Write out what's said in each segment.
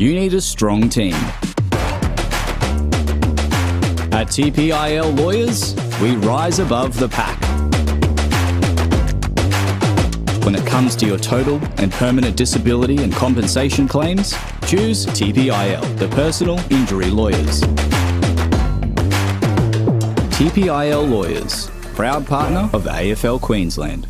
You need a strong team. At TPIL Lawyers, we rise above the pack. When it comes to your total and permanent disability and compensation claims, choose TPIL, the personal injury lawyers. TPIL Lawyers, proud partner of AFL Queensland.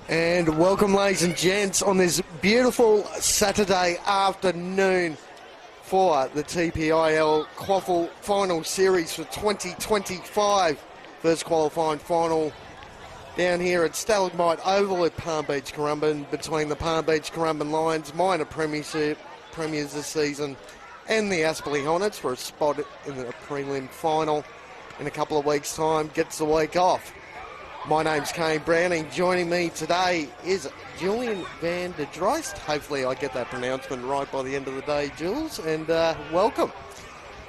And welcome, ladies and gents, on this beautiful Saturday afternoon for the TPIL QAFL Final Series for 2025. First qualifying final down here at Stalagmite Oval at Palm Beach, Currumbin, between the Palm Beach Currumbin Lions, minor premiers this season, and the Aspley Hornets for a spot in the prelim final in a couple of weeks' time. Gets the week off. My name's Kane Browning. Joining me today is Julian van der Droist. Hopefully I get that pronouncement right by the end of the day, Jules, and welcome.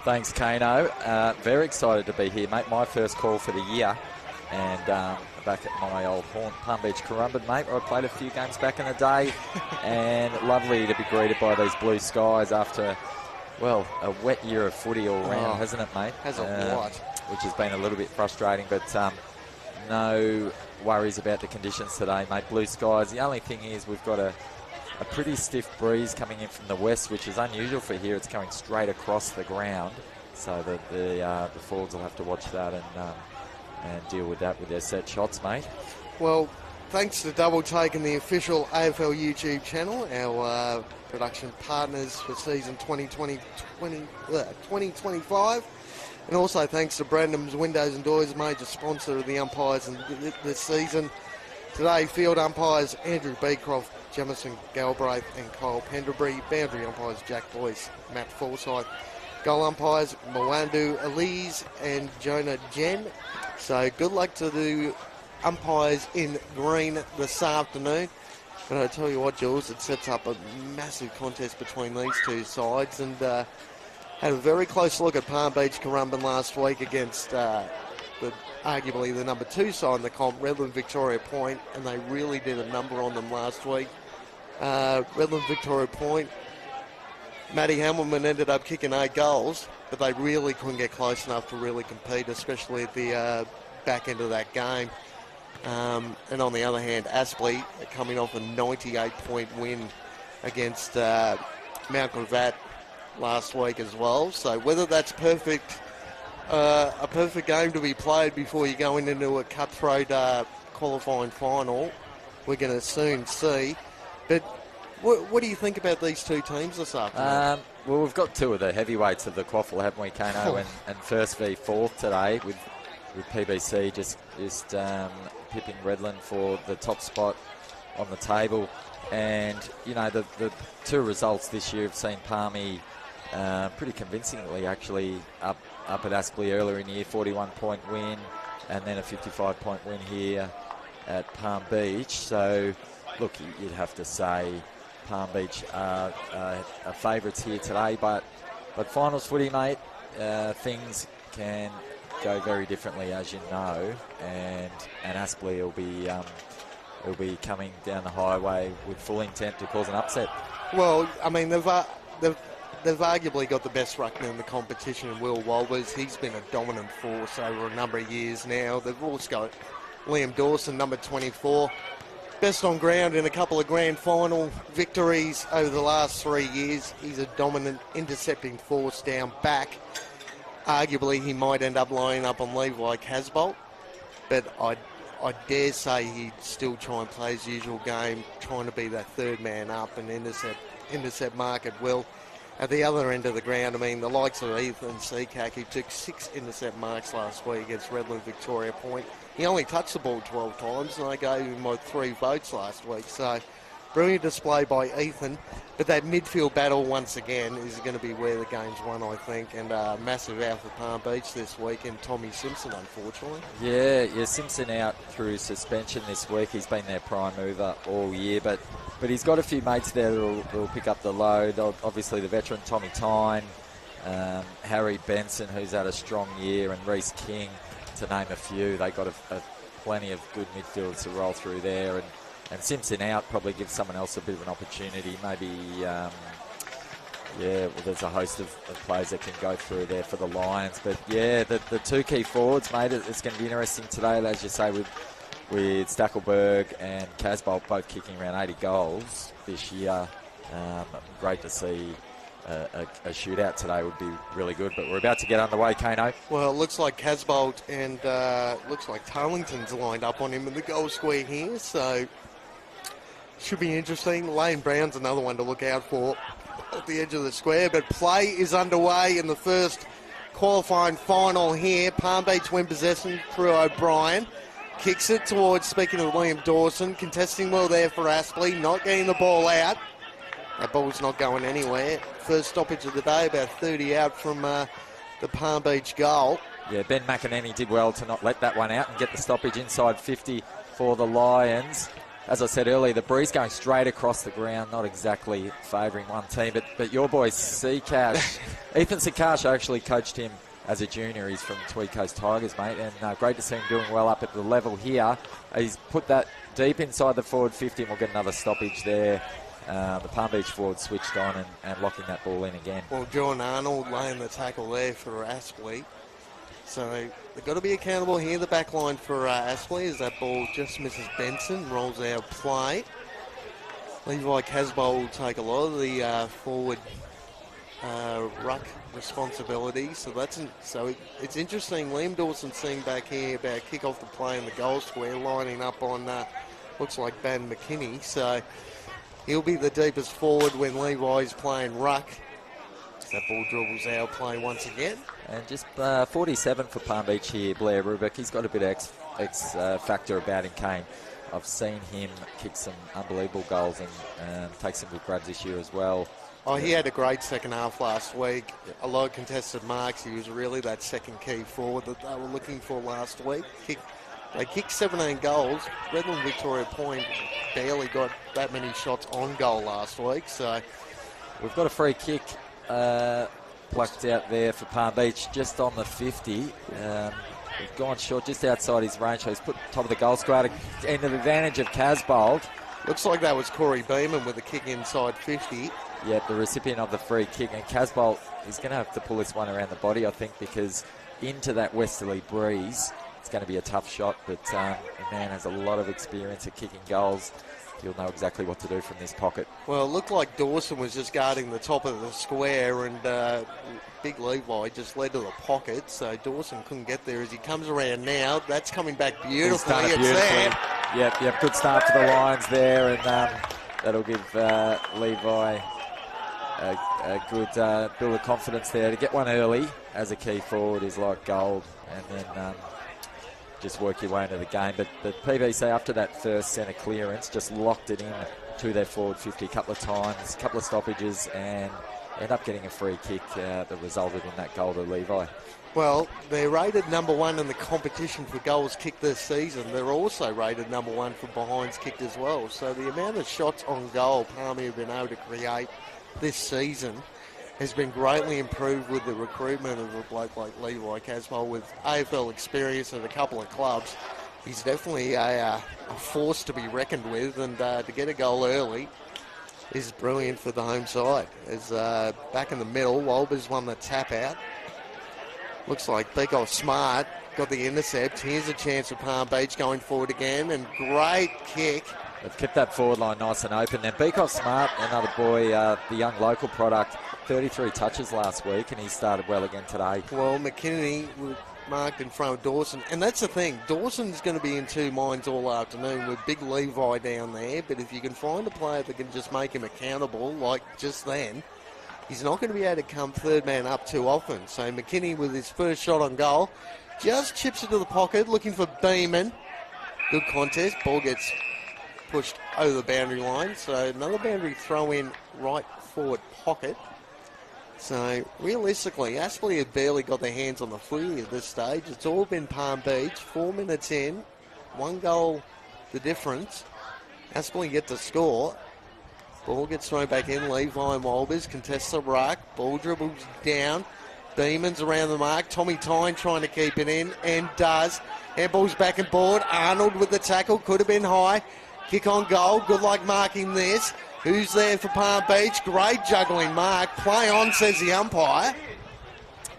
Thanks, Kano. Very excited to be here, mate. My first call for the year, and back at my old haunt, Palm Beach Currumbin, mate, where I played a few games back in the day, and lovely to be greeted by these blue skies after, well, a wet year of footy all round, hasn't it, mate? Hasn't what? Which has been a little bit frustrating, but no worries about the conditions today, mate. Blue skies. The only thing is we've got a pretty stiff breeze coming in from the west, which is unusual for here. It's coming straight across the ground, so that the Fords will have to watch that and deal with that with their set shots, mate. Well, thanks to Double Take and the official AFL YouTube channel, our production partners for season 2025. And also thanks to Brandon's Windows and Doors, major sponsor of the umpires this season. Today, field umpires Andrew Beecroft, Jamison Galbraith and Kyle Pendlebury. Boundary umpires Jack Boyce, Matt Forsyth. Goal umpires Mwandu Elise and Jonah Jen. So good luck to the umpires in green this afternoon. But I tell you what, Jules, it sets up a massive contest between these two sides, and had a very close look at Palm Beach Currumbin last week against arguably the number 2 side in the comp, Redland Victoria Point, and they really did a number on them last week. Redland Victoria Point, Matty Hamilton ended up kicking 8 goals, but they really couldn't get close enough to really compete, especially at the back end of that game. And on the other hand, Aspley coming off a 98-point win against Mount Gravatt last week as well. So whether that's perfect, a perfect game to be played before you go into a cutthroat qualifying final, we're going to soon see. But what do you think about these two teams this afternoon? Well, we've got 2 of the heavyweights of the QAFL, haven't we, Kano? And first v 4th today with PBC just pipping Redland for the top spot on the table. And, you know, the 2 results this year have seen Palmy pretty convincingly actually up at Aspley earlier in the year, 41-point win, and then a 55-point win here at Palm Beach. So, look, you'd have to say Palm Beach are favourites here today, but finals footy, mate, things can go very differently, as you know, and Aspley will be coming down the highway with full intent to cause an upset. Well, I mean, they've arguably got the best ruckman in the competition in Will Walbers. He's been a dominant force over a number of years now. They've also got Liam Dawson, number 24. Best on ground in a couple of grand final victories over the last 3 years. He's a dominant intercepting force down back. Arguably, he might end up lining up on Levi Casbolt, but I dare say he'd still try and play his usual game, trying to be that third man up and intercept mark at will. At the other end of the ground, I mean, the likes of Ethan Seacack, who took 6 intercept marks last week against Redland Victoria Point. He only touched the ball 12 times, and I gave him my 3 votes last week. So, brilliant display by Ethan. But that midfield battle, once again, is going to be where the game's won, I think. And massive out for Palm Beach this week, and Tommy Simpson, unfortunately. Yeah, Simpson out through suspension this week. He's been their prime mover all year, but he's got a few mates there that'll pick up the load. Obviously, the veteran Tommy Tyne, Harry Benson, who's had a strong year, and Reece King, to name a few. They got plenty of good midfielders to roll through there, and Simpson out probably gives someone else a bit of an opportunity. Maybe, there's a host of players that can go through there for the Lions. But yeah, the 2 key forwards, mate, it's going to be interesting today, as you say, with Stackelberg and Casbolt both kicking around 80 goals this year. Great to see a shootout today. Would be really good, but we're about to get underway, Kano. Well, it looks like Casbolt and looks like Tarlington's lined up on him in the goal square here, so Should be interesting. Lane Brown's another one to look out for at the edge of the square. But play is underway in the first qualifying final here. Palm Beach win possession through O'Brien. Kicks it towards, speaking of Liam Dawson, contesting well there for Aspley, not getting the ball out. That ball's not going anywhere. First stoppage of the day, about 30 out from the Palm Beach goal. Yeah, Ben McEnany did well to not let that one out and get the stoppage inside 50 for the Lions. As I said earlier, the breeze going straight across the ground, not exactly favouring one team, but your boy Seacash, Ethan Seacash, I actually coached him as a junior. He's from Tweed Coast Tigers, mate, and great to see him doing well up at the level here. He's put that deep inside the forward 50 and we'll get another stoppage there. The Palm Beach forward switched on and locking that ball in again. Well, John Arnold laying the tackle there for Aspley. So they've got to be accountable here. The back line for Aspley as that ball just misses Benson, rolls out play. Levi Casbolt will take a lot of the forward ruck responsibility. So it's interesting. Liam Dawson seeing back here about kick off the play in the goal square, lining up on looks like Ben McKinney. So he'll be the deepest forward when Levi's playing ruck. That ball dribbles out play once again. And just 47 for Palm Beach here, Blair Rubick. He's got a bit of X factor about him, Kane. I've seen him kick some unbelievable goals and take some good grabs this year as well. Oh, he had a great second half last week. A lot of contested marks. He was really that second key forward that they were looking for last week. They kicked 17 goals. Redland Victoria Point barely got that many shots on goal last week. So we've got a free kick plucked out there for Palm Beach just on the 50. We've gone short just outside his range, so he's put top of the goal square and the advantage of Casbolt. Looks like that was Corey Beeman with a kick inside 50. Yeah, the recipient of the free kick. And Casbolt, he's going to have to pull this one around the body, I think, because into that westerly breeze, it's going to be a tough shot. But the man has a lot of experience at kicking goals. He'll know exactly what to do from this pocket. Well, it looked like Dawson was just guarding the top of the square and Big Levi just led to the pocket, so Dawson couldn't get there. As he comes around now, that's coming back beautifully. He's done it beautifully. Yep, good start for the Lions there, and that'll give Levi a good build of confidence there. To get one early as a key forward is like gold, and then just work your way into the game. But the PBC, after that first centre clearance, just locked it in to their forward 50 a couple of times, a couple of stoppages, and end up getting a free kick that resulted in that goal to Levi. Well, they're rated number one in the competition for goals kicked this season. They're also rated number one for behinds kicked as well. So the amount of shots on goal Palmy have been able to create this season has been greatly improved with the recruitment of a bloke like Levi Casbolt with AFL experience at a couple of clubs. He's definitely a force to be reckoned with, and to get a goal early is brilliant for the home side. As back in the middle, Wolbers won the tap out. Looks like Beakoff Smart got the intercept. Here's a chance for Palm Beach going forward again, and great kick. They've kept that forward line nice and open. Then Beakoff Smart, another boy, the young local product, 33 touches last week, and he started well again today. Well, McKinney marked in front of Dawson, and that's the thing. Dawson's going to be in two minds all afternoon with Big Levi down there, but if you can find a player that can just make him accountable, like just then, he's not going to be able to come third man up too often. So McKinney, with his first shot on goal, just chips it to the pocket, looking for Beeman. Good contest. Ball gets pushed over the boundary line. So another boundary throw in right forward pocket. So realistically, Aspley have barely got their hands on the footy at this stage. It's all been Palm Beach. 4 minutes in, one goal the difference. Aspley get to score. Ball gets thrown back in. Levi and Wolbers contests the ruck. Ball dribbles down. Beeman's around the mark. Tommy Tyne trying to keep it in, and does. Handball's back and board. Arnold with the tackle. Could have been high. Kick on goal. Good luck marking this. Who's there for Palm Beach? Great juggling mark. Play on, says the umpire.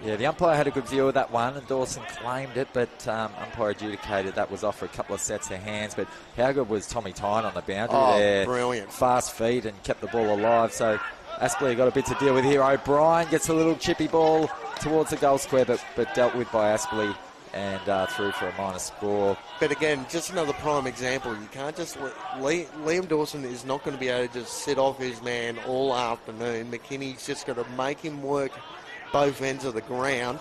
Yeah, the umpire had a good view of that one, and Dawson claimed it, but umpire adjudicated that was off for a couple of sets of hands. But how good was Tommy Tyne on the boundary there? Brilliant. Fast feet and kept the ball alive. So Aspley got a bit to deal with here. O'Brien gets a little chippy ball towards the goal square, but dealt with by Aspley and through for a minor score. But again, just another prime example. You can't just Liam Dawson is not going to be able to just sit off his man all afternoon. McKinney's just got to make him work both ends of the ground.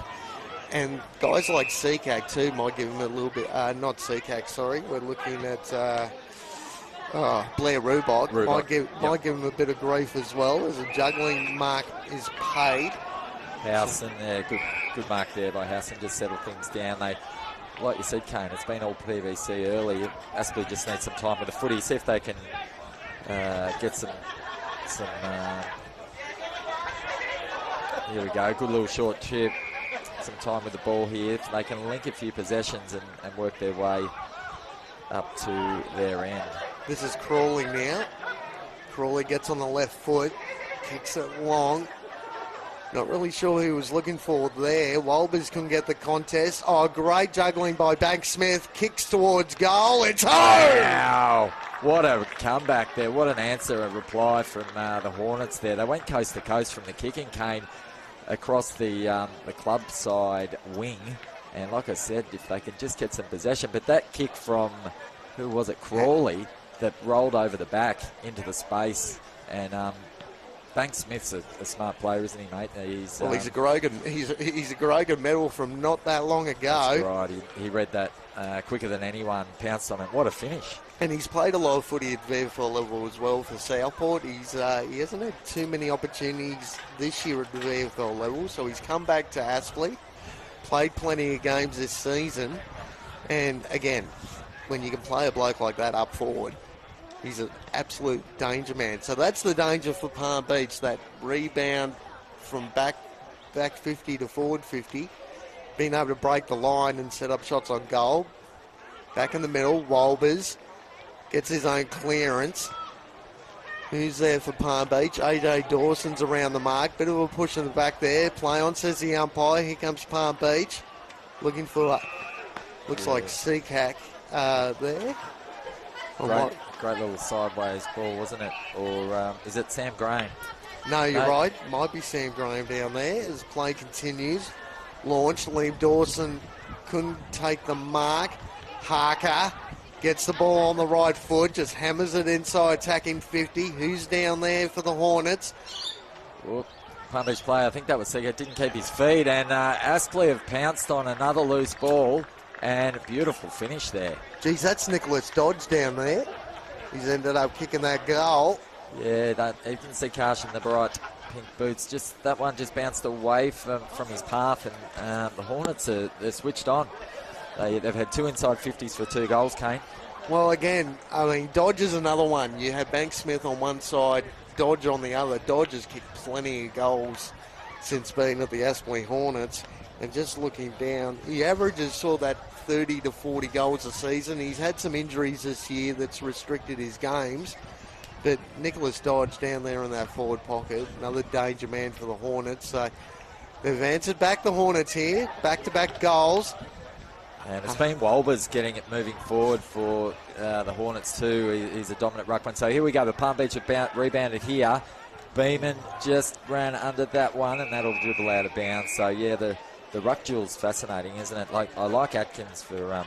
And guys like Seacack too might give him a little bit, not Seacack, sorry. We're looking at Blair Rubot. Might give him a bit of grief as well, as a juggling mark is paid. Howson, good mark there by Howson, just settle things down. They, like you said, Kane, it's been all PVC early. Aspley just needs some time with the footy. See if they can get some here we go, good little short chip. Some time with the ball here. If they can link a few possessions and work their way up to their end. This is Crawley now. Crawley gets on the left foot, kicks it long. Not really sure who he was looking for there. Walbers can get the contest. Oh, great juggling by Banks Smith. Kicks towards goal. It's home! Wow! What a comeback there. What an answer, a reply from the Hornets there. They went coast to coast from the kicking, Kane, across the club side wing. And like I said, if they could just get some possession. But that kick from, who was it, Crawley, that rolled over the back into the space. And Banks Smith's a smart player, isn't he, mate? He's a Grogan. He's a Grogan medal from not that long ago. That's right. He read that quicker than anyone. Pounced on it. What a finish! And he's played a lot of footy at VFL level as well for Southport. He hasn't had too many opportunities this year at the VFL level, so he's come back to Aspley, played plenty of games this season, and again, when you can play a bloke like that up forward, he's an absolute danger man. So that's the danger for Palm Beach, that rebound from back 50 to forward 50, being able to break the line and set up shots on goal. Back in the middle, Walbers gets his own clearance. Who's there for Palm Beach? AJ Dawson's around the mark. Bit of a push in the back there. Play on, says the umpire. Here comes Palm Beach. Looking for, looks like Seacack there. Great little sideways ball, wasn't it? Or is it Sam Graham? No, you're right. Might be Sam Graham down there as play continues. Launched. Liam Dawson couldn't take the mark. Harker gets the ball on the right foot, just hammers it inside, attacking 50. Who's down there for the Hornets? Palm Beach player, I think that was Seacack, didn't keep his feet. And Aspley have pounced on another loose ball. And a beautiful finish there. Geez, that's Nicholas Dodge down there. He's ended up kicking that goal. Yeah, you can see Karsh in the bright pink boots. Just that one just bounced away from his path, and the Hornets they're switched on. They've had 2 inside 50s for 2 goals, Kane. Well, again, I mean, Dodge is another one. You have Banks Smith on one side, Dodge on the other. Dodge has kicked plenty of goals since being at the Aspley Hornets. And just looking down, he averages saw that 30 to 40 goals a season. He's had some injuries this year that's restricted his games. But Nicholas Dodge down there in that forward pocket, another danger man for the Hornets. So they've answered back the Hornets here, back-to-back goals. And it's been Walbers getting it moving forward for the Hornets too. He's a dominant ruckman. So here we go. The Palm Beach have rebounded here. Beeman just ran under that one, and that'll dribble out of bounds. So yeah, the ruck duel's fascinating, isn't it? Like, I like Atkins for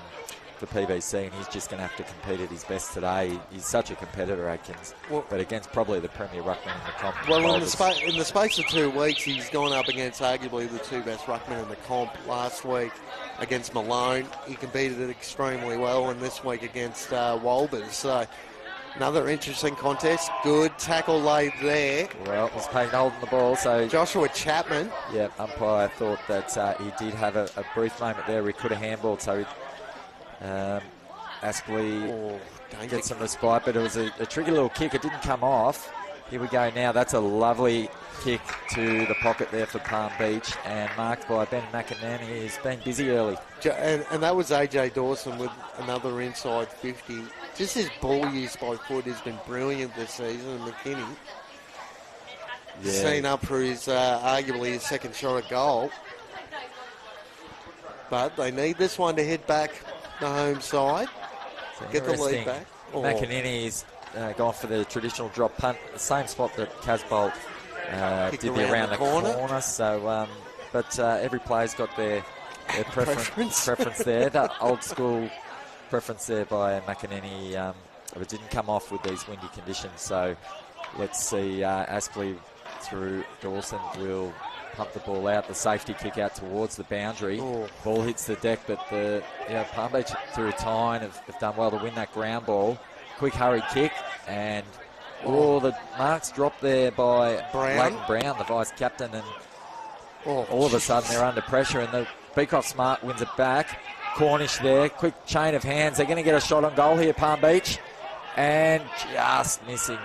PVC, and he's just going to have to compete at his best today. He's such a competitor, Atkins, but against probably the premier ruckman in the comp. Well, in the space of 2 weeks, he's gone up against arguably the 2 best ruckmen in the comp. Last week against Malone, he competed it extremely well, and this week against Walbers. So another interesting contest. Good tackle laid there. Well, he's paying hold on the ball. So Joshua Chapman. Yeah, umpire thought that he did have a brief moment there where he could have handballed. So Aspley gets some respite, but it was a tricky little kick. It didn't come off. Here we go now. That's a lovely kick to the pocket there for Palm Beach, and marked by Ben McInerney. He's been busy early. And that was AJ Dawson with another inside 50. Just his ball use by foot has been brilliant this season. And McKinney seen up for his arguably his second shot at goal. But they need this one to head back the home side. Get the lead back. McInerney's gone for the traditional drop punt, the same spot that Casbolt did around the corner. So, but every player's got their preference there. That old school preference there by McEnany, but it didn't come off with these windy conditions. So let's see, Aspley through Dawson will pump the ball out. The safety kick out towards the boundary. Oh. Ball hits the deck, but Palm Beach through Tyne have done well to win that ground ball. Quick hurry kick, and the marks dropped there by Leighton Brown, the vice captain, and all of a sudden they're under pressure, and the Beecroft Smart wins it back. Cornish there, quick chain of hands. They're going to get a shot on goal here, Palm Beach, and just missing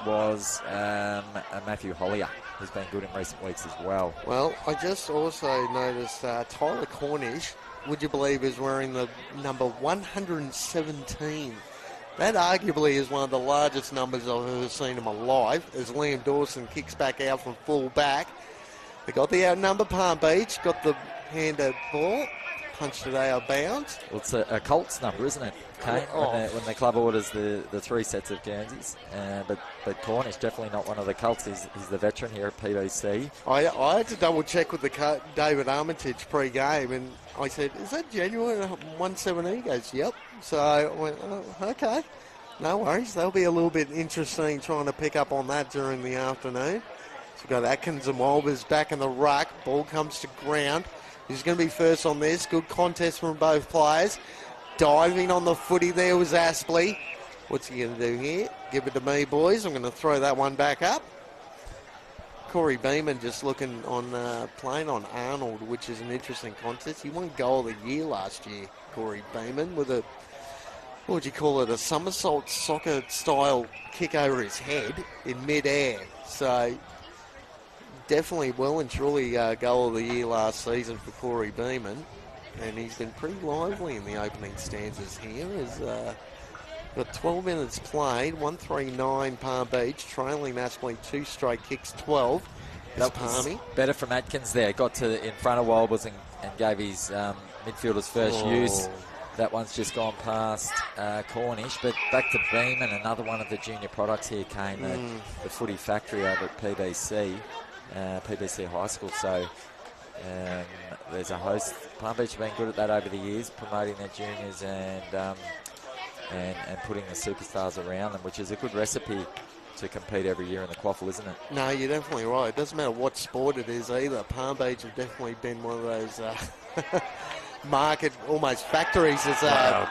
was Matthew Hollier, who's been good in recent weeks as well. Well, I just also noticed Tyler Cornish, would you believe, is wearing the number 117. That arguably is one of the largest numbers I've ever seen in my life, as Liam Dawson kicks back out from full back. They got the outnumber, Palm Beach, got the handed ball, punched it out of bounds. Well, it's a Colts number, isn't it, Kane? When the club orders the 3 sets of Guernseys. But Cornish, definitely not one of the Colts. He's the veteran here at PBC. I had to double check with the David Armitage pre-game, and I said, is that genuine 117? He goes, yep. So I went, okay, no worries. That'll be a little bit interesting trying to pick up on that during the afternoon. So we've got Atkins and Walbers back in the ruck. Ball comes to ground. Who's going to be first on this? Good contest from both players. Diving on the footy there was Aspley. What's he going to do here? Give it to me, boys. I'm going to throw that one back up. Corey Beeman just looking on playing on Arnold, which is an interesting contest. He won goal of the year last year, Corey Beeman, with a, what would you call it, a somersault soccer style kick over his head in mid-air. So definitely well and truly goal of the year last season for Corey Beeman. And he's been pretty lively in the opening stanzas here. As got 12 minutes played, 139 Palm Beach, trailing Aspley 2 straight kicks, 12. That was better from Atkins there. Got to in front of Walbers and gave his midfielder's first use. That one's just gone past Cornish. But back to Beeman, another one of the junior products here, Kane, the footy factory over at PBC High School. So there's a host. Palm Beach have been good at that over the years, promoting their juniors and putting the superstars around them, which is a good recipe to compete every year in the QAFL, isn't it? No, you're definitely right. It doesn't matter what sport it is either. Palm Beach have definitely been one of those market almost factories as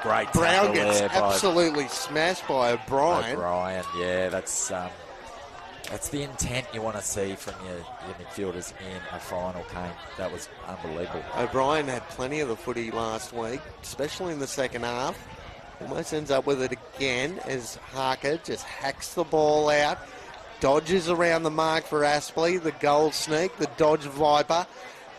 great Brown gets absolutely smashed by O'Brien. Yeah, that's the intent you want to see from your midfielders in a final, Kane. That was unbelievable. O'Brien had plenty of the footy last week, especially in the second half. Almost ends up with it again as Harker just hacks the ball out, dodges around the mark for Aspley, the goal sneak, the dodge viper,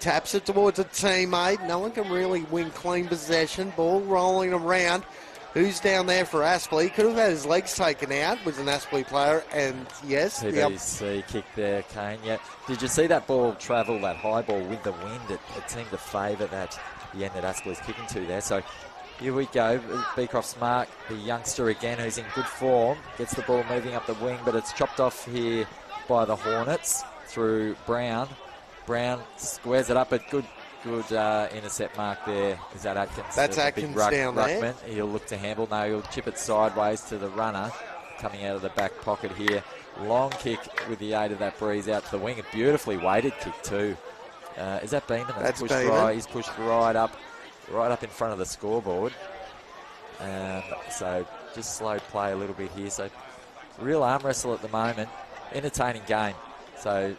taps it towards a teammate. No one can really win clean possession. Ball rolling around. Who's down there for Aspley? Could have had his legs taken out. Was an Aspley player, and yes, PBC kick there, Kane. Yeah. Did you see that ball travel, that high ball with the wind? It seemed to favour the end that Aspley's kicking to there. So here we go. Beecroft Smart, the youngster again, who's in good form, gets the ball moving up the wing, but it's chopped off here by the Hornets through Brown. Brown squares it up, but good intercept mark there. Is that Atkins? That's Atkins down there. He'll look to handle. No, he'll chip it sideways to the runner coming out of the back pocket here. Long kick with the aid of that breeze out to the wing. A beautifully weighted kick too. Is that Beeman? That's pushed Beeman. right. He's pushed right up in front of the scoreboard. So just slow play a little bit here. So real arm wrestle at the moment. Entertaining game. So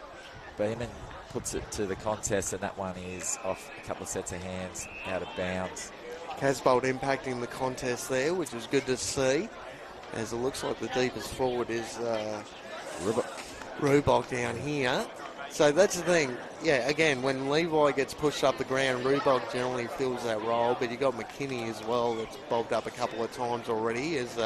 Beeman puts it to the contest, and that one is off a couple of sets of hands out of bounds. Casbolt impacting the contest there, which is good to see, as it looks like the deepest forward is Rubok down here. So that's the thing. Yeah, again, when Levi gets pushed up the ground, Rubok generally fills that role, but you got McKinney as well that's bobbed up a couple of times already. As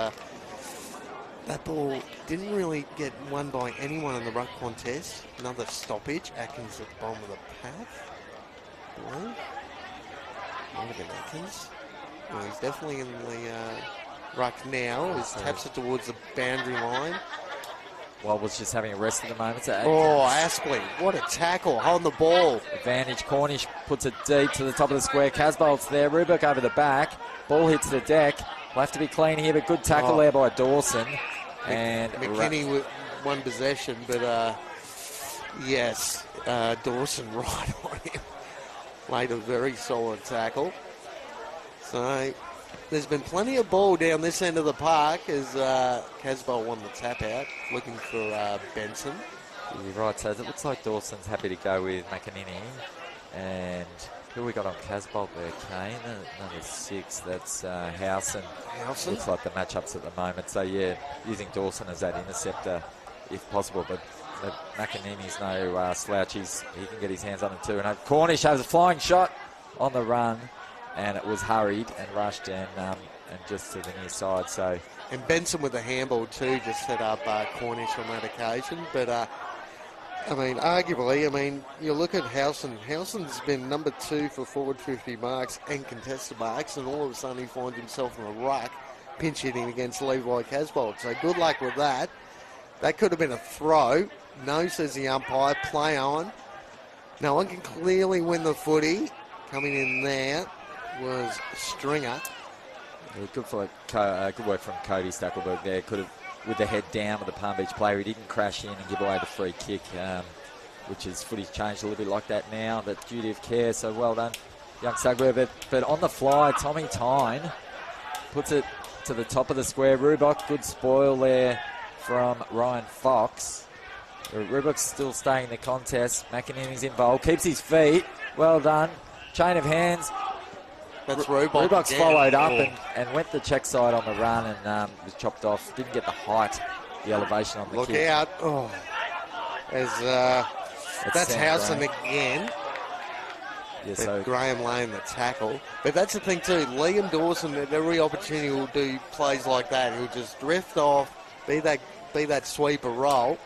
that ball didn't really get won by anyone in the ruck contest. Another stoppage. Atkins at the bottom of the pack, I believe. Might have been Atkins. Well, he's definitely in the ruck now. He taps it towards the boundary line. was just having a rest at the moment. So Aspley, what a tackle on the ball. advantage. Cornish puts it deep to the top of the square. Casbolt's there. Rubick over the back. Ball hits the deck. Will have to be clean here, but good tackle there by Dawson. And McKinney with one possession, but yes, Dawson right on him. Laid a very solid tackle. So there's been plenty of ball down this end of the park as Casbolt won the tap out, looking for Benson. You're right, so it looks like Dawson's happy to go with McEnany. And who we got on Casbolt there, Kane? Number 6, that's Howson. Looks like the matchups at the moment. So, yeah, using Dawson as that interceptor if possible. But McEnany's no slouches. He can get his hands on it too. And Cornish has a flying shot on the run. And it was hurried and rushed and just to the near side. So, and Benson with a handball too just set up Cornish on that occasion. But arguably, you look at Howson. Howson's been number 2 for forward 50 marks and contested marks, and all of a sudden he finds himself in a ruck, pinch hitting against Levi Casbolt. So good luck with that. That could have been a throw. No, says the umpire. Play on. No one can clearly win the footy. Coming in there was Stringer. Yeah, good work from Cody Stackelberg there. Could have, with the head down with the Palm Beach player, he didn't crash in and give away the free kick, which is footy's changed a little bit like that now. That duty of care, so well done, young Stackelberg. But on the fly, Tommy Tyne puts it to the top of the square. Rubick, good spoil there from Ryan Fox. Rubick's still staying in the contest. McEnany's involved, keeps his feet. Well done. Chain of hands. That's Rubick. Rubick's followed up and went the check side on the run and was chopped off. Didn't get the height, the elevation on the kick. Look out. Oh. That's Howson again. Yeah, so Graham laying the tackle. But that's the thing too. Liam Dawson at every opportunity will do plays like that. He'll just drift off, be that sweeper roll,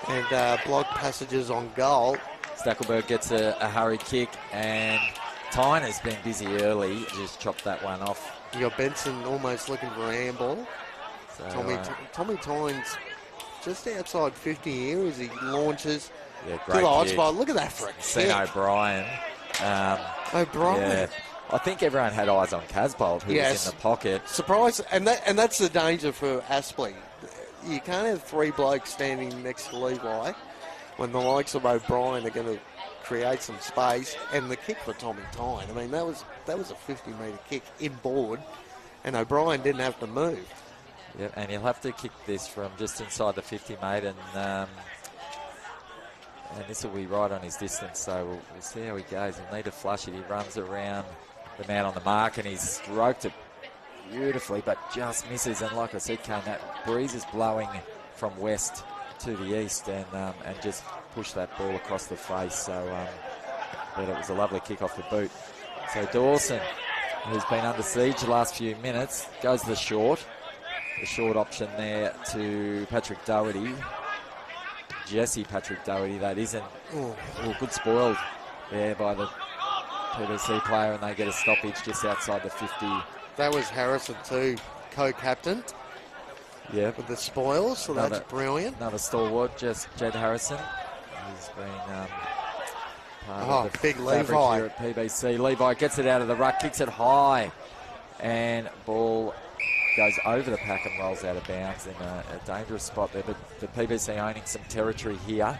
and block passages on goal. Stackelberg gets a hurried kick, and Tyne has been busy early. Just chopped that one off. You got Benson almost looking for a handball. So, Tommy Tyne's just outside 50 here as he launches. Yeah, great odds, but look at that for a kick. O'Brien. O'Brien. Yeah. I think everyone had eyes on Casbolt, who was in the pocket. Surprise, and that's the danger for Aspley. You can't have 3 blokes standing next to Levi when the likes of O'Brien are going to create some space. And the kick for Tommy Tyne, that was a 50-metre kick inboard, and O'Brien didn't have to move. Yeah, and he'll have to kick this from just inside the 50, mate, and this will be right on his distance, so we'll see how he goes. He'll need to flush it. He runs around the man on the mark, and he's stroked it beautifully, but just misses. And like I said, Kane, that breeze is blowing from west to the east, and just pushed that ball across the face. So, but it was a lovely kick off the boot. So Dawson, who's been under siege the last few minutes, goes the short option there to Patrick Doherty. Jesse Patrick Doherty, that isn't. Good spoil there by the PBC player, and they get a stoppage just outside the 50. That was Harrison too, co-captain. Yeah, with the spoils, so that's brilliant. Another stalwart, just Jed Harrison. He's been part of the big fabric Levi here at PBC. Levi gets it out of the ruck, kicks it high, and ball goes over the pack and rolls out of bounds in a dangerous spot there. But the PBC owning some territory here,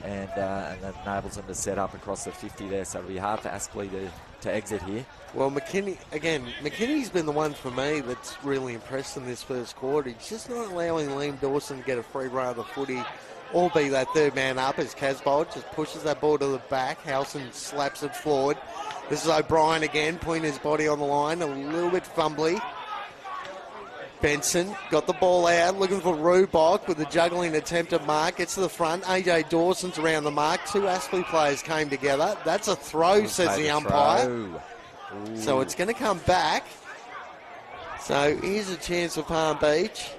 and that enables them to set up across the 50 there. So it'll be hard for Aspley to exit here. Well, McKinney's been the one for me that's really impressed in this first quarter. He's just not allowing Liam Dawson to get a free run of the footy or be that third man up as Casbolt just pushes that ball to the back. Howson slaps it forward. This is O'Brien again, putting his body on the line, a little bit fumbly. Benson got the ball out, looking for Rubick with a juggling attempt at mark. Gets to the front. AJ Dawson's around the mark. 2 Aspley players came together. That's a throw, says the umpire. So it's going to come back. So here's a chance for Palm Beach.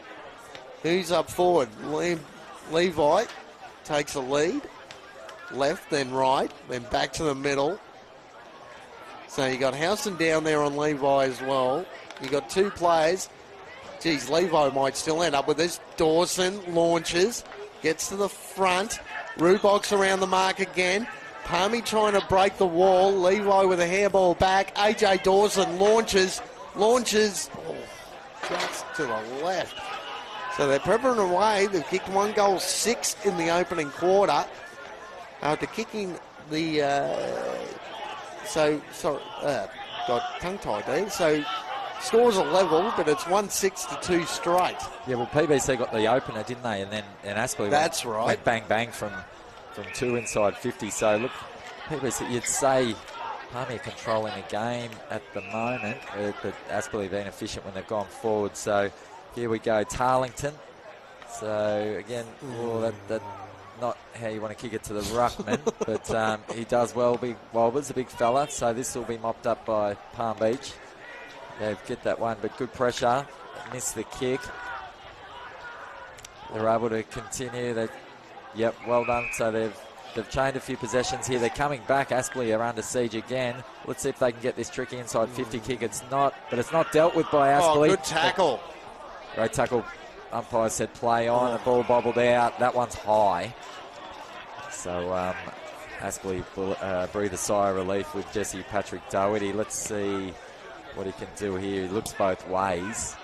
Who's up forward? Levi takes a lead. Left, then right, then back to the middle. So you got Howson down there on Levi as well. You got 2 players. Geez, Levi might still end up with this. Dawson launches, gets to the front. Rubok's around the mark again. Palmy trying to break the wall. Levi with a hairball back. AJ Dawson launches, just to the left. So they're peppering away. They've kicked 1 goal, 6 in the opening quarter. After kicking the... got tongue-tied there. So scores are level, but it's 1-6 to 2 straight. Yeah, well, PBC got the opener, didn't they? And then Aspley went bang, bang from 2 inside 50. So, look, PBC, you'd say Palmy are controlling the game at the moment, but Aspley have been efficient when they've gone forward. So, here we go, Tarlington. So, again, that not how you want to kick it to the ruckman, but he does well. Big Wolbers, a big fella, so this will be mopped up by Palm Beach. They get that one, but good pressure. Missed the kick. They're able to continue. Yep, well done. So they've chained a few possessions here. They're coming back. Aspley are under siege again. Let's see if they can get this tricky inside 50 kick. It's not, but it's not dealt with by Aspley. Oh, good tackle. Great tackle. Umpire said play on. The ball bobbled out. That one's high. So Aspley breathe a sigh of relief with Jesse Patrick Doherty. Let's see what he can do here. He looks both ways.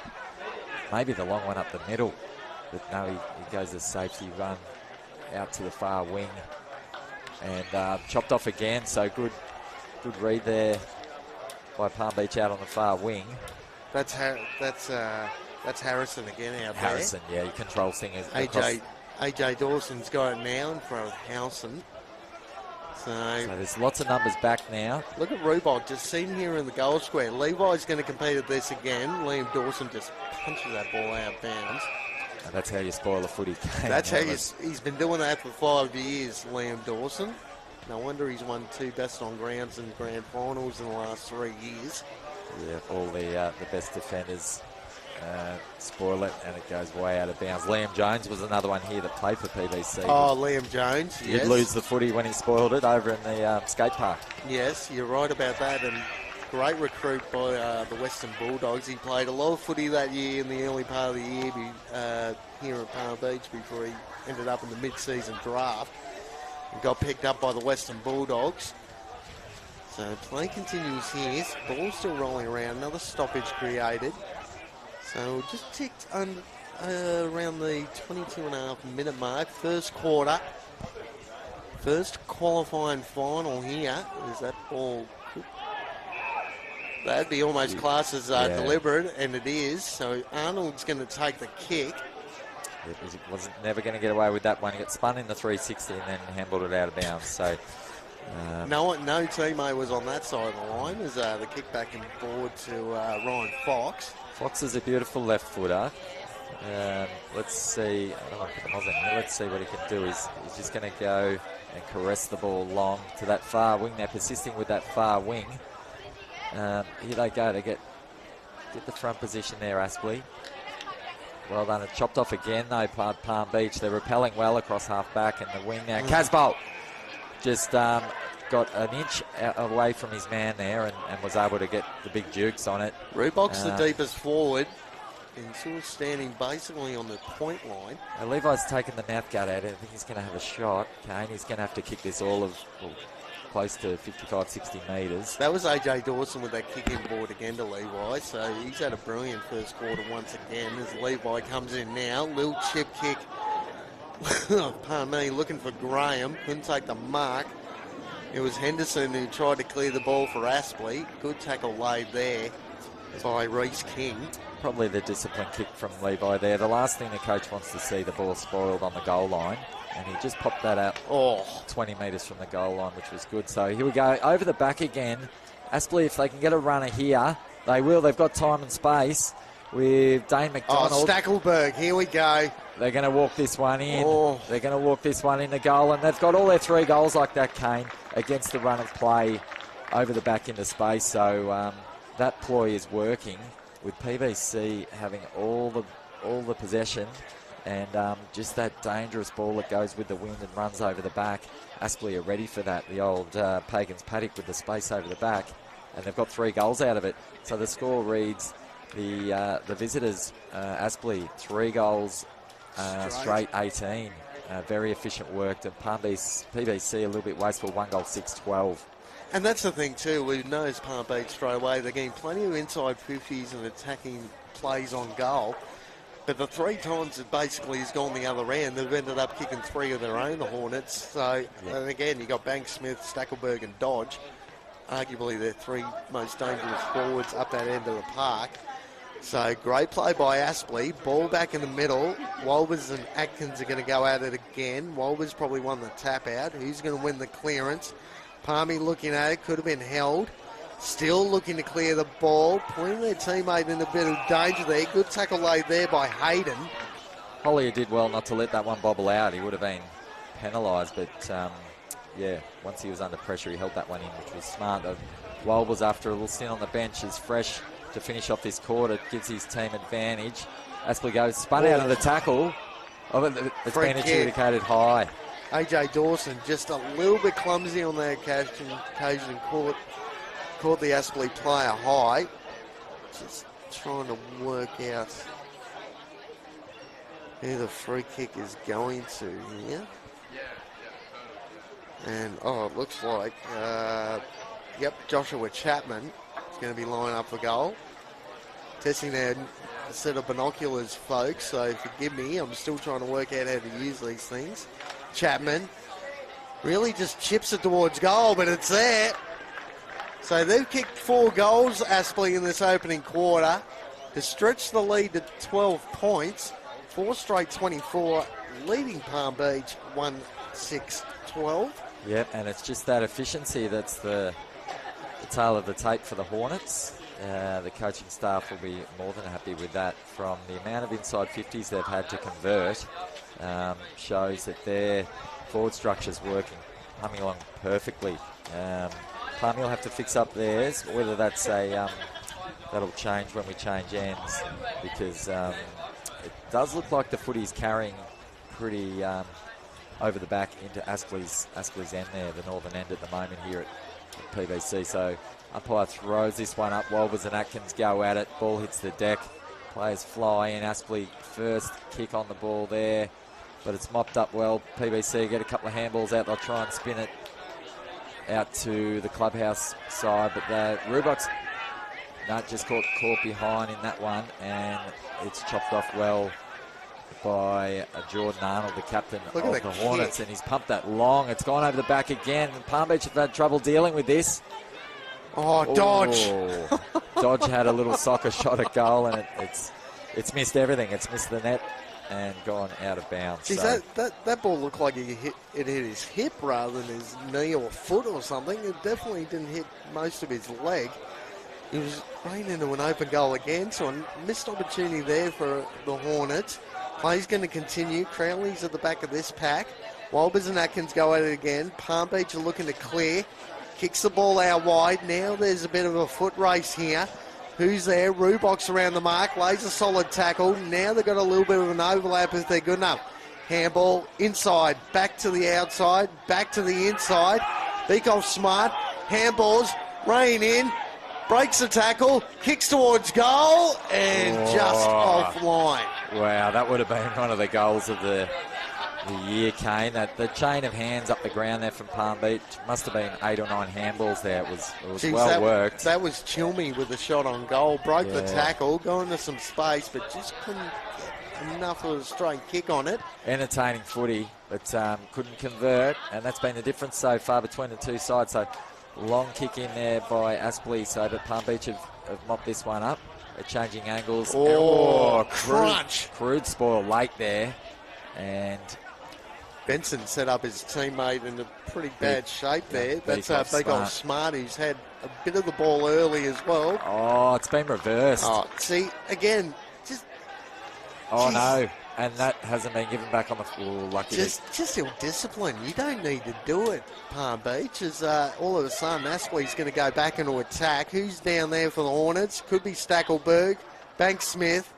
Maybe the long one up the middle. But no, he goes a safety run out to the far wing. And chopped off again. So good read there by Palm Beach out on the far wing. That's Harrison again out there. Harrison, yeah, he controls things. AJ Dawson's got it now in front of Howson. So there's lots of numbers back now. Look at Rubok, just seen here in the goal square. Levi's going to compete at this again. Liam Dawson just punches that ball out of bounds. And that's how you spoil a footy game. That's how he's been doing that for 5 years, Liam Dawson. No wonder he's won 2 best on grounds and grand finals in the last 3 years. Yeah, all the best defenders spoil it, and it goes way out of bounds. Liam Jones was another one here that played for PBC. Oh, Liam Jones, yes. He'd lose the footy when he spoiled it over in the skate park. Yes, you're right about that, and great recruit by the Western Bulldogs. He played a lot of footy that year in the early part of the year here at Palm Beach before he ended up in the mid-season draft and got picked up by the Western Bulldogs. So play continues here. Ball still rolling around. Another stoppage created. So just ticked around the 22.5 minute mark. First quarter. First qualifying final here. Is that ball? That'd be almost classed as deliberate, and it is. So Arnold's going to take the kick. It was never going to get away with that one. He got spun in the 360 and then handballed it out of bounds. So no teammate was on that side of the line as the kick back and forward to Ryan Fox. Fox is a beautiful left footer. Let's see. Let's see what he can do. He's just going to go and caress the ball long to that far wing. They're persisting with that far wing. Here they go. They get the front position there, Aspley. Well done. It's chopped off again, though, Palm Beach. They're repelling well across half-back and the wing now. Casbolt just got an inch away from his man there and was able to get the big jukes on it. Rubok's the deepest forward and sort of standing basically on the point line. Levi's taken the mouth guard out. I think he's going to have a shot. Kane, he's going to have to kick this close to 55, 60 metres. That was AJ Dawson with that kick inboard again to Levi, so he's had a brilliant first quarter once again as Levi comes in now. Little chip kick. Pardon me, looking for Graham. Couldn't take the mark. It was Henderson who tried to clear the ball for Aspley. Good tackle laid there by Reece King. Probably the discipline kick from Levi there. The last thing the coach wants to see, the ball spoiled on the goal line. And he just popped that out 20 metres from the goal line, which was good. So here we go, over the back again. Aspley, if they can get a runner here, they will. They've got time and space with Dane McDonald. Oh, Stackelberg, here we go. They're going to walk this one in. They're going to walk this one in the goal. And they've got all their 3 goals like that, Kane, against the run of play over the back into space. So that ploy is working with PBC having all the possession. And just that dangerous ball that goes with the wind and runs over the back. Aspley are ready for that. The old Pagans paddock with the space over the back. And they've got 3 goals out of it. So the score reads the visitors, Aspley, 3 goals straight 18. Very efficient work. And PBC a little bit wasteful, 1 goal, 6-12. And that's the thing too, we noticed Palm Beach straight away, they're getting plenty of inside 50s and attacking plays on goal. But the 3 times it basically has gone the other end, they've ended up kicking 3 of their own, the Hornets. So, and again, you got Banks, Smith, Stackelberg and Dodge. Arguably their 3 most dangerous forwards up that end of the park. So great play by Aspley. Ball back in the middle. Wolbers and Atkins are going to go at it again. Wolbers probably won the tap out. Who's going to win the clearance? Palmy looking at it. Could have been held. Still looking to clear the ball. Putting their teammate in a bit of danger there. Good tackle laid there by Hayden. Hollier did well not to let that one bobble out. He would have been penalised, but yeah, once he was under pressure, he held that one in, which was smart. Wolbers, after a little stint on the bench, is fresh to finish off this quarter. Gives his team advantage. Aspley goes, spun out of the tackle. It's been adjudicated high. AJ Dawson just a little bit clumsy on that occasion, caught the Aspley player high. Just trying to work out who the free kick is going to here. And, it looks like, Joshua Chapman is going to be lining up for goal. Testing their set of binoculars, folks, so forgive me. I'm still trying to work out how to use these things. Chapman really just chips it towards goal, but it's there. So they've kicked 4 goals, Aspley, in this opening quarter to stretch the lead to 12 points. 4 straight 24, leading Palm Beach 1-6-12. Yep, and it's just that efficiency that's the tail of the tape for the Hornets. The coaching staff will be more than happy with that. From the amount of inside 50s they've had to convert, shows that their forward structure's working, humming along perfectly. Palmy will have to fix up theirs, whether that's that'll change when we change ends, because it does look like the footy's carrying pretty over the back into Aspley's end there, the northern end at the moment here at PBC. So umpire throws this one up. Wolbers and Atkins go at it. Ball hits the deck. Players fly in. Aspley first kick on the ball there, but it's mopped up well. PBC get a couple of handballs out. They'll try and spin it out to the clubhouse side, but the Rubox just caught behind in that one, and it's chopped off well by Jordan Arnold, the captain of the Hornets, and he's pumped that long. It's gone over the back again. Palm Beach have had trouble dealing with this. Dodge. Dodge had a little soccer shot at goal, and it's missed everything. It's missed the net and gone out of bounds. Geez, so. that ball looked like it hit his hip rather than his knee or foot or something. It definitely didn't hit most of his leg. He was running into an open goal again, so a missed opportunity there for the Hornets. Play's going to continue. Crowley's at the back of this pack. Wolbers and Atkins go at it again. Palm Beach are looking to clear. Kicks the ball out wide. Now there's a bit of a foot race here. Who's there? Rubox around the mark. Lays a solid tackle. Now they've got a little bit of an overlap if they're good enough. Handball inside. Back to the outside. Back to the inside. Beakoff smart. Handballs. Rain in. Breaks the tackle. Kicks towards goal. And just offline. Wow, that would have been one of the goals of the year, Kane. The chain of hands up the ground there from Palm Beach must have been 8 or 9 handballs there. It was well worked. That was Chilmy with a shot on goal. Broke the tackle, got into some space, but just couldn't get enough of a straight kick on it. Entertaining footy, but couldn't convert, and that's been the difference so far between the two sides. So long kick in there by Aspley, so that Palm Beach have mopped this one up. They're changing angles. Crunch. Crude spoil late there, and Benson set up his teammate in a pretty bad shape there. That's Beakoff Smart, who's had a bit of the ball early as well. It's been reversed. See, again, no. And that hasn't been given back on the floor. Lucky. Just ill-discipline. You don't need to do it, Palm Beach. As all of a sudden, Aspley's going to go back into attack. Who's down there for the Hornets? Could be Stackelberg. Banks Smith.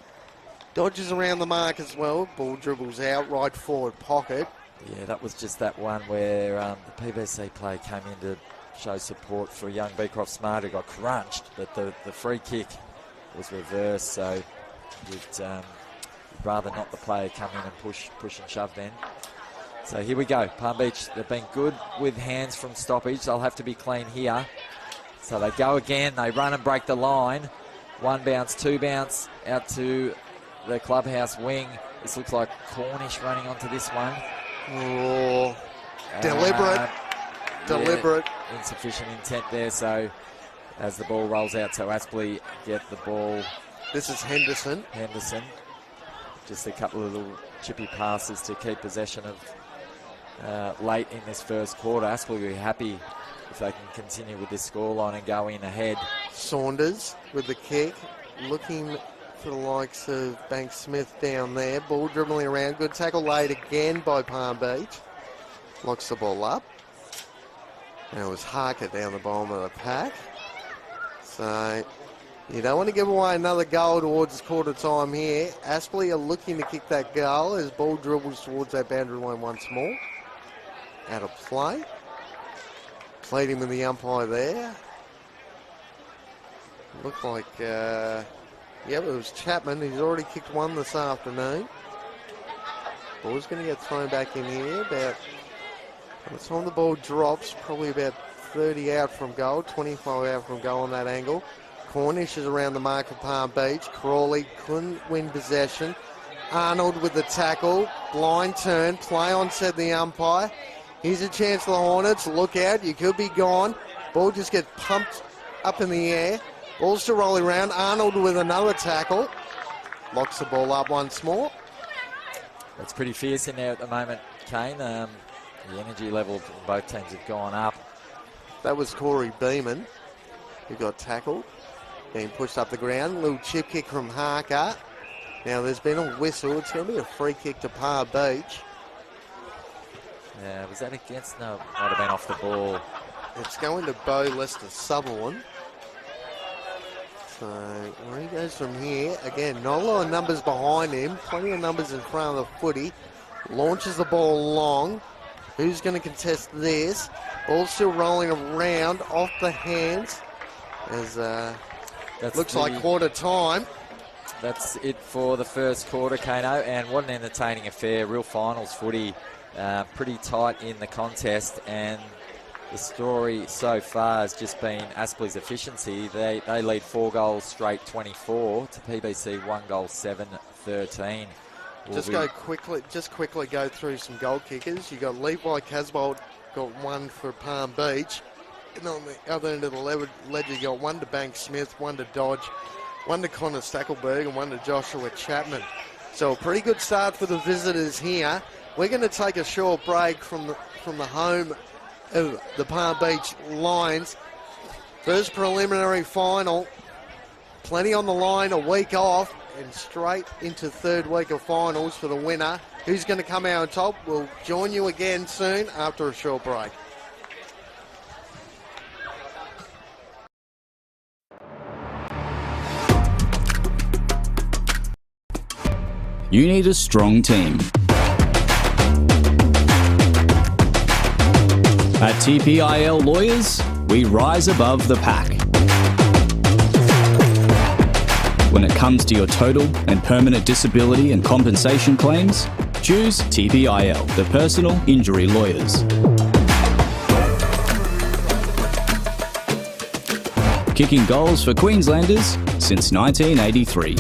Dodges around the mark as well. Ball dribbles out, right forward pocket. Yeah, that was just that one where the PBC play came in to show support for young Beecroft Smart, who got crunched. But the free kick was reversed. So you'd rather not the player come in and push and shove then. So here we go. Palm Beach, they've been good with hands from stoppage. They'll have to be clean here. So they go again. They run and break the line. 1 bounce, 2 bounce out to the clubhouse wing. This looks like Cornish running onto this one. Oh, deliberate. Deliberate. Yeah, insufficient intent there. So as the ball rolls out, so Aspley get the ball. This is Henderson. Just a couple of little chippy passes to keep possession of late in this first quarter. Aspley will be happy if they can continue with this scoreline and go in ahead. Saunders with the kick, looking for the likes of Banks Smith down there. Ball dribbling around. Good tackle laid again by Palm Beach. Locks the ball up. And it was Harker down the bottom of the pack. So you don't want to give away another goal towards quarter time here. Aspley are looking to kick that goal as ball dribbles towards that boundary line once more. Out of play. Pleading with the umpire there. Looked like, it was Chapman. He's already kicked one this afternoon. Ball's going to get thrown back in here. About, by the time the ball drops, probably about 30 out from goal, 25 out from goal on that angle. Cornish is around the mark of Palm Beach. Crawley couldn't win possession. Arnold with the tackle. Blind turn. Play on, said the umpire. Here's a chance for the Hornets. Look out. You could be gone. Ball just gets pumped up in the air. Ball's still rolling around. Arnold with another tackle. Locks the ball up once more. It's pretty fierce in there at the moment, Kane. The energy level of both teams have gone up. That was Corey Beeman who got tackled. Being pushed up the ground. Little chip kick from Harker. Now there's been a whistle. It's going to be a free kick to Palm Beach. Yeah, was that against? No, might have been off the ball. It's going to Bo Lester Sutherland. So where he goes from here, again, not a lot of numbers behind him, plenty of numbers in front of the footy. Launches the ball long. Who's going to contest this? Ball still rolling around off the hands as looks like quarter time. That's it for the first quarter, Kano, and what an entertaining affair. Real finals footy, pretty tight in the contest, and the story so far has just been Aspley's efficiency. They lead 4 goals straight, 24 to PBC 1 goal 7-13. Just quickly go through some goal kickers. You got Levi Casbolt, got 1 for Palm Beach, and on the other end of the ledger you got 1 to Banks Smith, 1 to Dodge, 1 to Connor Stackelberg, and 1 to Joshua Chapman. So a pretty good start for the visitors here. We're going to take a short break from the home of the Palm Beach Lions. First preliminary final, plenty on the line, a week off, and straight into third week of finals for the winner. Who's going to come out on top? We'll join you again soon after a short break. You need a strong team. At TPIL Lawyers, we rise above the pack. When it comes to your total and permanent disability and compensation claims, choose TPIL, the Personal Injury Lawyers. Kicking goals for Queenslanders since 1983.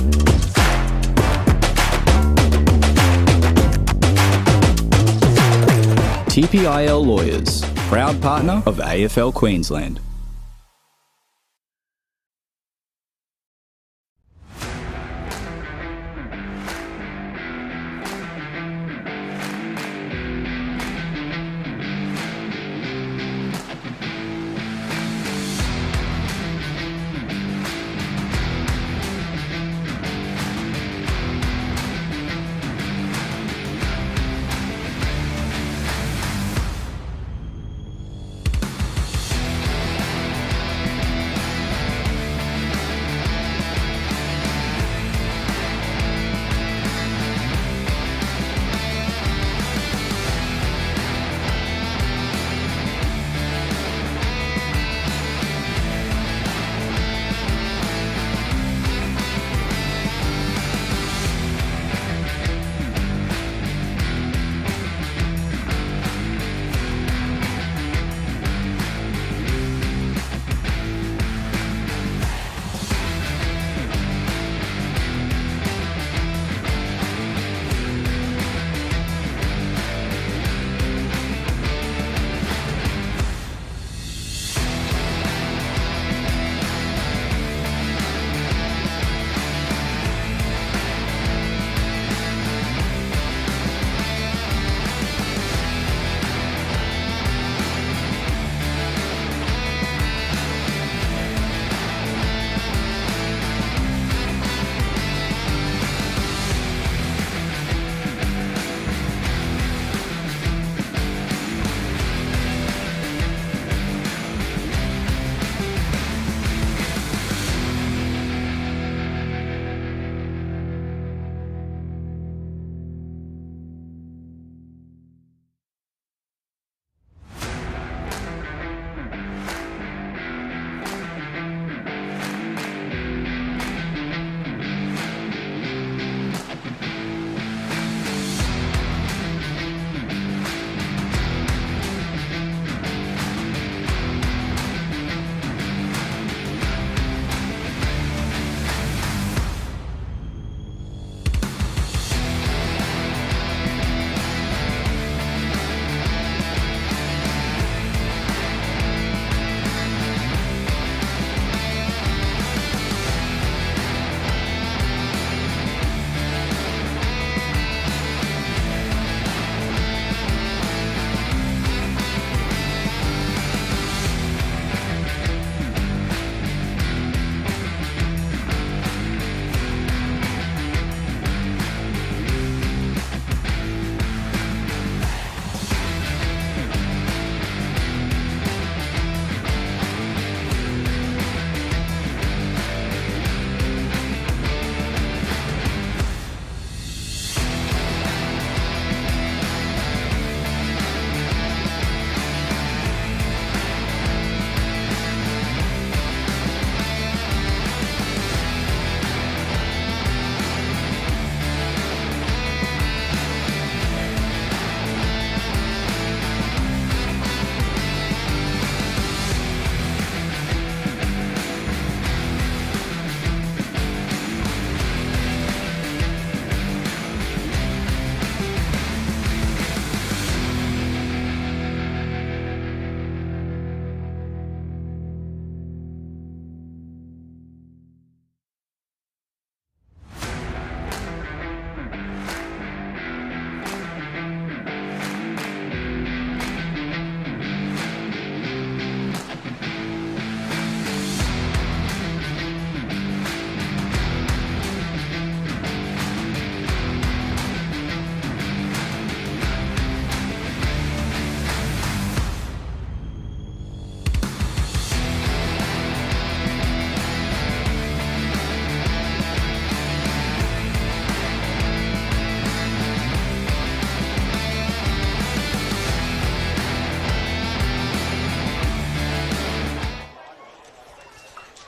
TPIL Lawyers, proud partner of AFL Queensland.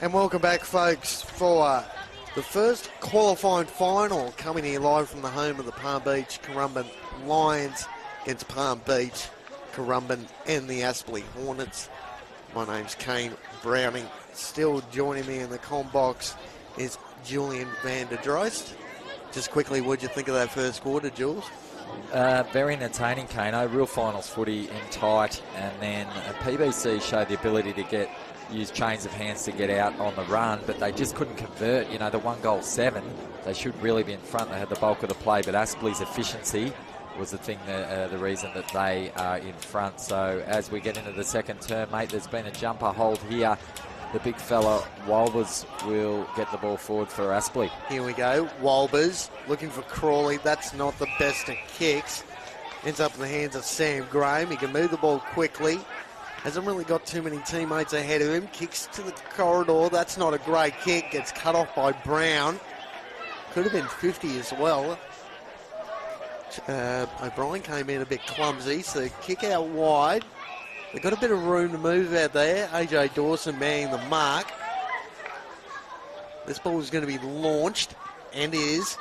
And welcome back, folks, for the first qualifying final coming here live from the home of the Palm Beach Currumbin Lions against Palm Beach, Currumbin and the Aspley Hornets. My name's Kane Browning. Still joining me in the comm box is Julian van der Drost. Just quickly, what'd you think of that first quarter, Jules? Very entertaining, Kano. Real finals footy in tight, and then PBC showed the ability to use chains of hands to get out on the run, but they just couldn't convert. You know, the 1-goal-7, they should really be in front. They had the bulk of the play, but Aspley's efficiency was the reason that they are in front. So as we get into the second term, mate, there's been a jumper hold here. The big fella, Walbers, will get the ball forward for Aspley. Here we go. Walbers looking for Crawley. That's not the best of kicks. Ends up in the hands of Sam Graham. He can move the ball quickly. Hasn't really got too many teammates ahead of him. Kicks to the corridor. That's not a great kick. Gets cut off by Brown. Could have been 50 as well. O'Brien came in a bit clumsy, so kick out wide. They've got a bit of room to move out there. AJ Dawson manning the mark. This ball is going to be launched, and is.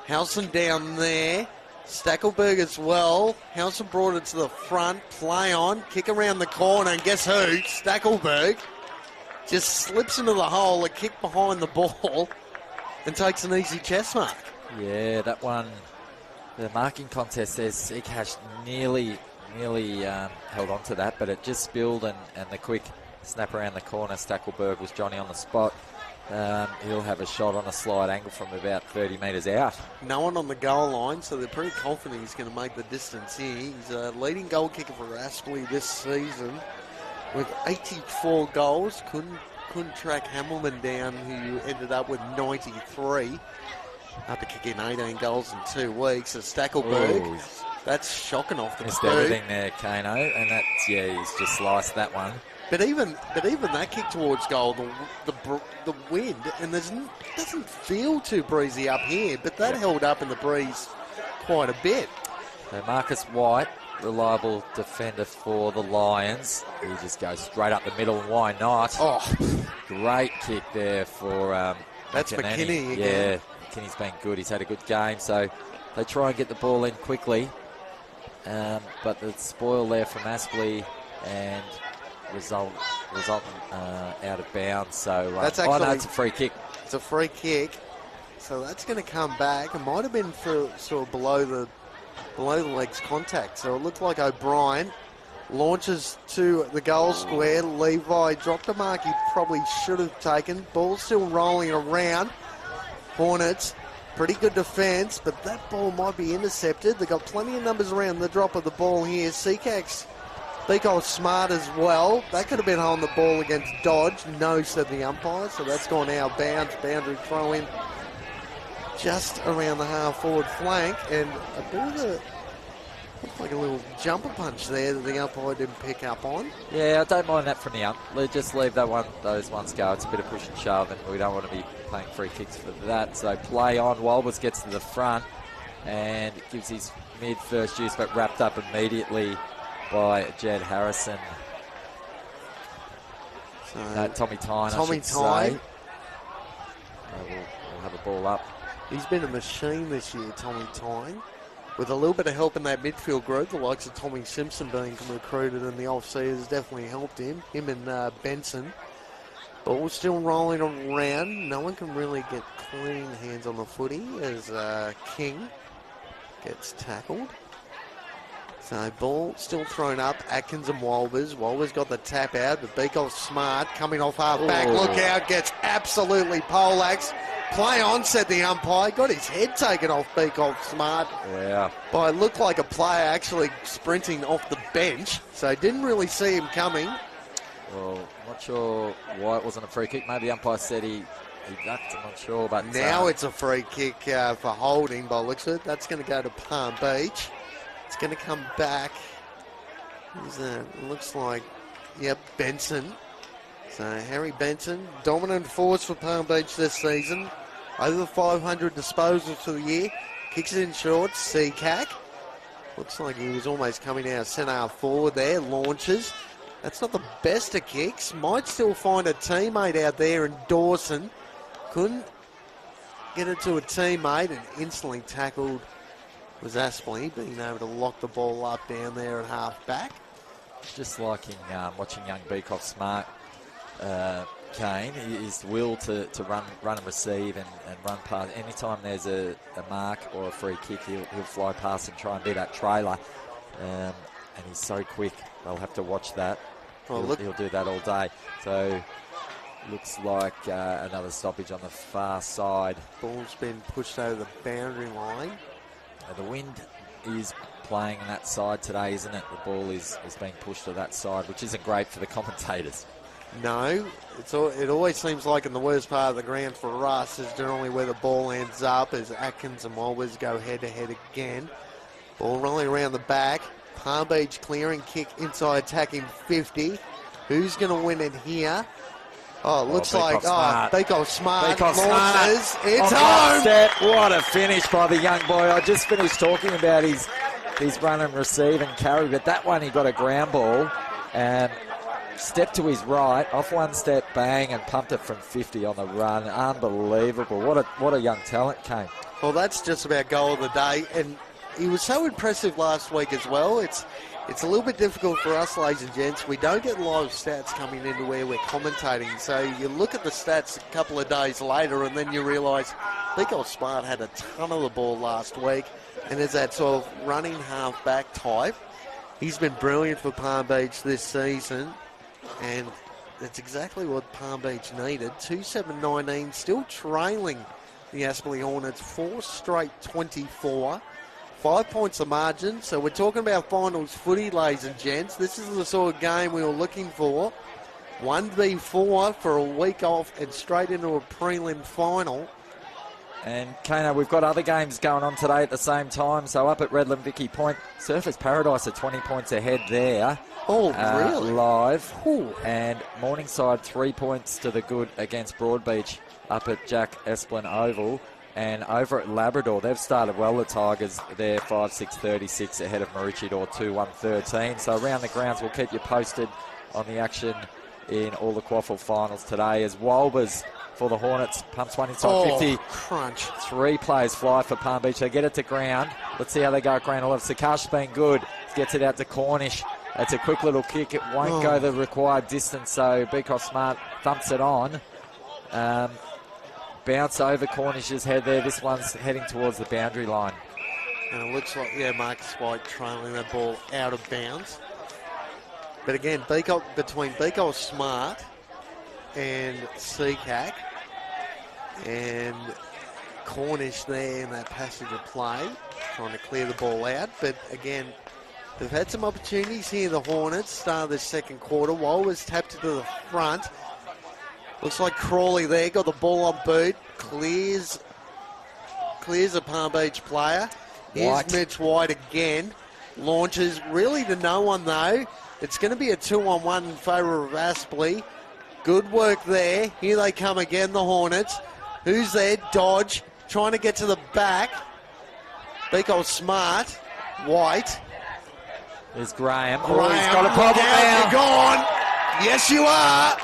Howson down there. Stackelberg as well. Howson brought it to the front. Play on. Kick around the corner, and guess who? Stackelberg just slips into the hole, a kick behind the ball, and takes an easy chest mark. Yeah, that one, the marking contest there, Seacash nearly held on to that, but it just spilled, and the quick snap around the corner. Stackelberg was Johnny on the spot. He'll have a shot on a slide angle from about 30 metres out. No one on the goal line, so they're pretty confident he's going to make the distance here. He's a leading goal kicker for Aspley this season with 84 goals. Couldn't track Hamilman down, who ended up with 93 after kicking 18 goals in 2 weeks. So Stackelberg, that's shocking off the missed boot. Everything there, Kano, and that's, yeah, he's just sliced that one. But even that kick towards goal, the wind, and doesn't feel too breezy up here, but that held up in the breeze quite a bit. So Marcus White, reliable defender for the Lions. He just goes straight up the middle, and why not? Oh, great Kick there for that's McKinney again. Yeah, McKinney's been good. He's had a good game, so they try and get the ball in quickly. But the spoil there from Aspley, and resulting out of bounds. So that's actually, no, it's a free kick. It's a free kick, so that's going to come back. It might have been for sort of below the legs contact. So it looked like O'Brien launches to the goal square. Levi dropped a mark he probably should have taken. Ball still rolling around. Hornets, pretty good defence, but that ball might be intercepted. They've got plenty of numbers around the drop of the ball here. Seacax, Beakoff smart as well. That could have been holding the ball against Dodge. No, said the umpire, so that's gone out of bounds. Boundary throw in just around the half-forward flank, and a bit of looked like a little jumper punch there that the umpire didn't pick up on. Yeah, I don't mind that from the ump. Just leave those ones go. It's a bit of push and shove, and we don't want to be playing free kicks for that. So play on. Walbers gets to the front and gives his mid-first use, but wrapped up immediately by Jed Harrison. So Tommy Tyne, Tommy Tyne. We'll have a ball up. He's been a machine this year, Tommy Tyne. With a little bit of help in that midfield group, the likes of Tommy Simpson being recruited in the off-season has definitely helped him and Benson. Ball still rolling around. No one can really get clean hands on the footy as King gets tackled. So ball still thrown up. Atkins and Walbers. Walbers got the tap out, but Beakoff smart. Coming off half back. Look out. Gets absolutely poleaxed. Play on, said the umpire. Got his head taken off Beakoff smart. Yeah. But it looked like a player actually sprinting off the bench. So didn't really see him coming. Well, I'm not sure why it wasn't a free kick. Maybe the umpire said he ducked. I'm not sure. But now it's a free kick for holding by looks of it. That's going to go to Palm Beach. It's going to come back. It looks like, Benson. So Harry Benson, dominant force for Palm Beach this season. Over 500 disposals for the year. Kicks it in short. Seacack. Looks like he was almost coming out centre forward there. Launches. That's not the best of kicks. Might still find a teammate out there in Dawson. Couldn't get it to a teammate and instantly tackled was Aspley, being able to lock the ball up down there at half back. Just liking watching young Beecroft Smart, Kane, his will to run and receive and run past. Anytime there's a mark or a free kick, he'll fly past and try and be that trailer. And he's so quick, they'll have to watch that. Well, He'll do that all day. So looks like another stoppage on the far side. Ball's been pushed over the boundary line. The wind is playing on that side today, isn't it? The ball is being pushed to that side, which isn't great for the commentators. No, it always seems like in the worst part of the ground for us is generally where the ball ends up as Atkins and Walbers go head-to-head again. Ball rolling around the back. Palm Beach clearing kick inside attacking 50. Who's going to win it here? Oh, it looks like Beecroft Smart launches. It's home. Step. What a finish by the young boy. I just finished talking about his run and receive and carry, but that one he got a ground ball and stepped to his right, off one step, bang, and pumped it from 50 on the run. Unbelievable. What a young talent, Kane. Well, that's just about goal of the day, and he was so impressive last week as well. It's a little bit difficult for us, ladies and gents. We don't get live stats coming into where we're commentating. So you look at the stats a couple of days later and then you realise Beecroft Smart had a ton of the ball last week and is that sort of running half-back type. He's been brilliant for Palm Beach this season and that's exactly what Palm Beach needed. 2-7-19, still trailing the Aspley Hornets 4 straight 24. 5 points of margin, so we're talking about finals footy, ladies and gents. This is the sort of game we were looking for. 1v4 for a week off and straight into a prelim final. And, Kano, we've got other games going on today at the same time. So up at Redland Vicky Point, Surfers Paradise are 20 points ahead there. Oh, really? Live. Ooh. And Morningside 3 points to the good against Broadbeach up at Jack Esplin Oval. And over at Labrador, they've started well, the Tigers. They're 5-6-36 ahead of Maroochydore 2-1-13. So around the grounds, we'll keep you posted on the action in all the QAFL finals today as Walbers for the Hornets pumps one inside 50. Crunch. 3 players fly for Palm Beach. They get it to ground. Let's see how they go at ground 11. Sakash's been good. Gets it out to Cornish. It's a quick little kick. It won't go the required distance, so Beecroft Smart thumps it on. Bounce over Cornish's head there. This one's heading towards the boundary line. And it looks like, Marcus White trailing that ball out of bounds. But again, between Beecroft Smart and Seacack and Cornish there in that passage of play, trying to clear the ball out. But again, they've had some opportunities here, the Hornets, start of the second quarter. Walbers tapped it to the front. Looks like Crawley there, got the ball on boot, clears a Palm Beach player. Here's Mitch White again, launches really to no one though. It's going to be a 2-on-1 in favour of Aspley. Good work there. Here they come again, the Hornets. Who's there? Dodge, trying to get to the back. Beecroft Smart, White. There's Graham. Graham, he's got a problem now. You're gone. Yes, you are.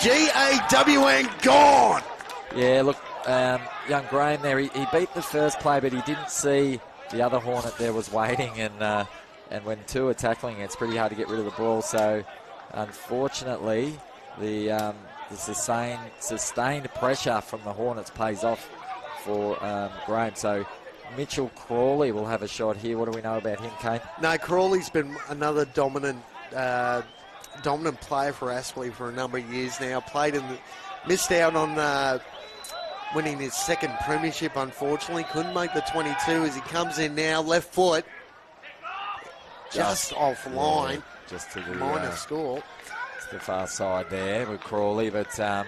G-A-W-N, gone. Yeah, look, young Graham there, he beat the first play, but he didn't see the other Hornet there was waiting, and when two are tackling, it's pretty hard to get rid of the ball. So, unfortunately, the sustained pressure from the Hornets pays off for Graham. So, Mitchell Crawley will have a shot here. What do we know about him, Kane? No, Crawley's been another dominant player for Aspley for a number of years now. Missed out on winning his second premiership, unfortunately. Couldn't make the 22 as he comes in now. Left foot, just offline. Just to the minor score. It's the far side there with Crawley, but young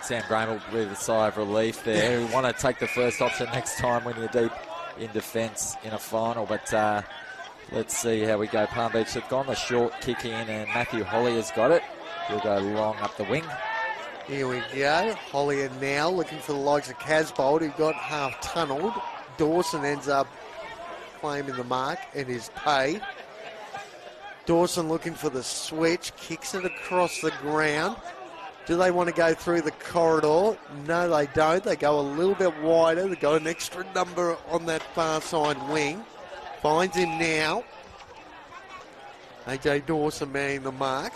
Sam Graham will breathe a sigh of relief there. We want to take the first option next time when you're deep in defence in a final, but let's see how we go. Palm Beach have gone the short kick in, and Matthew Holly has got it. He'll go long up the wing. Here we go. Hollier now looking for the likes of Casbold, who got half tunnelled. Dawson ends up claiming the mark and is paid. Dawson looking for the switch, kicks it across the ground. Do they want to go through the corridor? No, they don't. They go a little bit wider. They got an extra number on that far side wing. Finds him now. AJ Dawson manning the mark.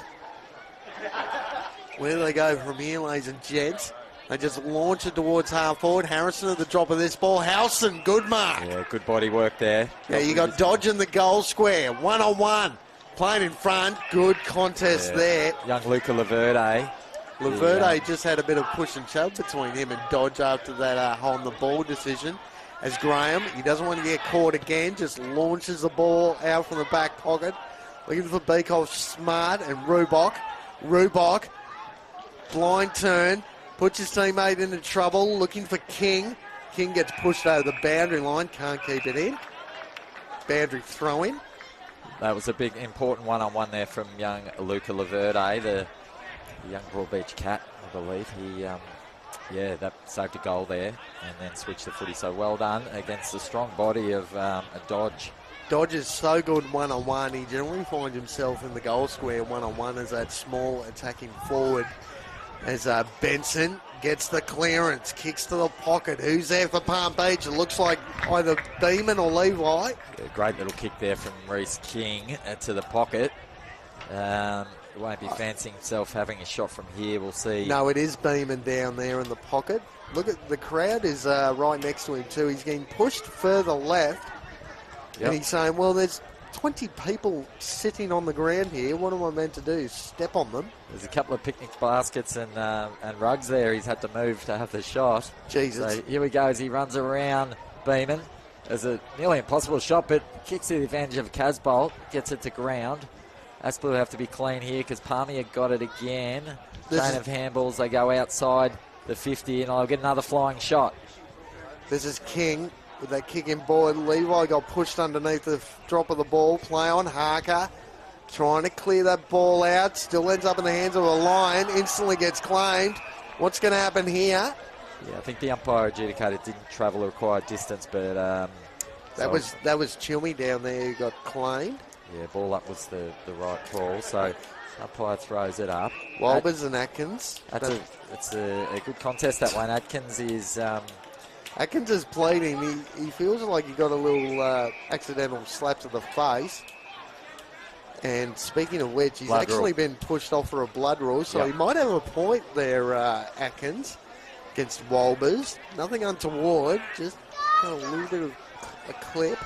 Where do they go from here, ladies and gents? They just launch it towards half forward. Harrison at the drop of this ball. Howson, good mark. Yeah, good body work there. Yeah, you got Dodge in the goal square. 1-on-1. Playing in front. Good contest there. Young Luca Laverde. Laverde just had a bit of push and shove between him and Dodge after that hold the ball decision. As Graham, he doesn't want to get caught again, just launches the ball out from the back pocket. Looking for Beekhoff, Smart, and Rubok. Rubok, blind turn, puts his teammate into trouble, looking for King. King gets pushed over the boundary line, can't keep it in. Boundary throw-in. That was a big, important one-on-one there from young Luca Laverde, the young Broadbeach Cat, I believe. He, that saved a goal there and then switched the footy. So well done against the strong body of a Dodge. Dodge is so good one-on-one. He generally finds himself in the goal square one-on-one as that small attacking forward. As Benson gets the clearance, kicks to the pocket. Who's there for Palm Beach? It looks like either Beeman or Levi. Yeah, great little kick there from Reece King to the pocket. Won't be fancying himself having a shot from here. We'll see. No, it is Beeman down there in the pocket. Look at the crowd is right next to him too. He's getting pushed further left. Yep. And he's saying, well, there's 20 people sitting on the ground here. What am I meant to do? Step on them? There's a couple of picnic baskets and rugs there. He's had to move to have the shot. Jesus. So here we go as he runs around Beeman. There's a nearly impossible shot, but kicks to the advantage of Casbolt. Gets it to ground. Aspley will have to be clean here because Palmier got it again. Chain of handballs. They go outside the 50 and I'll get another flying shot. This is King with that kick in board. Levi got pushed underneath the drop of the ball. Play on Harker. Trying to clear that ball out. Still ends up in the hands of a Lion. Instantly gets claimed. What's going to happen here? Yeah, I think the umpire adjudicated didn't travel the required distance, but that was Chummy down there who got claimed. Yeah, ball up was the right call. So umpire throws it up. Walbers and Atkins. It's a good contest, that one. Atkins is bleeding. He feels like he got a little accidental slap to the face. And speaking of which, he's actually been pushed off for a blood rule, so he might have a point there, Atkins, against Walbers. Nothing untoward, just got a little bit of a clip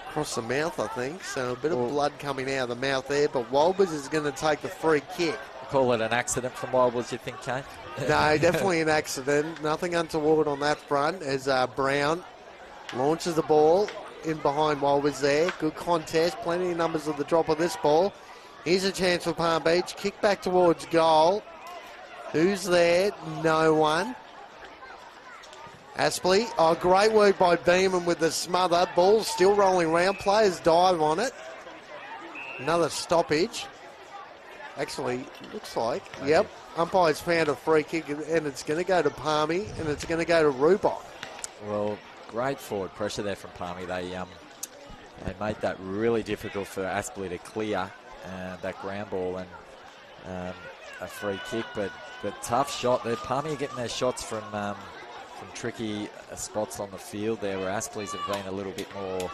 across the mouth, I think. So a bit of blood coming out of the mouth there, but Walbers is going to take the free kick. Call it an accident from Walbers, you think, Kane? No, definitely an accident. Nothing untoward on that front as Brown launches the ball in behind Walbers there. Good contest. Plenty of numbers of the drop of this ball. Here's a chance for Palm Beach. Kick back towards goal. Who's there? No one. Aspley. Oh, great work by Beeman with the smother. Ball still rolling around. Players dive on it. Another stoppage. Actually, looks like. Yep. Umpire's found a free kick, and it's going to go to Palmy, and it's going to go to Rubok. Well, great forward pressure there from Palmy. They made that really difficult for Aspley to clear that ground ball and a free kick, but tough shot there. Palmy are getting their shots from tricky spots on the field there, where Aspley's have been a little bit more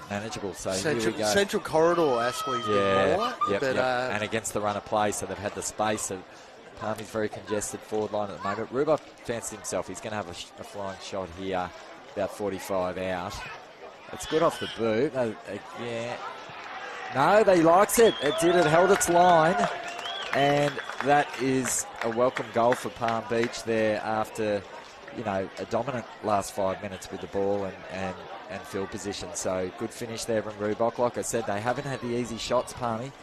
manageable. So here we go. Central corridor, Aspley's been more. Yep. And against the run of play, so they've had the space. So Palmy's very congested forward line at the moment. Rubok fancied himself. He's going to have a flying shot here, about 45 out. It's good off the boot. No, they likes it. It did. It held its line. And that is a welcome goal for Palm Beach there after, a dominant last 5 minutes with the ball and field position. So good finish there from Rubok. Like I said, they haven't had the easy shots, Palmy.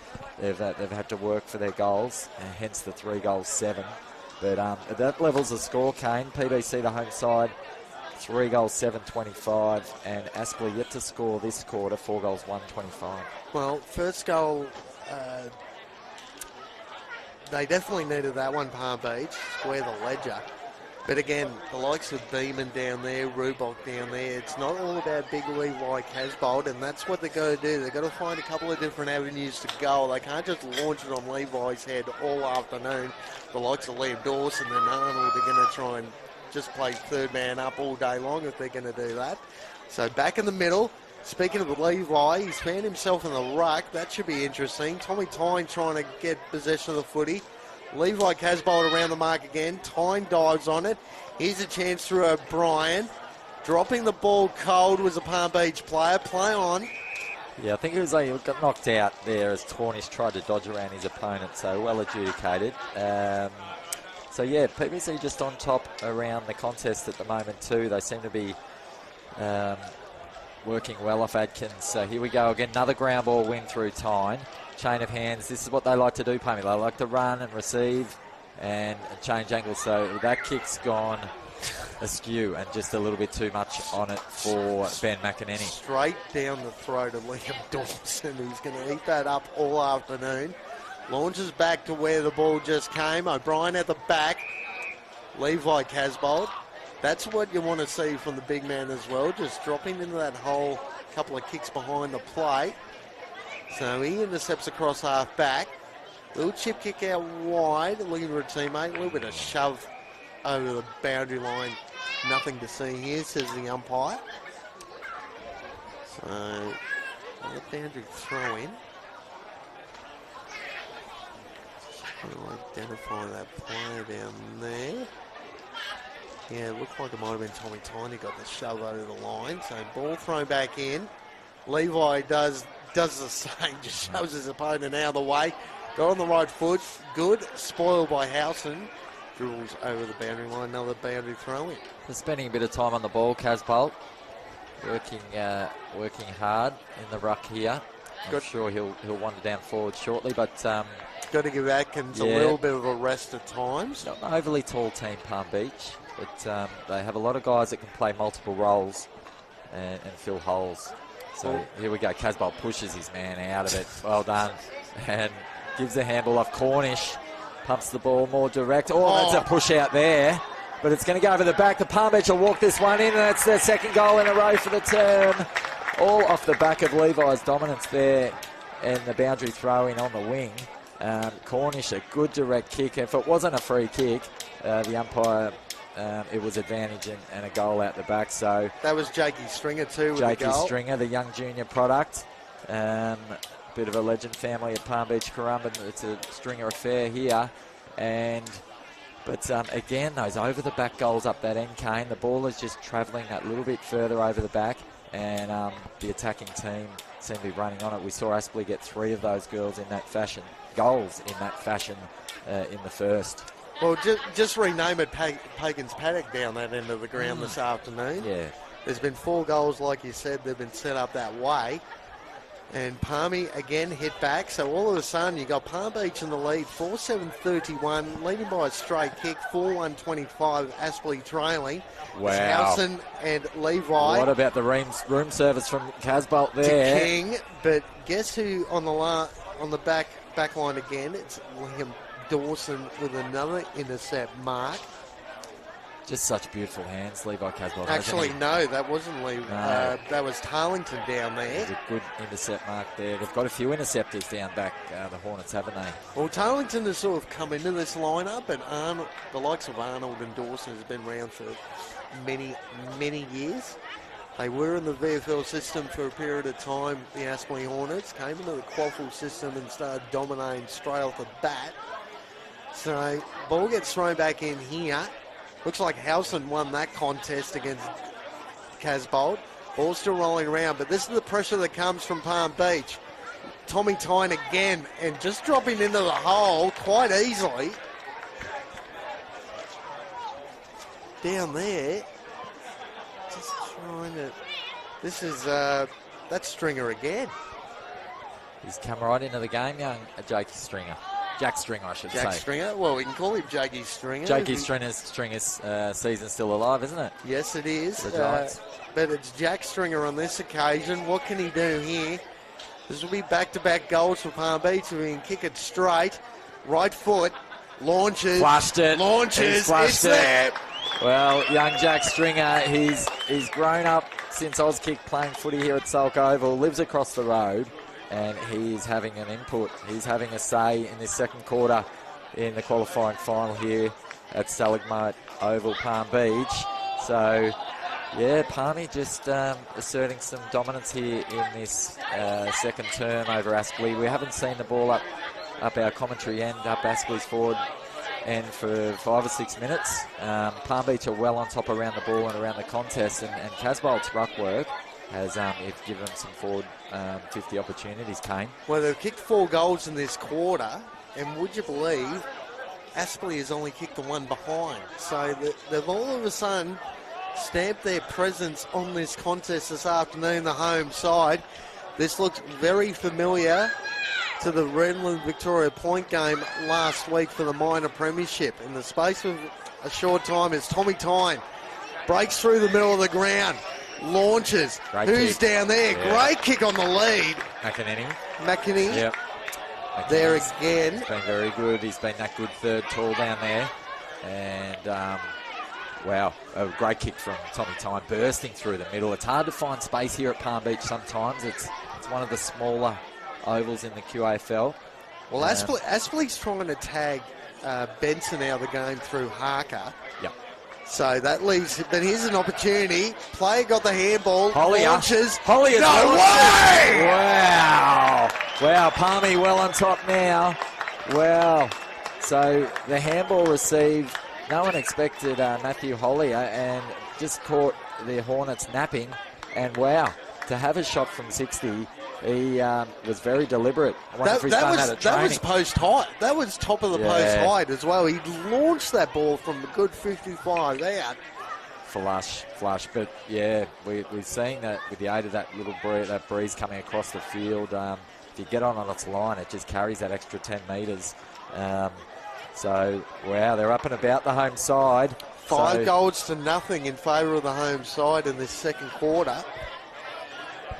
They've had to work for their goals, and hence the 3 goals, 7. But that levels the score, Kane. PBC, the home side, 3 goals, 7-25. And Aspley yet to score this quarter, 4 goals, 1-25. Well, first goal, they definitely needed that one, Palm Beach. Square the ledger. But again, the likes of Beeman down there, Rubok down there, it's not all about big Levi Casbolt, and that's what they've got to do. They've got to find a couple of different avenues to go. They can't just launch it on Levi's head all afternoon. The likes of Liam Dawson and Arnold are going to try and just play third man up all day long if they're going to do that. So back in the middle, speaking of Levi, he's found himself in the ruck. That should be interesting. Tommy Tyne trying to get possession of the footy. Levi Casbolt around the mark again. Tyne dives on it. Here's a chance through O'Brien. Dropping the ball cold was a Palm Beach player. Play on. Yeah, I think it was like he got knocked out there as Tornish tried to dodge around his opponent, so well adjudicated. So yeah, PBC just on top around the contest at the moment too. They seem to be working well off Adkins. So here we go again, another ground ball win through Tyne. Chain of hands, this is what they like to do, Pammy. They like to run and receive and change angles. So that kick's gone askew and just a little bit too much on it for Ben McEnany. Straight down the throat of Liam Dawson. He's going to eat that up all afternoon. Launches back to where the ball just came. O'Brien at the back. Levi Casbolt. That's what you want to see from the big man as well. Just dropping into that hole, couple of kicks behind the plate. So he intercepts across half back. Little chip kick out wide, looking for a teammate. A little bit of shove over the boundary line. Nothing to see here, says the umpire. So, another boundary throw in. We'll identify that player down there. Yeah, it looked like it might have been Tommy Tyne who got the shove over the line. So, ball thrown back in. Levi does the same, just shoves his opponent out of the way. Got on the right foot, good. Spoiled by Howson. Drills over the boundary line, another boundary throw in. Just spending a bit of time on the ball, Casbolt. Working hard in the ruck here. I'm sure he'll wander down forward shortly, but got to give Atkins a little bit of a rest at times. Not an overly tall team, Palm Beach, but they have a lot of guys that can play multiple roles and fill holes. So here we go. Casbolt pushes his man out of it. Well done. And gives the handball off. Cornish pumps the ball more direct. That's a push out there. But it's going to go over the back. The Palm Beach will walk this one in, and that's their second goal in a row for the term. All off the back of Levi's dominance there and the boundary throw in on the wing. Cornish, a good direct kick. If it wasn't a free kick, the umpire... it was advantage and a goal out the back. So that was Jakey Stringer too. Jakey Stringer, the young junior product. Bit of a legend family at Palm Beach Currumbin. It's a Stringer affair here. But again, those over the back goals up that end, Kane. The ball is just travelling that little bit further over the back, and the attacking team seem to be running on it. We saw Aspley get 3 of those goals in that fashion in the first. Well, just rename it Pagan's Paddock down that end of the ground this afternoon. Yeah. There's been 4 goals, like you said, they've been set up that way. And Palmy again hit back. So all of a sudden you got Palm Beach in the lead, 4-7-31, leading by a straight kick, 4-1-25, Aspley trailing. Wow. Howson and Levi. What about the room service from Casbolt there? To King, but guess who on the back line again? It's Liam Dawson with another intercept mark. Just such beautiful hands, Levi Casbolt. Actually, no, that wasn't Levi. No. That was Tarlington down there. There's a good intercept mark there. They've got a few interceptors down back, the Hornets, haven't they? Well, Tarlington has sort of come into this lineup, and the likes of Arnold and Dawson has been around for many, many years. They were in the VFL system for a period of time. The Aspley Hornets came into the QAFL system and started dominating straight off the bat. So, ball gets thrown back in here. Looks like Howson won that contest against Casbolt. Ball still rolling around, but this is the pressure that comes from Palm Beach. Tommy Tyne again, and just dropping into the hole quite easily. Down there. Just trying to... This is... that's Stringer again. He's come right into the game, young Jakey Stringer. Jack Stringer, I should say. Jack Stringer? Well, we can call him Jakey Stringer. Jakey Stringer's season's still alive, isn't it? Yes, it is. The Giants. But it's Jack Stringer on this occasion. What can he do here? This will be back-to-back goals for Palm Beach. We can kick it straight. Right foot. Launches. Flushed it. Launches. Flushed it's it. there. Well, young Jack Stringer, he's grown up since Auskick playing footy here at Sulk Oval, lives across the road, and he's having an input. He's having a say in this second quarter in the qualifying final here at Stalagmite Oval, Palm Beach. So, yeah, Palmy just asserting some dominance here in this second term over Aspley. We haven't seen the ball up our commentary end, up Aspley's forward end for 5 or 6 minutes. Palm Beach are well on top around the ball and around the contest, and Casbolt's ruck work has given them some forward 50 opportunities, Kane. Well, they've kicked 4 goals in this quarter, and would you believe Aspley has only kicked the one behind. So they've all of a sudden stamped their presence on this contest this afternoon, the home side. This looks very familiar to the Redland Victoria Point game last week for the minor premiership. In the space of a short time, as Tommy Tyne breaks through the middle of the ground, launches. Great Who's kick. down there? Yeah. Great kick on the lead. McInerney. Yep. There McInerney's again. He's been very good. He's been that good third tall down there. And, wow, a great kick from Tommy Tyne, bursting through the middle. It's hard to find space here at Palm Beach sometimes. It's one of the smaller ovals in the QAFL. Well, Aspley's trying to tag Benson out of the game through Harker. Yep. So that leaves, but here's an opportunity. Player got the handball, Hollier. launches. Hollier. No way! Wow. Wow, Palmy well on top now. Wow. So the handball received, no one expected Matthew Hollier, and just caught the Hornets napping. And wow, to have a shot from 60, he was very deliberate. I wonder if he's done that at training. That was post height. That was top of the post height as well. He launched that ball from a good 55 out. Flush. But yeah, we've seen that with the aid of that little breeze coming across the field. If you get on its line, it just carries that extra 10 metres. So, wow, they're up and about the home side. 5 goals to nothing in favour of the home side in this second quarter.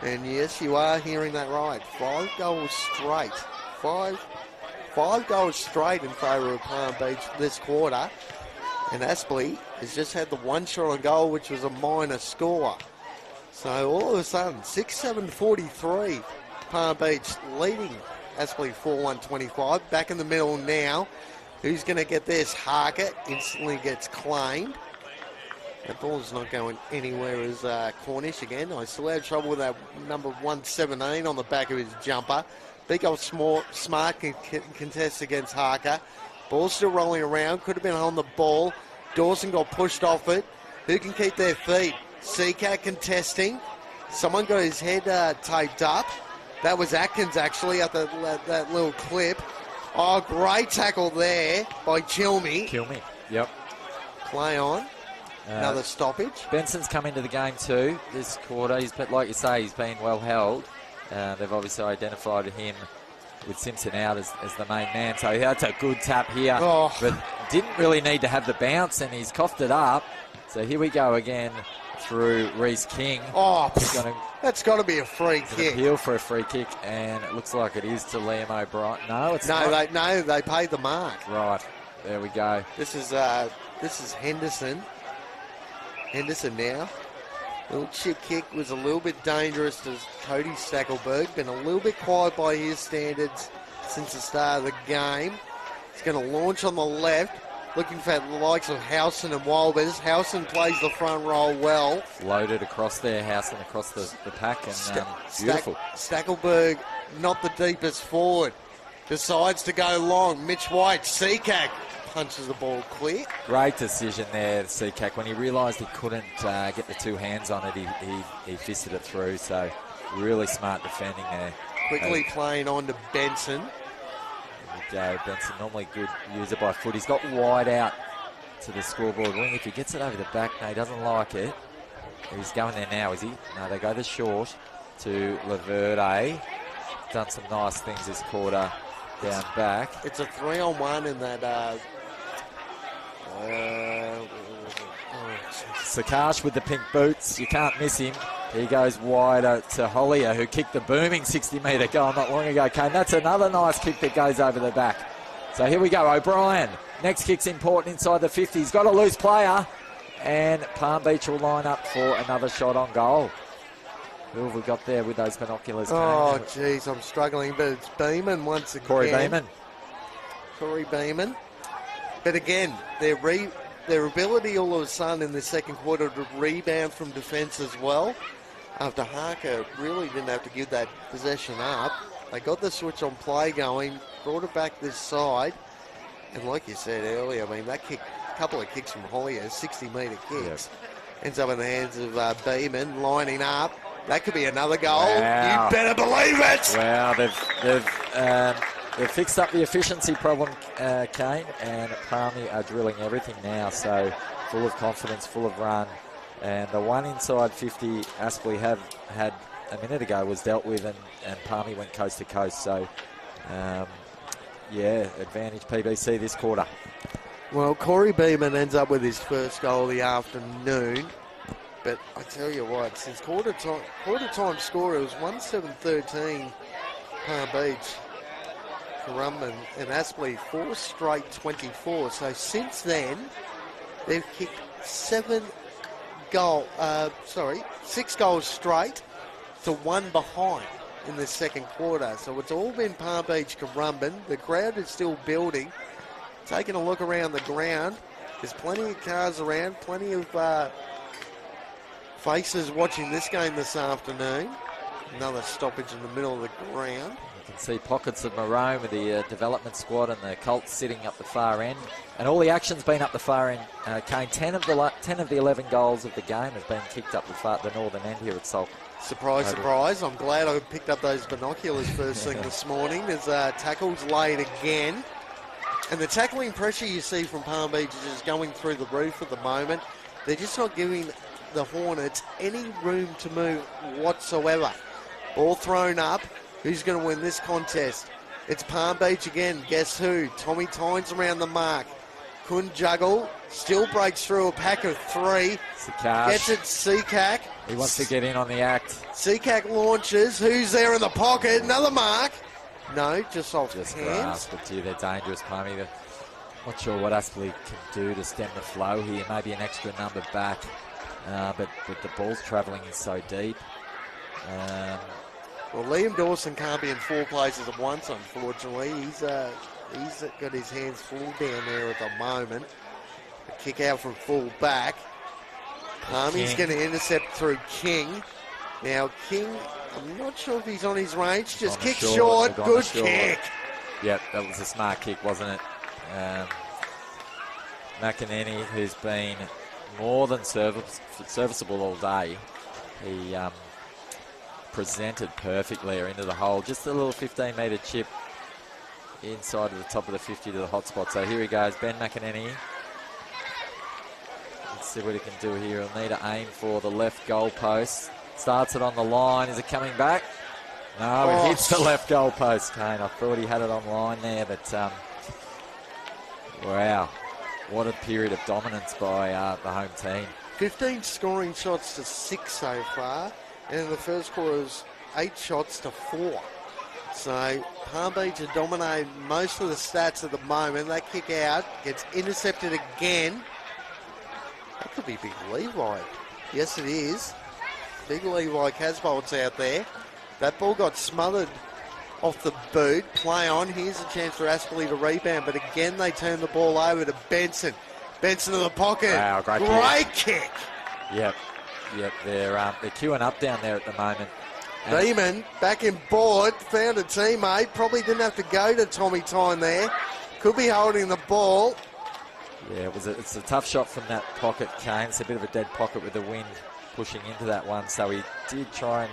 And yes, you are hearing that right. 5 goals straight. Five goals straight in favour of Palm Beach this quarter. And Aspley has just had the one shot on goal, which was a minor score. So all of a sudden, 6-7-43. Palm Beach leading Aspley 4-1-25. Back in the middle now. Who's going to get this? Harker instantly gets claimed. That ball's not going anywhere as Cornish again. I still had trouble with that number 117 on the back of his jumper. Big old smart contest against Harker. Ball's still rolling around. Could have been on the ball. Dawson got pushed off it. Who can keep their feet? Seacat contesting. Someone got his head taped up. That was Atkins actually at that little clip. Oh, great tackle there by Chilmy. Yep. Play on. Another stoppage. Benson's come into the game too this quarter. Like you say, he's been well held. They've obviously identified him with Simpson out as the main man. So that's a good tap here. Oh. But didn't really need to have the bounce, and he's coughed it up. So here we go again through Reece King. Oh, that's got to be a free kick. Appeal for a free kick, and it looks like it is to Liam O'Brien. No, it's not. They paid the mark. Right, there we go. This is Henderson. Henderson now. Little chip kick was a little bit dangerous to Cody Stackelberg. Been a little bit quiet by his standards since the start of the game. He's going to launch on the left. Looking for the likes of Howson and Walbers. Howson plays the front row well. Loaded across there, Howson across the pack, and beautiful. Stackelberg, not the deepest forward. Decides to go long. Mitch White, Seacack punches the ball clear. Great decision there, Seacack. When he realised he couldn't get the two hands on it, he fisted it through. So really smart defending there. Quickly playing on to Benson. Go. Benson, normally good user by foot. He's got wide out to the scoreboard wing. If he gets it over the back, no, he doesn't like it. He's going there now, is he? No, they go the short to Laverde. Done some nice things this quarter down back. It's a 3-on-1 in that... Sakash with the pink boots. You can't miss him. He goes wide to Hollier, who kicked the booming 60-metre goal not long ago. Kane, that's another nice kick that goes over the back. So here we go, O'Brien. Next kick's important inside the 50. He's got a loose player. And Palm Beach will line up for another shot on goal. Who have we got there with those binoculars? Oh, geez, I'm struggling, but it's Beeman once again. Corey Beeman. Corey Beeman. But again, their ability all of a sudden in the second quarter to rebound from defence as well. After Harker really didn't have to give that possession up. They got the switch on play going, brought it back this side. And like you said earlier, I mean, that kick, couple of kicks from Hoyer, 60-metre kicks, ends up in the hands of Beeman, lining up. That could be another goal. Wow. You better believe it. Wow, they've fixed up the efficiency problem, Kane, and Palmy are drilling everything now. So full of confidence, full of run. And the one inside 50 Aspley have had a minute ago was dealt with, and Palmy went coast to coast. So, yeah, advantage PBC this quarter. Well, Corey Beeman ends up with his first goal of the afternoon. But I tell you what, since quarter time score, it was 1-7-13 Palm Beach, Currumbin and Aspley 4 straight 24. So since then, they've kicked 6 goals straight to 1 behind in the second quarter. So it's all been Palm Beach Currumbin. The crowd is still building. Taking a look around the ground, there's plenty of cars around, plenty of faces watching this game this afternoon. Another stoppage in the middle of the ground. You can see pockets of maroon with the development squad and the Colts sitting up the far end. And all the action's been up the far end. Kane, 10 of the 11 goals of the game have been kicked up the northern end here at Salt. Surprise, surprise. I'm glad I picked up those binoculars first thing this morning. There's tackles laid again. And the tackling pressure you see from Palm Beach is just going through the roof at the moment. They're just not giving the Hornets any room to move whatsoever. Ball thrown up. Who's going to win this contest? It's Palm Beach again. Guess who? Tommy Tynes around the mark. Couldn't juggle. Still breaks through a pack of 3. Sikash. Gets it, Seacack. He wants to get in on the act. Seacack launches. Who's there in the pocket? Another mark. No, just off Just hands. grasp, but gee, they're dangerous, Palmy. Not sure what Aspley can do to stem the flow here. Maybe an extra number back, but the ball's travelling in so deep. Well, Liam Dawson can't be in 4 places at once, unfortunately. He's got his hands full down there at the moment. A kick out from full back. Palmy's going to intercept through King. Now, King, I'm not sure if he's on his range. Just kick short. Good kick. Yep, that was a smart kick, wasn't it? McEnany, who's been more than serviceable all day, he presented perfectly into the hole. Just a little 15-metre chip inside of the top of the 50 to the hot spot. So here he goes, Ben McEnany. Let's see what he can do here. He'll need to aim for the left goal post. Starts it on the line. Is it coming back? No, it hits the left goal post, Kane. I thought he had it on line there, but wow. What a period of dominance by the home team. 15 scoring shots to 6 so far. And in the first quarter, it was 8 shots to 4. So Palm Beach are dominating most of the stats at the moment. That kick out gets intercepted again. That could be Big Levi. Yes, it is. Big Levi Casbolt's out there. That ball got smothered off the boot. Play on. Here's a chance for Aspley to rebound. But again, they turn the ball over to Benson. Benson to the pocket. Wow, great kick. Yep. They're queuing up down there at the moment. Beeman back in board. Found a teammate. Probably didn't have to go to Tommy Tyne there. Could be holding the ball. Yeah, it's a tough shot from that pocket, Kane. It's a bit of a dead pocket with the wind pushing into that one. So he did try and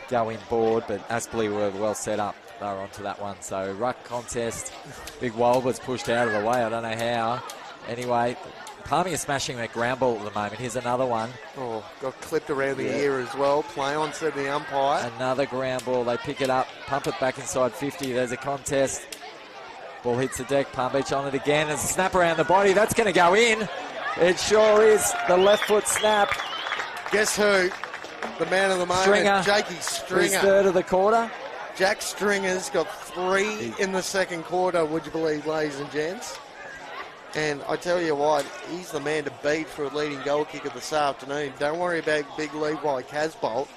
go in board, but Aspley were well set up. They were onto that one. So ruck contest. Big Wolver's pushed out of the way. I don't know how. Anyway, Palmy is smashing that ground ball at the moment. Here's another one. Oh, got clipped around the ear as well. Play on, said the umpire. Another ground ball. They pick it up, pump it back inside 50. There's a contest. Ball hits the deck. Palm Beach on it again. There's a snap around the body. That's going to go in. It sure is. The left foot snap. Guess who? The man of the moment, Stringer. Jakey Stringer. His third of the quarter. Jack Stringer's got 3 in the second quarter, would you believe, ladies and gents? And I tell you what, he's the man to beat for a leading goal kicker this afternoon. Don't worry about big Levi Casbolt.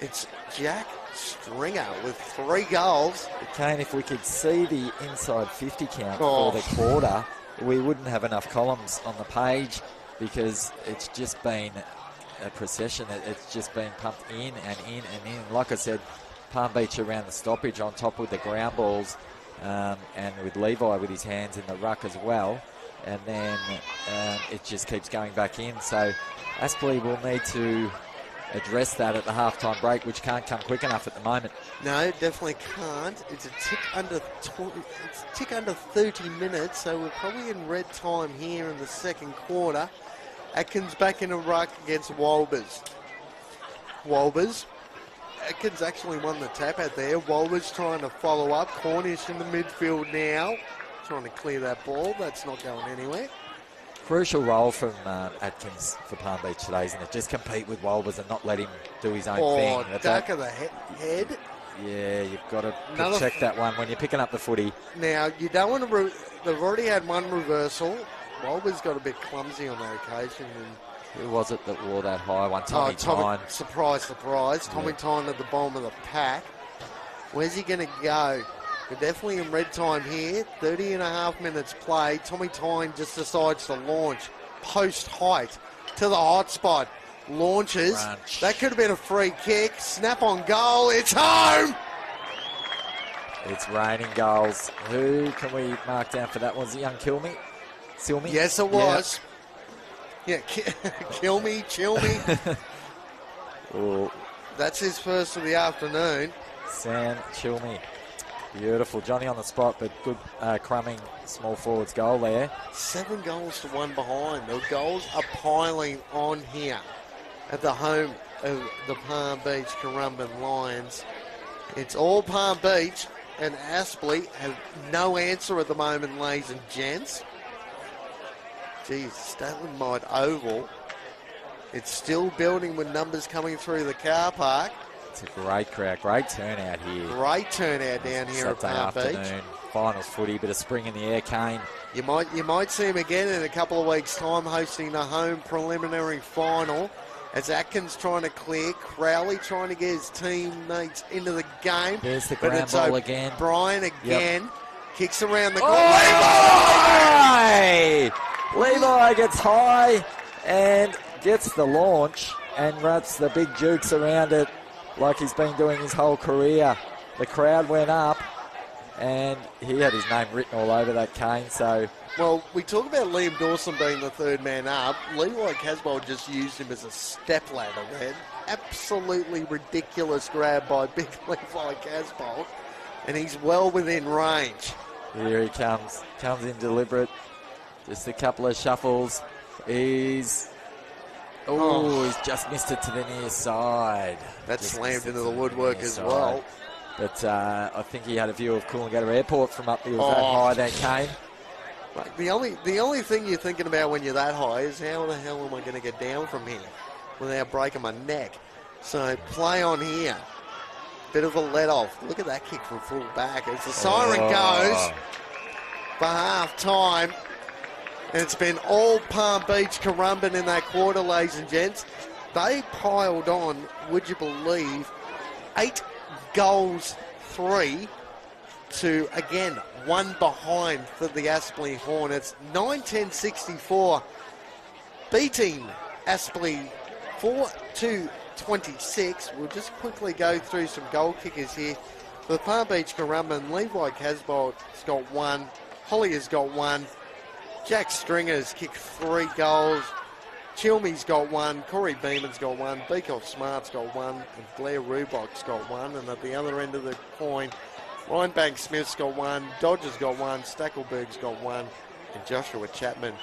It's Jack Stringer with 3 goals. Kane, if we could see the inside 50 count for the quarter, we wouldn't have enough columns on the page because it's just been a procession. It's just been pumped in and in and in. Like I said, Palm Beach around the stoppage on top with the ground balls and with Levi with his hands in the ruck as well. And then it just keeps going back in. So Aspley will need to address that at the halftime break, which can't come quick enough at the moment. No, definitely can't. It's a tick under 30 minutes, so we're probably in red time here in the second quarter. Atkins back in a ruck against Walbers. Atkins actually won the tap out there. Walbers trying to follow up. Cornish in the midfield now, trying to clear that ball. That's not going anywhere. Crucial role from Atkins for Palm Beach today, isn't it? Just compete with Walbers and not let him do his own thing. Duck of the head. Yeah, you've got to check that one when you're picking up the footy. Now, you don't want to... they've already had one reversal. Walbers got a bit clumsy on that occasion. And who was it that wore that high one? Tommy Tyne. Surprise. Tommy Tyne at the bottom of the pack. Where's he going to go? We're definitely in red time here. 30 and a half minutes play. Tommy Tyne just decides to launch post height to the hot spot. Launches. Crunch. That could have been a free kick. Snap on goal. It's home. It's raining goals. Who can we mark down for that? Was it young Silmy? Yes, it was. Yeah, kill me. Oh, That's his first of the afternoon. Sam Chilmy. Beautiful. Johnny on the spot, but good crumbing small forwards goal there. 7 goals to 1 behind. The goals are piling on here at the home of the Palm Beach Currumbin Lions. It's all Palm Beach, and Aspley have no answer at the moment, ladies and gents. Geez, Statland Mide Oval. It's still building with numbers coming through the car park. It's a great crowd, great turnout here. Great turnout down here at Palm Beach. Finals footy, bit of spring in the air, Kane. You might see him again in a couple of weeks' time hosting the home preliminary final as Atkins trying to clear, Crowley trying to get his teammates into the game. There's the ground ball again. Brian again kicks around the goal. Levi gets high and gets the launch and wraps the big jukes around it like he's been doing his whole career. The crowd went up and he had his name written all over that, Kane. So, well, we talk about Liam Dawson being the third man up. Levi Casbolt just used him as a stepladder there. Absolutely ridiculous grab by big Levi Casbolt, and he's well within range. Here he comes in deliberate. Just a couple of shuffles. He's just missed it to the near side. That slammed into the woodwork as well. But I think he had a view of Coolangatta Airport from up there. That high that came. Like the only thing you're thinking about when you're that high is how the hell am I going to get down from here without breaking my neck? So play on here. Bit of a let off. Look at that kick from full back as the siren goes for half time. And it's been all Palm Beach Currumbin in that quarter, ladies and gents. They piled on, would you believe, 8 goals, 3 to, again, 1 behind for the Aspley Hornets. 9-10-64, beating Aspley 4-26. We'll just quickly go through some goal kickers here. For the Palm Beach Currumbin, Levi Casbolt's got 1, Holly has got 1, Jack Stringer's kicked 3 goals. Chilmy's got 1. Corey Beeman's got 1. Beakoff Smart's got 1. And Blair Rubok's got 1. And at the other end of the coin, Ryan Banks Smith's got 1. Dodger's got 1. Stackelberg's got 1. And Joshua Chapman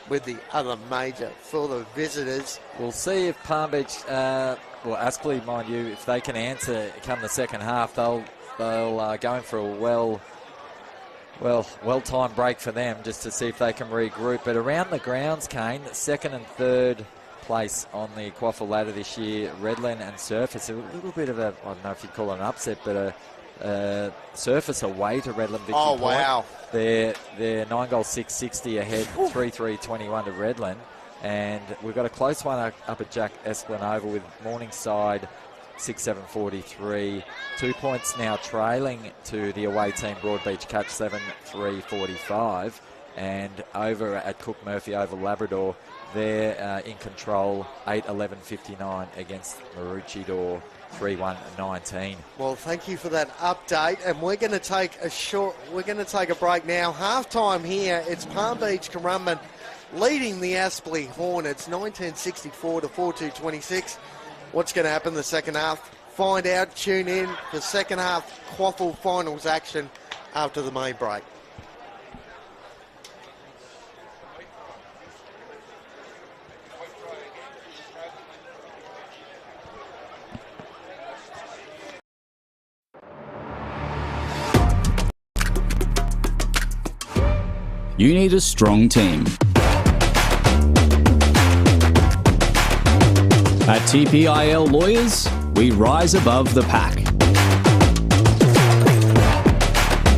with the other major for the visitors. We'll see if Palm Beach, Aspley, mind you, if they can answer come the second half, they'll go in for a well-timed break for them just to see if they can regroup. But around the grounds, Kane, second and third place on the QAFL ladder this year, Redland and Surf. It's a little bit of a, I don't know if you'd call it an upset, but Surface away to Redland Victory Oh, Point. wow. They're 9 goals 660 ahead, 3-3-21 to Redland. And we've got a close one up at Jack Esplin Oval with Morningside 6-7-43. 2 points now trailing to the away team Broadbeach Catch 7-3-45. And over at Cook Murphy Oval Labrador, they're in control 8-11-59 against Maroochydore 3-1-19. Well, thank you for that update, and we're going to take a break now. Half-time here, it's Palm Beach Currumbin leading the Aspley Hornets 1964 to 42-26. What's going to happen in the second half? Find out, tune in for second half QAFL finals action after the main break. You need a strong team. At TPIL Lawyers, we rise above the pack.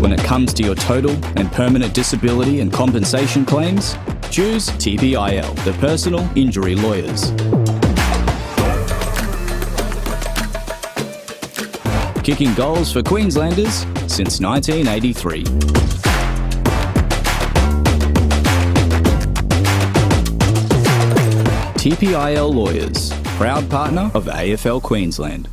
When it comes to your total and permanent disability and compensation claims, choose TPIL, the Personal Injury Lawyers. Kicking goals for Queenslanders since 1983. TPIL Lawyers, proud partner of AFL Queensland.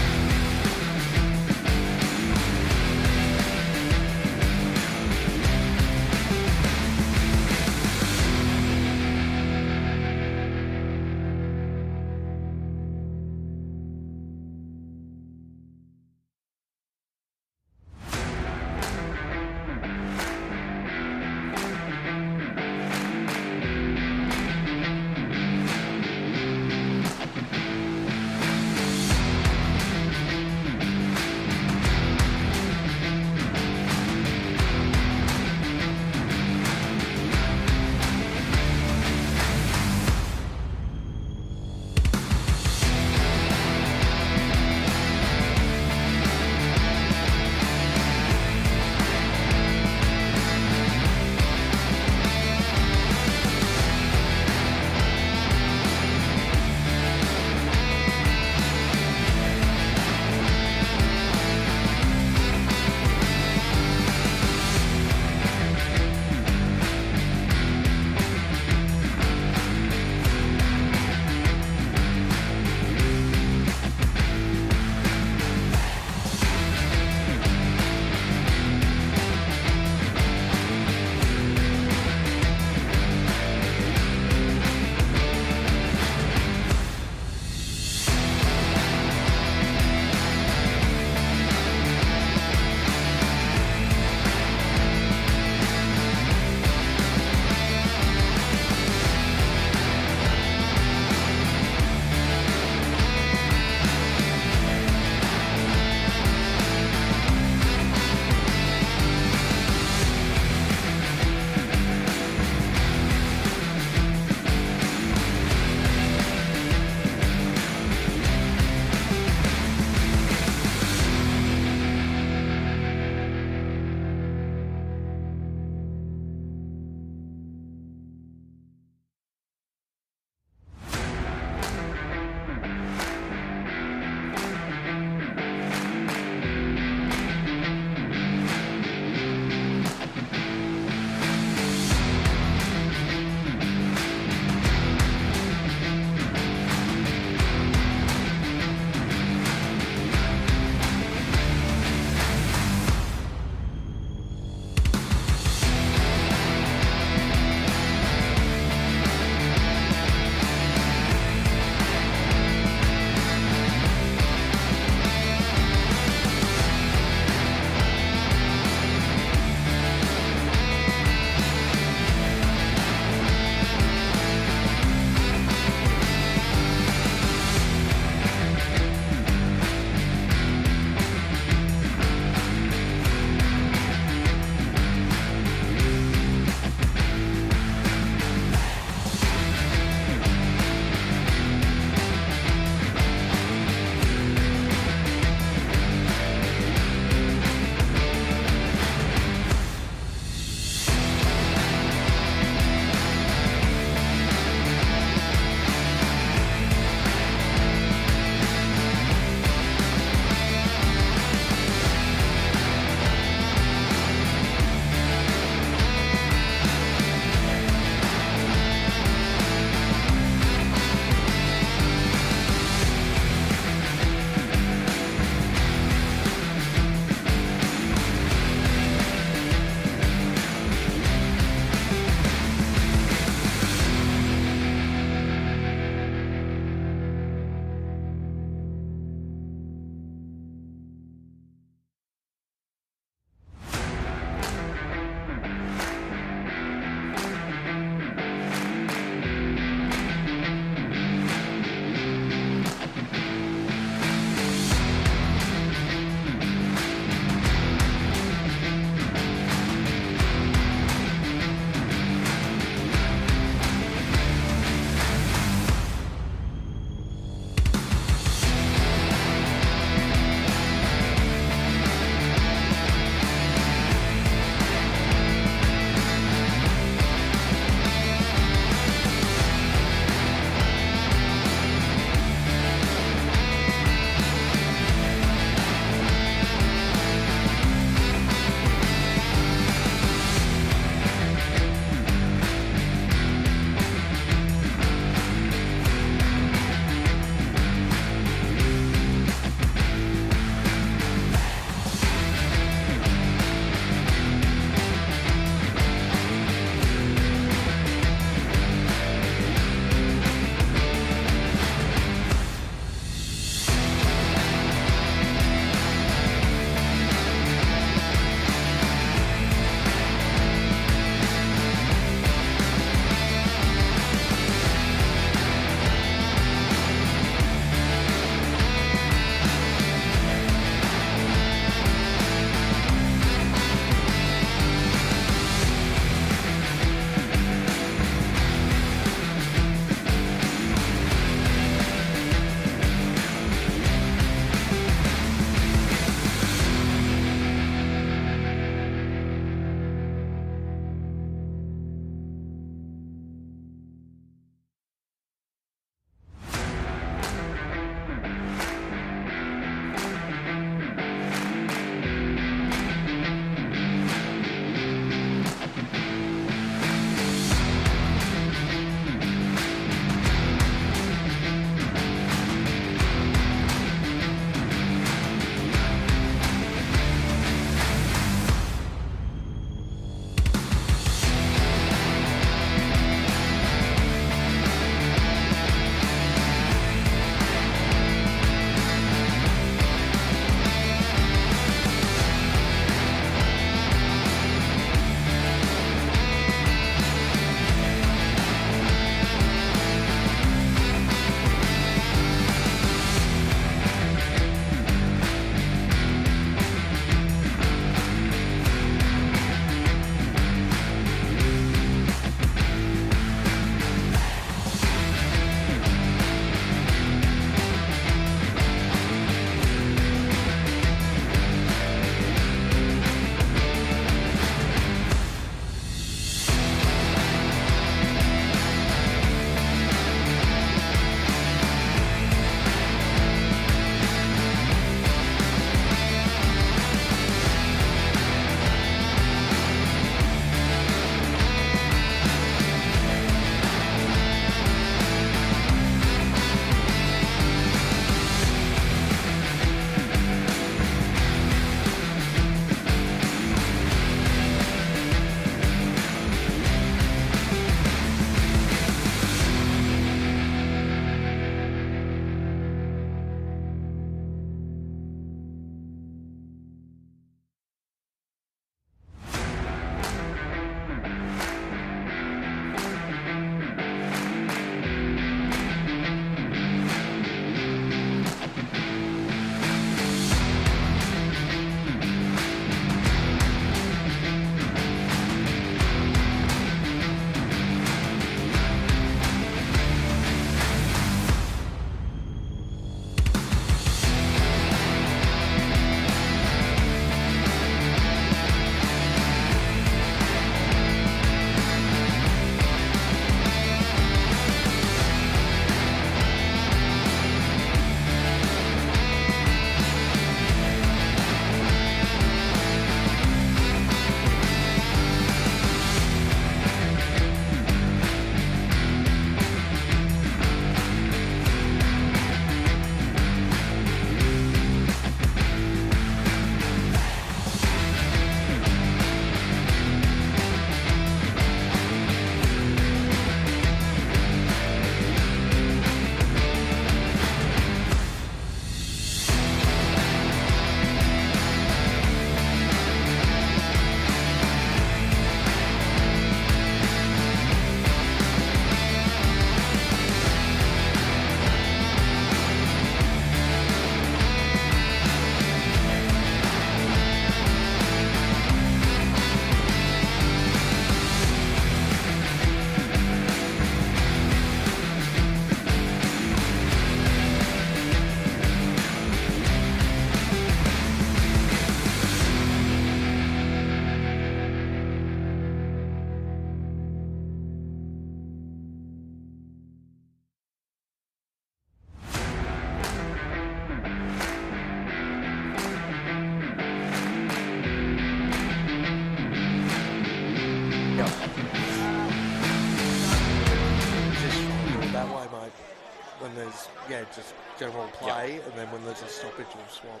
just general play, and then when there's a stoppage, we'll swap.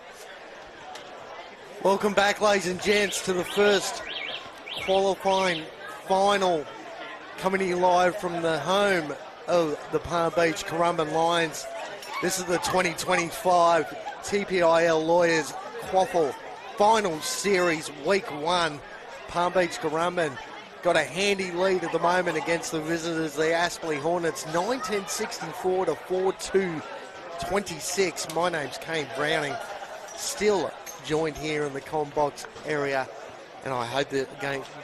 Welcome back, ladies and gents, to the first qualifying final, coming to you live from the home of the Palm Beach Currumbin Lions. This is the 2025 TPIL Lawyers QAFL Final Series, Week 1. Palm Beach Currumbin got a handy lead at the moment against the visitors, the Aspley Hornets, 1964 to 42-26. My name's Kane Browning, still joined here in the ComBox area, and I hope that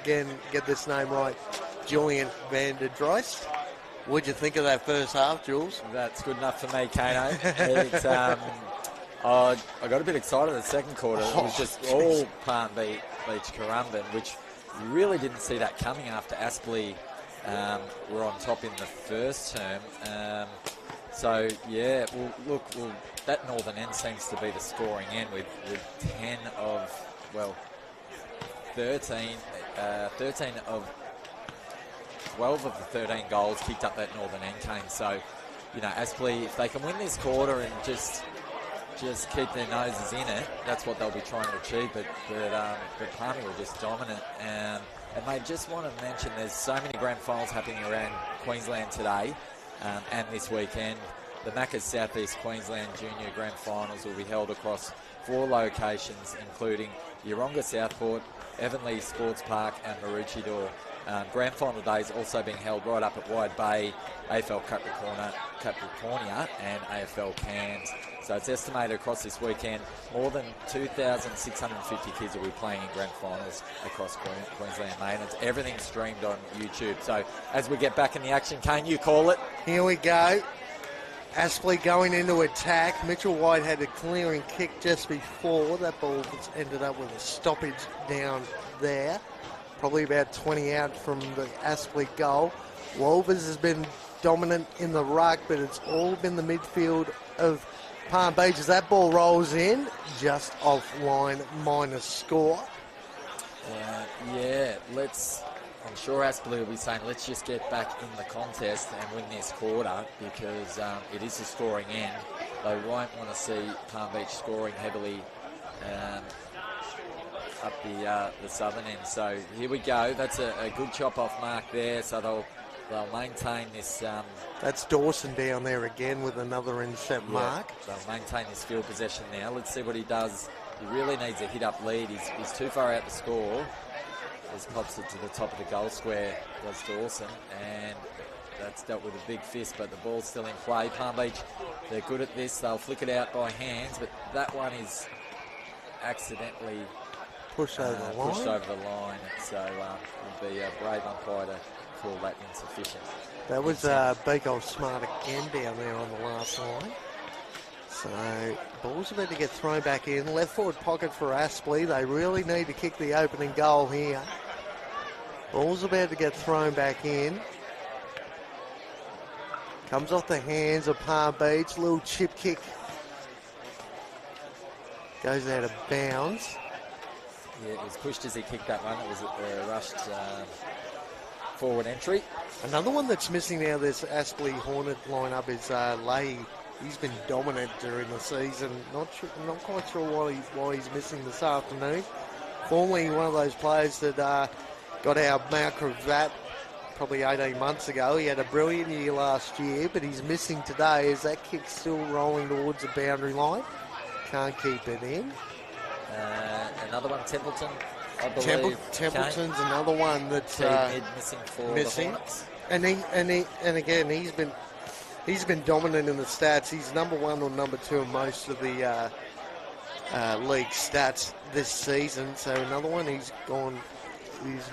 again get this name right, Julian van der Drost. What'd you think of that first half, Jules? That's good enough for me, Kano. It's, I got a bit excited in the second quarter. It was just all Palm Beach Currumbin, which you really didn't see that coming after Aspley were on top in the first term. So, yeah, that northern end seems to be the scoring end with 10 of, 13 of 12 of the 13 goals kicked up that northern end, Kane. So, Aspley, if they can win this quarter and just keep their noses in it, that's what they'll be trying to achieve. But Palmy were just dominant. And they just want to mention there's so many grand finals happening around Queensland today and this weekend. The Macca's Southeast Queensland Junior Grand Finals will be held across 4 locations, including Yeronga Southport, Evanley Sports Park and Maroochydore. Grand final days also being held right up at Wide Bay, AFL Capricornia and AFL Cairns. So it's estimated across this weekend more than 2,650 kids will be playing in grand finals across Queensland, mate. And everything's streamed on YouTube. So as we get back in the action, Kane, you call it. Here we go. Aspley going into attack. Mitchell White had a clearing kick just before. That ball ended up with a stoppage down there. Probably about 20 out from the Aspley goal. Wolvers has been dominant in the ruck, but it's all been the midfield of Palm Beach. As that ball rolls in, just offline, minus score. I'm sure Aspley will be saying, let's just get back in the contest and win this quarter, because it is a scoring end. They won't want to see Palm Beach scoring heavily up the southern end. So here we go. That's a good chop-off mark there. So they'll maintain this. That's Dawson down there again with another intercept mark. They'll maintain this field possession now. Let's see what he does. He really needs a hit-up lead. He's too far out to score. Just pops it to the top of the goal square, does Dawson, and that's dealt with a big fist, but the ball's still in play. Palm Beach, they're good at this. They'll flick it out by hands, but that one is accidentally pushed over the line. So it'll be a brave umpire to call that insufficient. That was big old smart again down there on the last line. So ball's about to get thrown back in. Left forward pocket for Aspley. They really need to kick the opening goal here. Ball's about to get thrown back in. Comes off the hands of Palm Beach. Little chip kick. Goes out of bounds. Yeah, it was pushed as he kicked that one. It was a rushed forward entry. Another one that's missing now, this Aspley Hornet lineup, is Leahy. He's been dominant during the season. Not quite sure why he's missing this afternoon. Formerly one of those players that got our Mount Cravat probably 18 months ago. He had a brilliant year last year, but he's missing today as that kick's still rolling towards the boundary line. Can't keep it in. Another one, Templeton, I believe. Templeton's another one that's missing for the Hornets. And again, he's been dominant in the stats. He's number 1 or number 2 in most of the league stats this season. So another one, he's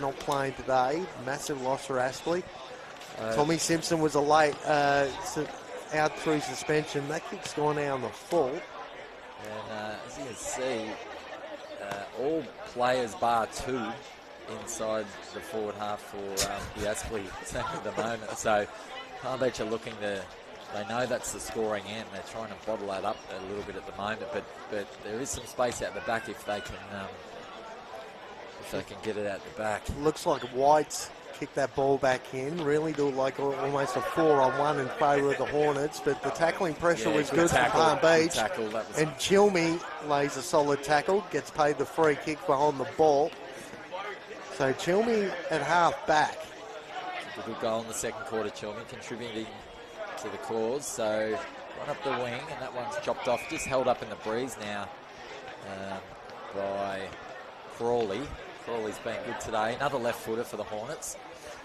not playing today. Massive loss for Aspley. Tommy Simpson was a late out through suspension. That kick's gone out on the full. And as you can see, all players bar 2 inside the forward half for the Aspley team at the moment. So Palm Beach are looking to, they know that's the scoring end. They're trying to bottle that up a little bit at the moment, but there is some space out the back if they can get it out the back. Looks like White's kick that ball back in. Really do like almost a 4-on-1 in favour of the Hornets, but the tackling pressure was good from Palm Beach. And Chilmy lays a solid tackle, gets paid the free kick behind the ball. So Chilmy at half back. A good goal in the second quarter, Chilmy contributing to the cause. So one up the wing, and that one's chopped off, just held up in the breeze now by Crawley. Crawley's been good today. Another left footer for the Hornets.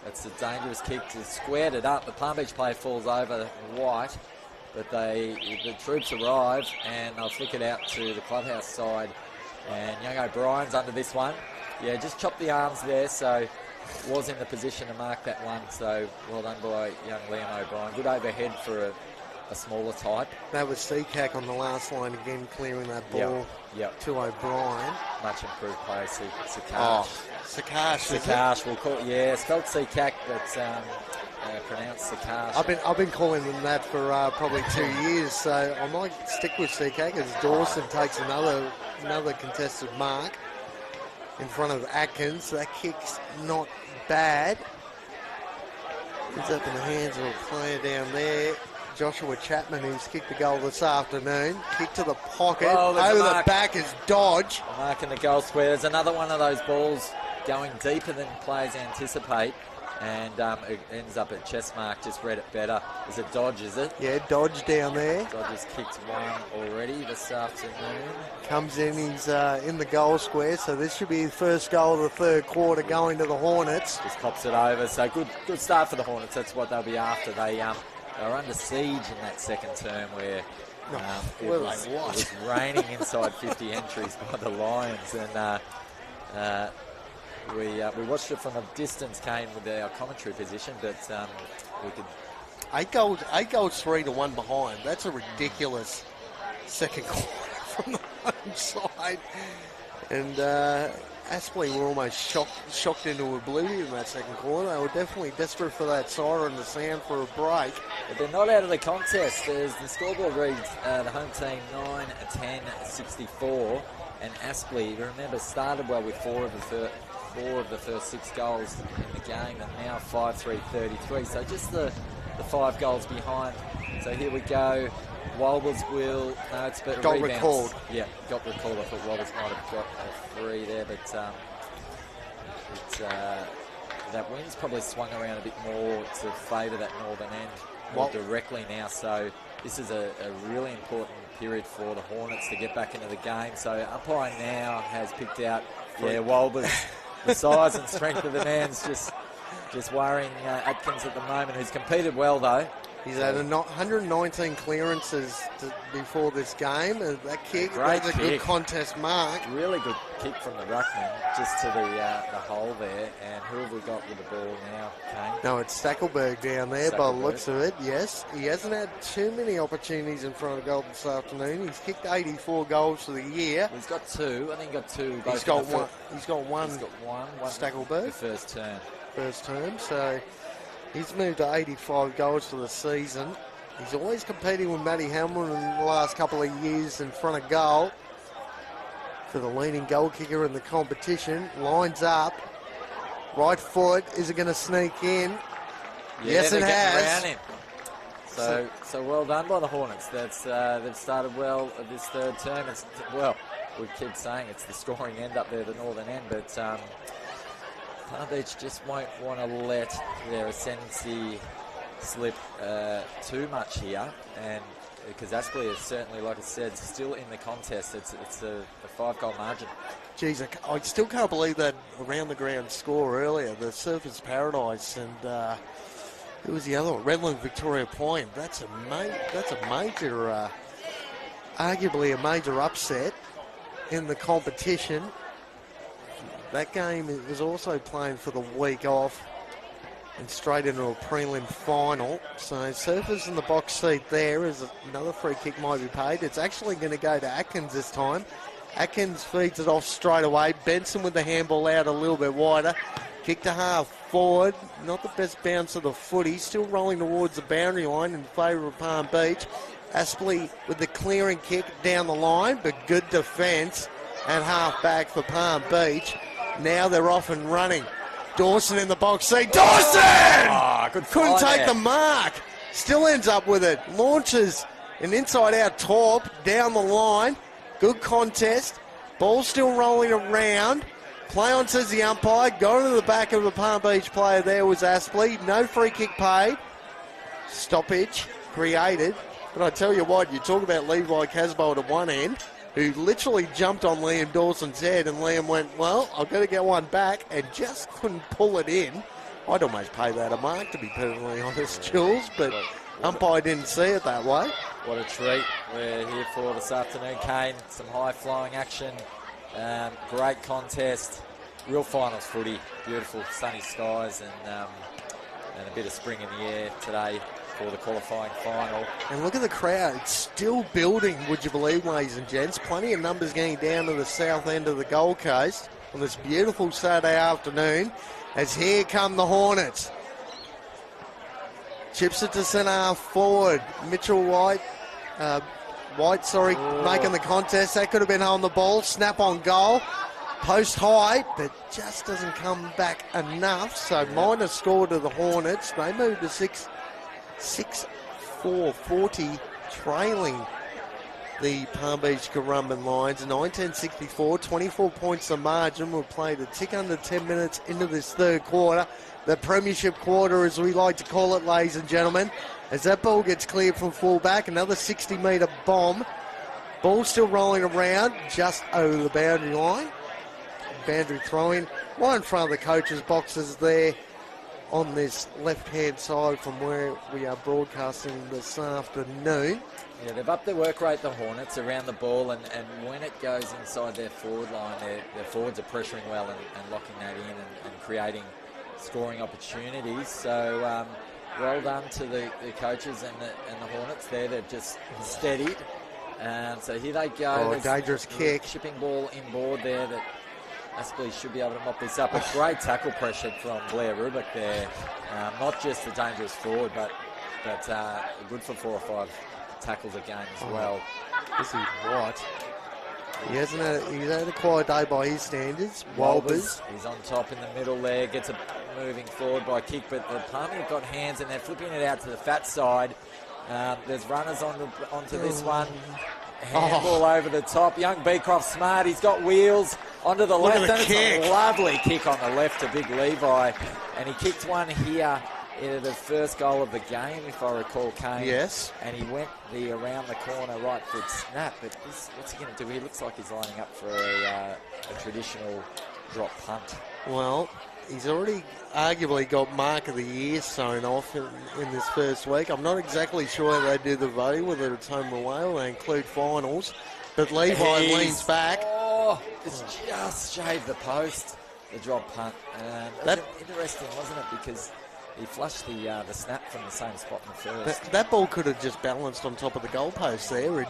That's a dangerous kick. Just squared it up. The Palm Beach player falls over White, but the troops arrive and they'll flick it out to the clubhouse side. And young O'Brien's under this one. Yeah, just chopped the arms there, so was in the position to mark that one. So well done by young Liam O'Brien. Good overhead for a smaller type. That was Seacack on the last line again, clearing that ball to O'Brien. Much improved play, Sakash. Oh, Sakash. We'll call it, yeah, spelled Seacack, but pronounced Sakash. I've been calling them that for probably 2 years, so I might stick with Seacack as Dawson takes another contested mark in front of Atkins. That kick's not bad. Ends up in the hands of a player down there. Joshua Chapman, who's kicked the goal this afternoon. Kick to the pocket. Over the back is Dodge. Mark in the goal square. There's another one of those balls going deeper than players anticipate. And it ends up at chest mark. Just read it better. Is it Dodge, is it? Yeah, Dodge down there. Dodge has kicked one already this afternoon. Comes in, he's in the goal square. So this should be his first goal of the third quarter going to the Hornets. Just pops it over. So good start for the Hornets. That's what they'll be after. They were under siege in that second term where it was raining inside 50 entries by the Lions. And we watched it from a distance, came with our commentary position, but we could... 8 goals, 3-1 behind. That's a ridiculous second quarter from the home side. And Aspley were almost shocked into oblivion in that second quarter. They were definitely desperate for that siren to sound for a break. But they're not out of the contest. As the scoreboard reads, the home team 9-10-64, and Aspley, remember, started well with four of the first 6 goals in the game, and now 5-3-33. So just the 5 goals behind. So here we go. Walbers will... No, it's better. Got rebounds. recalled. Yeah, got recalled. I thought Walbers might have got a 3 there, but that wind's probably swung around a bit more to favour that northern end more directly now. So this is a really important period for the Hornets to get back into the game. So umpire now has picked out, Walbers. The size and strength of the man's just worrying Atkins at the moment, who's competed well though. He's had 119 clearances before this game. That kick, that's a good contest mark. Really good kick from the ruckman, just to the hole there. And who have we got with the ball now, Kane? No, it's Stackelberg down there by the looks of it, yes. He hasn't had too many opportunities in front of goal this afternoon. He's kicked 84 goals for the year. He's got 2. I think he got 2. He's got one. He's got one Stackelberg. The first term. So he's moved to 85 goals for the season. He's always competing with Matty Hamlin in the last couple of years in front of goal for the leading goal kicker in the competition. Lines up. Right foot. Is it going to sneak in? Yeah, yes, it has. Him. So well done by the Hornets. They've started well this third term. We keep saying it's the scoring end up there, the northern end, but Palm Beach just won't want to let their ascendancy slip too much here, and because Aspley is certainly, like I said, still in the contest. It's a 5-goal margin. Geez, I still can't believe that around the ground score earlier, the Surfers Paradise, and who was the other one? Redland Victoria Point. That's a major, arguably a major upset in the competition. That game is also playing for the week off and straight into a prelim final. So Surfers in the box seat there as another free kick might be paid. It's actually going to go to Atkins this time. Atkins feeds it off straight away. Benson with the handball out a little bit wider. Kick to half forward. Not the best bounce of the footy. Still rolling towards the boundary line in favour of Palm Beach. Aspley with the clearing kick down the line, but good defence and half back for Palm Beach. Now they're off and running. Dawson in the box. See, Dawson! Oh, good Couldn't fly take there. the mark. Still ends up with it. Launches an inside-out torp down the line. Good contest. Ball still rolling around. Play on, says the umpire. Going to the back of the Palm Beach player there was Aspley. No free kick paid. Stoppage created. But I tell you what, you talk about Levi Casbolt at one end, who literally jumped on Liam Dawson's head, and Liam went, well, I've got to get one back, and just couldn't pull it in. I'd almost pay that a mark, to be perfectly honest, Jules, but umpire didn't see it that way. What a treat we're here for this afternoon, Kane. Some high-flying action, great contest, real finals footy, beautiful sunny skies, and a bit of spring in the air today for the qualifying final. And look at the crowd. It's still building, would you believe, ladies and gents. Plenty of numbers getting down to the south end of the Gold Coast on this beautiful Saturday afternoon, as here come the Hornets. Chips it to centre half forward. Mitchell White, making the contest. That could have been on the ball. Snap on goal. Post high, but just doesn't come back enough. So minus score to the Hornets. They move to 6-4-40, trailing the Palm Beach Currumbin Lions. 19-64, 24 points the margin. We've played a tick under 10 minutes into this third quarter. The premiership quarter, as we like to call it, ladies and gentlemen. As that ball gets cleared from fullback, another 60-metre bomb. Ball still rolling around just over the boundary line. Boundary throwing right in front of the coaches' boxes there on this left-hand side from where we are broadcasting this afternoon. Yeah, they've upped their work rate, the Hornets, around the ball, and when it goes inside their forward line, their forwards are pressuring well and locking that in and creating scoring opportunities. So well done to the coaches and the Hornets there. They've just steadied. So here they go. Oh, dangerous kick. Chipping ball inboard there that Aspley should be able to mop this up. A great tackle pressure from Blair Rubick there. Not just a dangerous forward, but good for 4 or 5 tackles a game as well. This is White. He's had a quiet day by his standards. Walbers. He's on top in the middle there. Gets it moving forward by kick, but the Palmy have got hands and they're flipping it out to the fat side. There's runners onto this one. Handball over the top. Young Beecroft smart. He's got wheels onto the left. And it's a lovely kick on the left to Big Levi. And he kicked one here into the first goal of the game, if I recall, Kane. Yes. And he went around the corner right foot snap. But what's he going to do? He looks like he's lining up for a traditional drop punt. Well, he's already arguably got mark of the year sewn off in this first week. I'm not exactly sure how they do the voting, whether it's home or away, or they include finals. But Levi leans back. Oh, it's just shaved the post, the drop punt. That was interesting, wasn't it? Because he flushed the snap from the same spot in the first. That ball could have just balanced on top of the goalpost there. It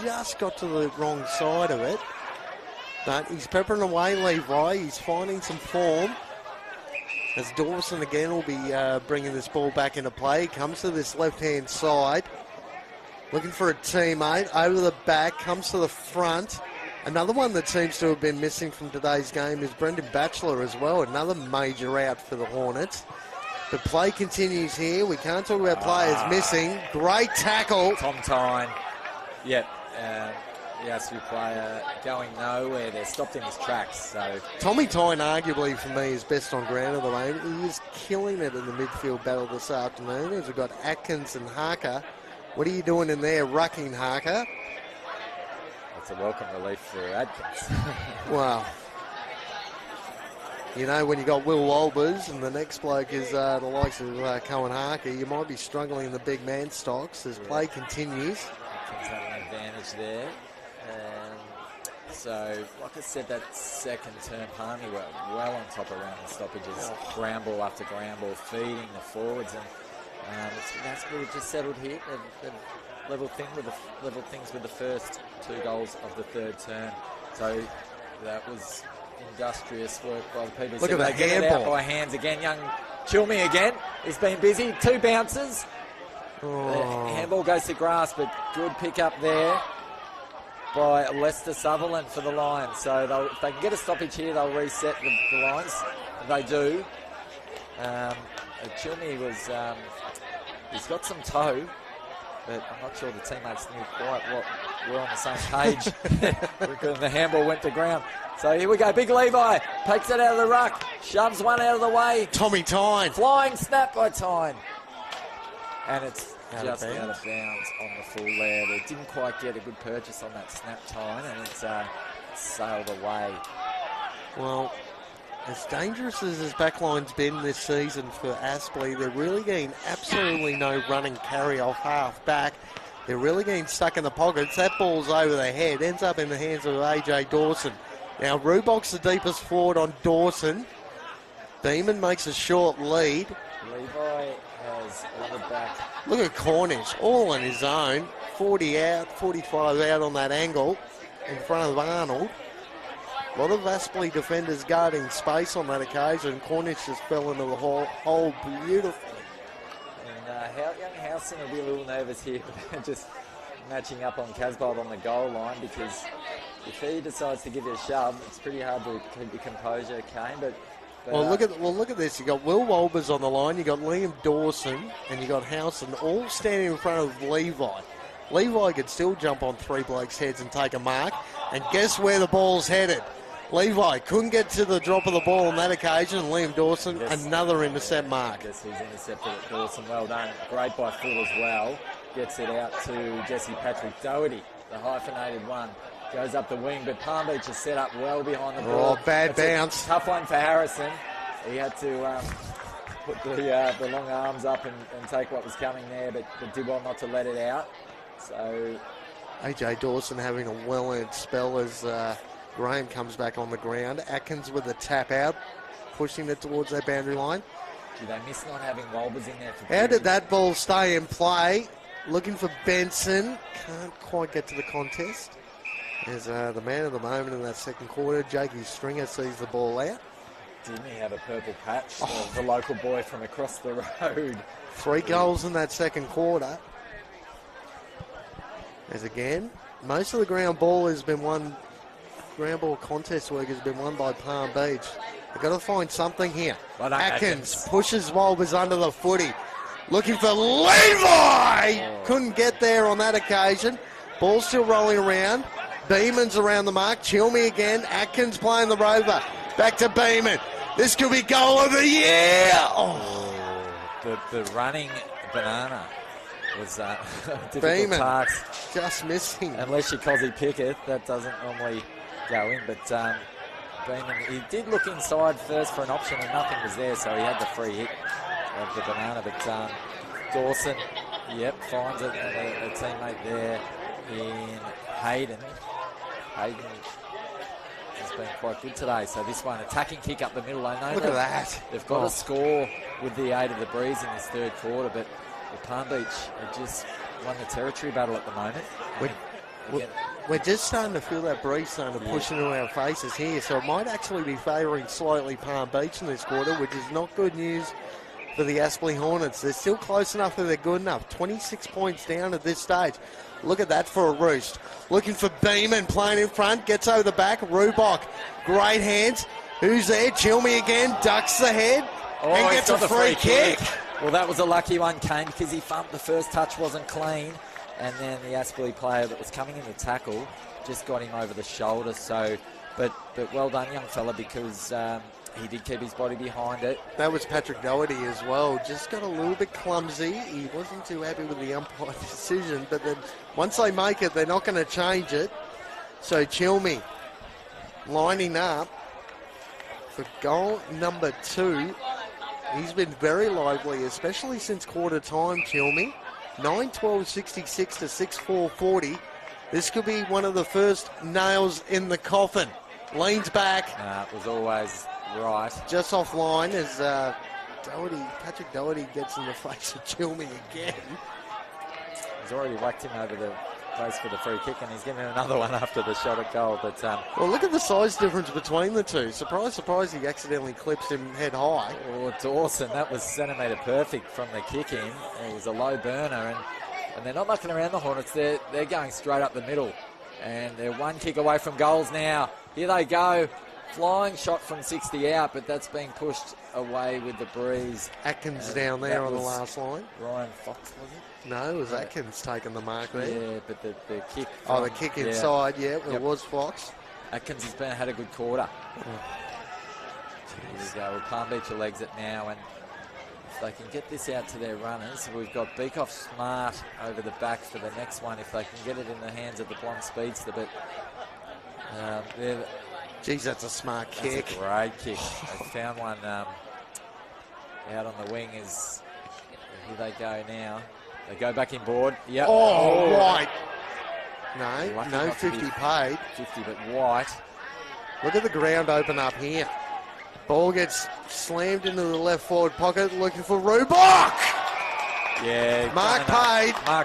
just got to the wrong side of it. But he's peppering away, Levi. He's finding some form. As Dawson again will be bringing this ball back into play. Comes to this left-hand side. Looking for a teammate. Over the back. Comes to the front. Another one that seems to have been missing from today's game is Brendan Batchelor as well. Another major out for the Hornets. But play continues here. We can't talk about players missing. Great tackle. Tom Tyne. Yep. The Aspley player going nowhere. They're stopped in his tracks. So Tommy Tyne, arguably for me, is best on ground at the moment. He is killing it in the midfield battle this afternoon. As we've got Atkins and Harker. What are you doing in there, rucking Harker? That's a welcome relief for Atkins. Wow. You know, when you got Will Walbers and the next bloke is the likes of Cohen Harker, you might be struggling in the big man stocks as play continues. Atkins have an advantage there. So, like I said, that second term, Palmy were well on top around the stoppages. Ground ball after ground ball, feeding the forwards. And that's where we've just settled here. They've level things with the first 2 goals of the third term. So, that was industrious work by the people. Look at that handball. By hands again. Young Chilmy again. He's been busy. 2 bounces. The handball goes to grass, but good pick up there by Lester Sutherland for the Lions. So if they can get a stoppage here, they'll reset the Lions. they do. Chilmy was, he's got some toe, but I'm not sure the teammates knew quite what we're on the same page. Because the handball went to ground. So here we go, big Levi, takes it out of the ruck, shoves one out of the way. Tommy Tyne. Flying snap by Tyne. And it's just of out of bounds on the full there. They didn't quite get a good purchase on that snap Tyne, and it's sailed away. Well, as dangerous as his backline's been this season for Aspley, they're really getting absolutely no running carry off half back. They're really getting stuck in the pockets. That ball's over their head, ends up in the hands of AJ Dawson. Now, Rubok's the deepest forward on Dawson. Beeman makes a short lead. Levi has ordered back. Look at Cornish, all on his own. 40 out, 45 out on that angle in front of Arnold. A lot of Aspley defenders guarding space on that occasion. Cornish just fell into the hole beautifully. And young Howson will be a little nervous here, just matching up on Casbold on the goal line, because if he decides to give you a shove, it's pretty hard to keep your composure, Kane. But well, look at this. You got Will Wolbers on the line. You got Liam Dawson, and you got Howson all standing in front of Levi. Levi could still jump on three blokes' heads and take a mark. And guess where the ball's headed? Levi couldn't get to the drop of the ball on that occasion. Liam Dawson, another intercept mark. Yes, he's intercepted it. Dawson, well done. Great by foot as well. Gets it out to Jesse Patrick Doherty, the hyphenated one. Goes up the wing, but Palm Beach is set up well behind the ball. Oh, bad bounce. Tough one for Harrison. He had to put the long arms up and take what was coming there, but did well not to let it out. So AJ Dawson having a well-earned spell as Graham comes back on the ground. Atkins with a tap out, pushing it towards that boundary line. Did they miss not having Wolbers in there? How did that ball stay in play? Looking for Benson. Can't quite get to the contest. As the man of the moment in that second quarter, Jakey Stringer sees the ball out. Didn't he have a purple patch? The local boy from across the road. 3 goals in that second quarter. As again, most of the ground ball has been won. Ground ball contest work has been won by Palm Beach. They've got to find something here. Atkins pushes Wolbers under the footy. Looking for Levi! Couldn't get there on that occasion. Ball still rolling around. Beeman's around the mark. Chilmy again. Atkins playing the rover. Back to Beeman. This could be goal of the year. The running banana was a difficult Beeman task. Just missing. Unless you're Cozzy Pickett, that doesn't normally go in. But Beeman, he did look inside first for an option and nothing was there, so he had the free hit of the banana. But Dawson, finds it, and a teammate there in Hayden. Hayden has been quite good today. So this one, attacking kick up the middle. I know Look at that. They've got to score with the aid of the breeze in this third quarter, but the Palm Beach have just won the territory battle at the moment. We're just starting to feel that breeze starting to push into our faces here, so it might actually be favouring slightly Palm Beach in this quarter, which is not good news for the Aspley Hornets. They're still close enough that they're good enough. 26 points down at this stage. Look at that for a roost. Looking for Beeman, playing in front, gets over the back. Rubok, great hands. Who's there? Chilmy again, ducks the head, and gets a free kick. Well, that was a lucky one, Kane, because he thumped the first touch wasn't clean, and then the Aspley player that was coming in to tackle just got him over the shoulder. So, but well done, young fella, because he did keep his body behind it. That was Patrick Doherty as well. Just got a little bit clumsy. He wasn't too happy with the umpire decision, but then once they make it, they're not going to change it. So Chilmy lining up for goal number 2. He's been very lively, especially since quarter time, Chilmy. 9-12-66 to 6-4-40. This could be one of the first nails in the coffin. Leans back. It was always right. Just offline as Patrick Doherty gets in the face of Chilmy again. He's already whacked him over the face for the free kick, and he's giving him another one after the shot at goal. But well, look at the size difference between the two. Surprise, surprise, he accidentally clips him head high. Oh, Dawson, that was centimetre perfect from the kick in. It was a low burner, and they're not mucking around the Hornets. They're going straight up the middle, and they're one kick away from goals now. Here they go. Flying shot from 60 out, but that's being pushed away with the breeze. Atkins down there on the last line. Ryan Fox, was it? No, it was Atkins taking the mark there. Yeah, but the kick. The kick inside, it was Fox. Atkins has had a good quarter. Here we go. Well, Palm Beach will exit now, and if they can get this out to their runners, we've got Beekoff Smart over the back for the next one. If they can get it in the hands of the blonde speedster, but geez, that's a smart kick. That's a great kick. They found one out on the wing. Here they go now. They go back inboard. Yep. Oh, White. Lucky No 50 paid. 50, but White. Look at the ground open up here. Ball gets slammed into the left forward pocket, looking for Rubok. Yeah. Mark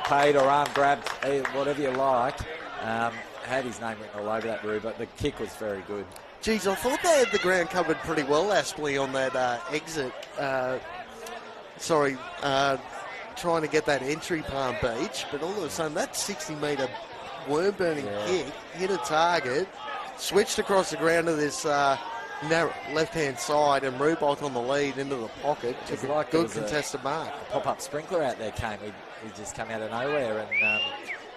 paid or arm grabbed, whatever you like. Had his name written all over that, but the kick was very good. Geez, I thought they had the ground covered pretty well, Aspley, on that exit. Trying to get that entry Palm Beach, but all of a sudden that 60-metre worm-burning kick hit a target, switched across the ground to this narrow left-hand side, and Rubok on the lead into the pocket. Took a good contested mark. A pop-up sprinkler out there came. He just come out of nowhere, and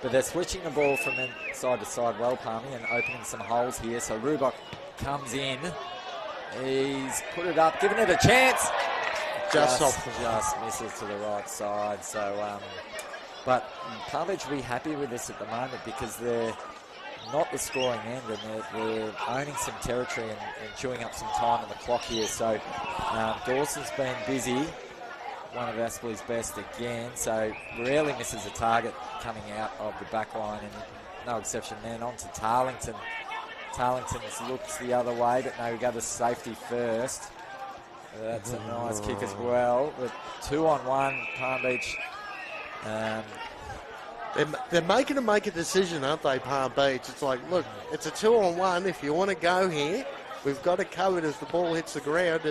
but they're switching the ball from side to side well, Palmy, and opening some holes here. So Rubok comes in. He's put it up, giving it a chance. Just misses to the right side. So, but Palm Beach will be happy with this at the moment because they're not the scoring end, and they're owning some territory and chewing up some time on the clock here. So Dawson's been busy, one of Aspley's best again, so rarely misses a target coming out of the back line, and no exception then. On to Tarlington. Tarlington's looks the other way, but no, we go to safety first. That's a nice kick as well. With 2-on-1, Palm Beach. They're making them make a decision, aren't they, Palm Beach? It's like, look, it's a 2-on-1. If you want to go here, we've got it covered as the ball hits the ground.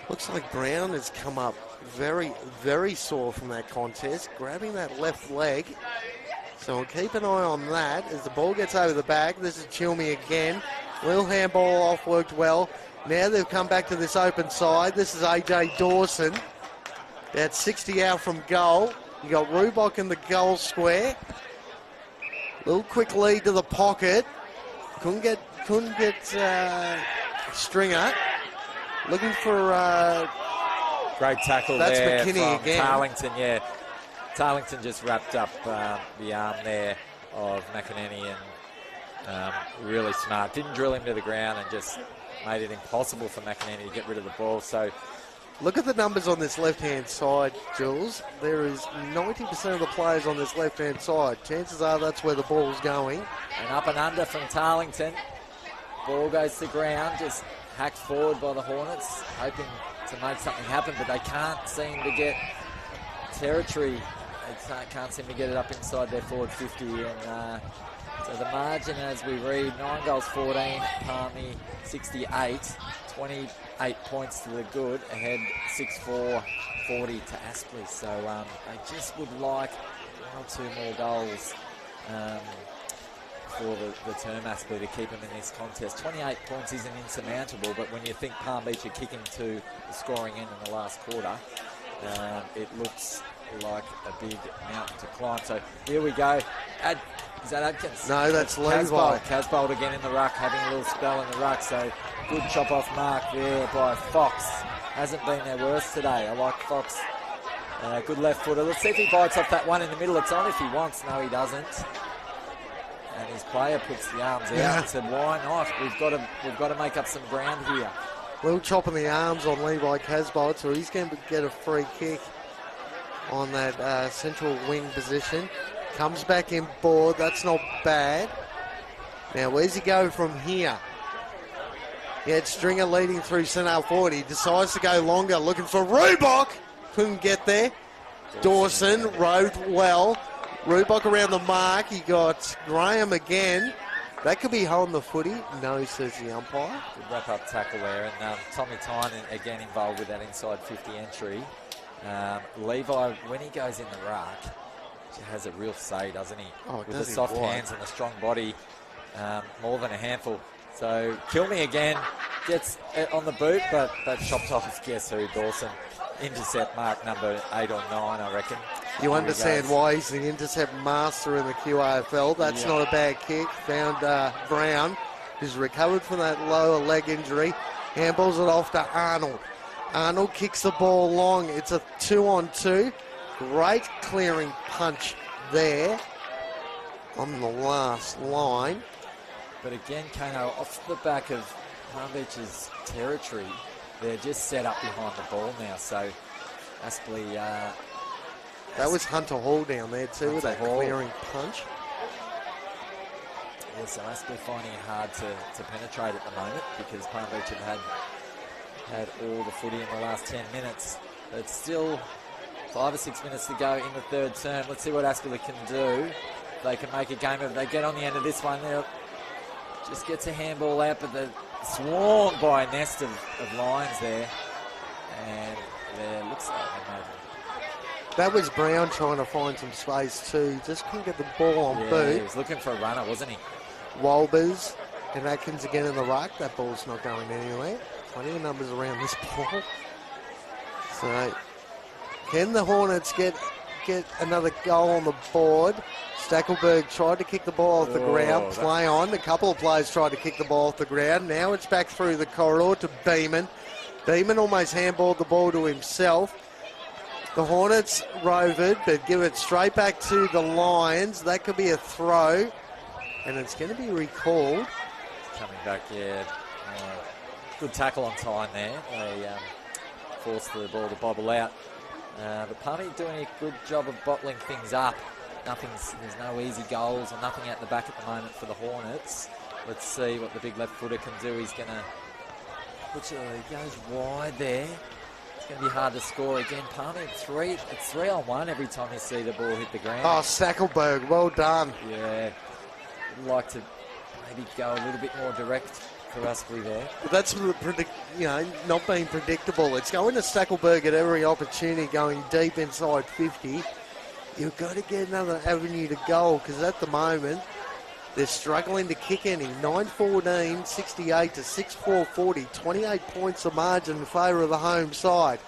Looks like Brown has come up very, very sore from that contest, grabbing that left leg. So we'll keep an eye on that as the ball gets over the back. This is Chilmy again. Little handball off, worked well. Now they've come back to this open side. This is AJ Dawson. That's 60 out from goal. You got Rubok in the goal square. Little quick lead to the pocket. Couldn't get Stringer. Looking for great tackle that's there McKinney from again. Tarlington, yeah. Tarlington just wrapped up the arm there of McEnany, and really smart. Didn't drill him to the ground and just made it impossible for McEnany to get rid of the ball. So look at the numbers on this left-hand side, Jules. There is 90% of the players on this left-hand side. Chances are that's where the ball's going. And up and under from Tarlington. Ball goes to the ground, just hacked forward by the Hornets, hoping to make something happen, but they can't seem to get territory. They can't seem to get it up inside their forward 50. And so the margin, as we read, 9 goals 14, Palmy 68, 28 points to the good, ahead 6-4, 40 to Aspley. So they just would like 1 or 2 more goals for the term Aspley to keep them in this contest. 28 points isn't insurmountable, but when you think Palm Beach are kicking to the scoring end in the last quarter, it looks like a big mountain to climb. So here we go. Is that Adkins? No, that's Levi. Casbold again in the ruck, having a little spell in the ruck. So good chop off mark there by Fox. Hasn't been their worst today. I like Fox. Good left footer. Let's see if he bites off that one in the middle. It's on if he wants. No, he doesn't. And his player puts the arms out and said, why not? We've got to make up some ground here. Little chop in the arms on Levi Casbold, so he's going to get a free kick on that central wing position. Comes back in board. That's not bad. Now, where's he go from here? Yeah, it's Stringer leading through centre forward. He decides to go longer, looking for Rubok. Couldn't get there. Dawson rode well. Rubok around the mark. He got Graham again. That could be holding the footy. No, says the umpire. Good wrap-up tackle there. And Tommy Tyne, again, involved with that inside 50 entry. Levi, when he goes in the ruck, he has a real say, doesn't he? Oh, with the soft hands and the strong body, more than a handful. So Kilme again gets it on the boot, but chopped off. Guess who? Dawson. Intercept mark number 8 or 9, I reckon. You understand why he's the intercept master in the QAFL. That's not a bad kick. Found Brown, who's recovered from that lower leg injury. Handballs it off to Arnold. Arnold kicks the ball long. It's a 2-on-2. Great clearing punch there on the last line. But again, Kano, off the back of Palm Beach's territory, they're just set up behind the ball now. So Aspley... that was Hunter Hall down there too with that clearing punch. Yeah, so Aspley finding it hard to penetrate at the moment because Palm Beach have had all the footy in the last 10 minutes. But it's still 5 or 6 minutes to go in the third term. Let's see what Aspley can do. They can make a game of it. They get on the end of this one. They'll just gets a handball out, but they're swarmed by a nest of Lions there. And there looks like they made it. That was Brown trying to find some space too. Just couldn't get the ball on boot. He was looking for a runner, wasn't he? Walbers and Atkins again in the ruck. That ball's not going anywhere. Plenty of numbers around this ball. So can the Hornets get another goal on the board? Stackelberg tried to kick the ball off the ground. Play on. A couple of players tried to kick the ball off the ground. Now it's back through the corridor to Beeman. Beeman almost handballed the ball to himself. The Hornets rovered, but give it straight back to the Lions. That could be a throw, and it's going to be recalled. Coming back, yeah. Good tackle on time there. They forced the ball to bobble out. But Palmy doing a good job of bottling things up. There's no easy goals or nothing out the back at the moment for the Hornets. Let's see what the big left footer can do. He's going to, he goes wide there. It's going to be hard to score again. Palmy, it's 3-on-1 every time you see the ball hit the ground. Oh, Stackelberg, well done. Yeah, would like to maybe go a little bit more direct for Aspley there. But that's not being predictable. It's going to Stackelberg at every opportunity, going deep inside 50. You've got to get another avenue to goal because at the moment they're struggling to kick any. 9-14, 68 to 6-4, 40. 28 points of margin in favour of the home side.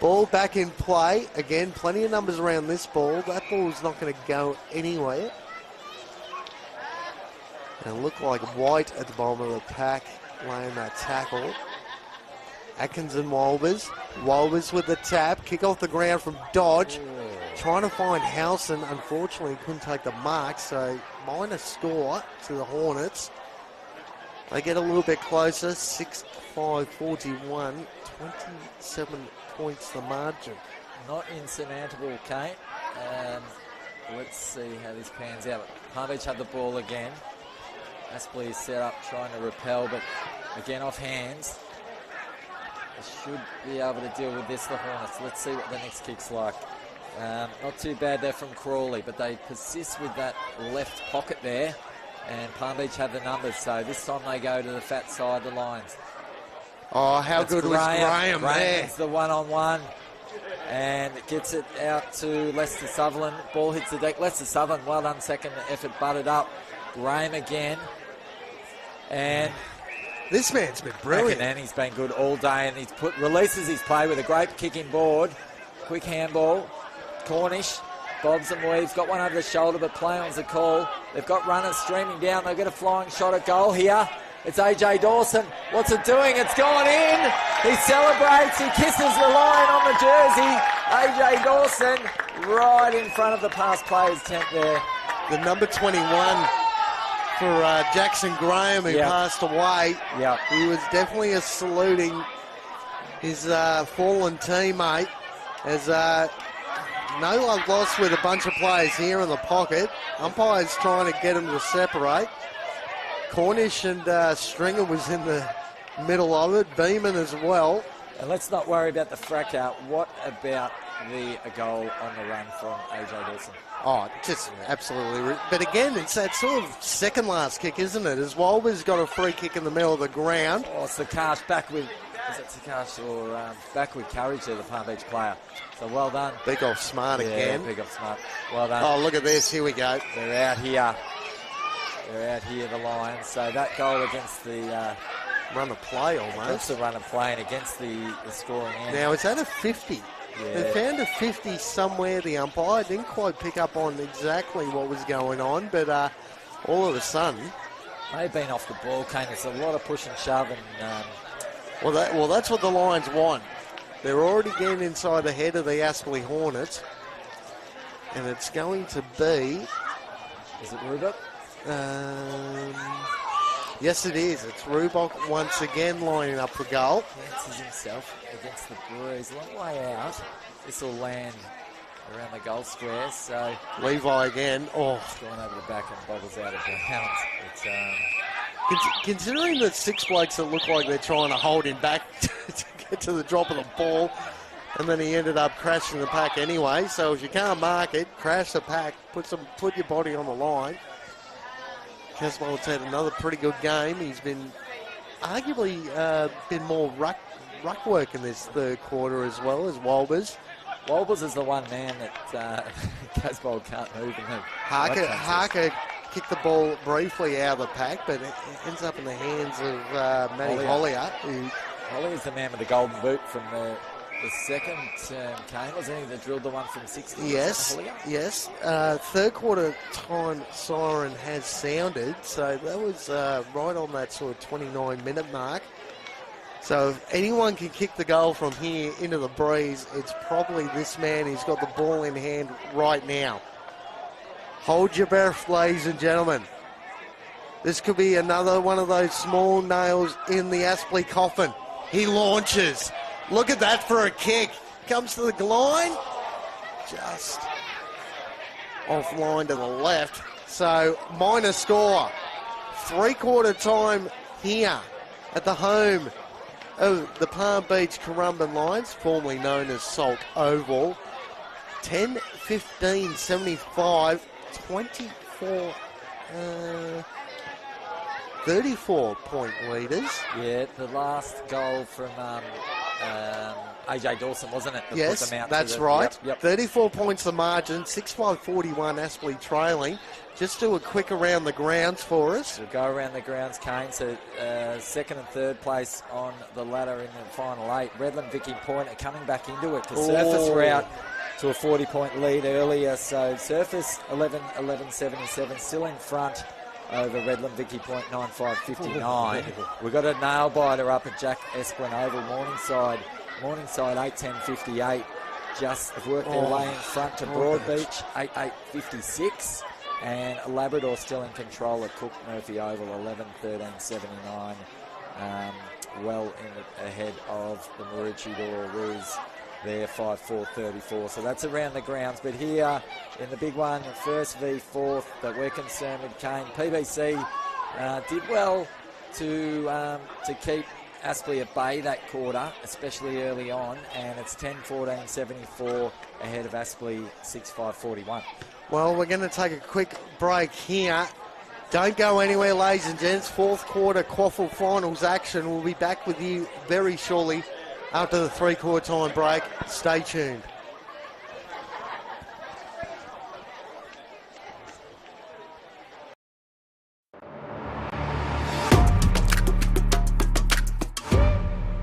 Ball back in play. Again, plenty of numbers around this ball. That ball's not going to go anywhere. And it looked like White at the bottom of the pack laying that tackle. Atkins and Walbers. Walbers with the tap. Kick off the ground from Dodge. Trying to find Howson. Unfortunately, couldn't take the mark, so minus score to the Hornets. They get a little bit closer. 6-5, 41. 27 points the margin. Not insurmountable, Kate. Let's see how this pans out. Palm Beach have the ball again. Aspley is set up trying to repel, but again off hands. They should be able to deal with this, the Hornets. Let's see what the next kick's like. Not too bad there from Crawley, but they persist with that left pocket there, and Palm Beach have the numbers, so this time they go to the fat side, the Lions. Oh, how good was Graham there? It's the one-on-one, and it gets it out to Lester Sutherland. Ball hits the deck. Lester Sutherland, well done, second effort, butted up. Graham again, and this man's been brilliant. And he's been good all day, and releases his play with a great kicking board. Quick handball. Cornish bobs and weaves, got one over the shoulder, but play on's the call. They've got runners streaming down. They've got a flying shot at goal here. It's AJ Dawson. What's it doing? It's gone in. He celebrates. He kisses the line on the jersey. AJ Dawson right in front of the past players' tent there. The number 21 for Jackson Graham, who passed away. Yep. He was definitely saluting his fallen teammate as no love lost with a bunch of players here in the pocket. Umpires trying to get them to separate. Cornish and Stringer was in the middle of it. Beeman as well. And let's not worry about the fracas. What about the goal on the run from AJ Dawson? Oh, just absolutely. But again, it's that sort of second last kick, isn't it? As Walber's got a free kick in the middle of the ground. Oh, it's Sakash back with... Is it Sakash or back with courage there, the Palm Beach player. So well done. Big off smart again. Big off smart. Well done. Oh, look at this. Here we go. They're out here. They're out here, the Lions. So that goal against the Run of play almost. That's a run of play and against the scoring end. Now, is that a 50? Yeah. They found a 50 somewhere, the umpire. Didn't quite pick up on exactly what was going on, but all of a sudden... They've been off the ball, Kane. It's a lot of push and shove. And, well, that's what the Lions want. They're already getting inside the head of the Aspley Hornets. And it's going to be... Is it Rubik? Yes, it is. It's Rubok once again lining up for goal. Fancies himself against the breeze. Long way out. This will land around the goal square. So Levi again. Oh, it's gone over the back and bobbles out of bounds. It's considering the 6 blokes that look like they're trying to hold him back to get to the drop of the ball, and then he ended up crashing the pack anyway. So if you can't mark it, crash the pack, put your body on the line. Casbold's had another pretty good game. He's been arguably been more ruck work in this third quarter as well as Walbers. Walbers is the one man that Casbold can't move. Harker kicked the ball briefly out of the pack, but it ends up in the hands of Matty Hollier. Hollier is the man with the golden boot from the second term, Kane. Wasn't he that drilled the one from 60? Yes. Third quarter time siren has sounded, so that was right on that sort of 29-minute mark. So if anyone can kick the goal from here into the breeze, it's probably this man who's got the ball in hand right now. Hold your breath, ladies and gentlemen. This could be another one of those small nails in the Aspley coffin. He launches. Look at that for a kick. Comes to the line. Just offline to the left. So minor score. 3/4 time here at the home of the Palm Beach Currumbin Lions, formerly known as Salk Oval. 10-15, 75, 24, 34-point leaders. Yeah, the last goal from AJ Dawson, wasn't it? Yes, that's right. Yep. 34 points the margin, 6-5-41 Aspley trailing. Just do a quick around the grounds for us. We'll go around the grounds, Kane. So second and third place on the ladder in the final 8. Redland, Vicky Point are coming back into it. The Surface were out to a 40-point lead earlier. So Surface 11-11-77, still in front over Redland, Vicky Point 9-5-59. We've got a nail biter up at Jack Esplin Oval, Morningside 8-10-58. Just have worked their way in front to Broadbeach 8-8-56. And Labrador still in control at Cook Murphy Oval 11-13-79. Well ahead of the Maroochydore Roos there 5-4-34. So that's around the grounds. But here in the big one, first v fourth that we're concerned with, Kane. PBC did well to keep Aspley at bay that quarter, especially early on, and it's 10-14-74 ahead of Aspley 6-5-41. Well, we're going to take a quick break here. Don't go anywhere, ladies and gents. Fourth quarter QAFL finals action. We'll be back with you very shortly after the 3/4 time break. Stay tuned.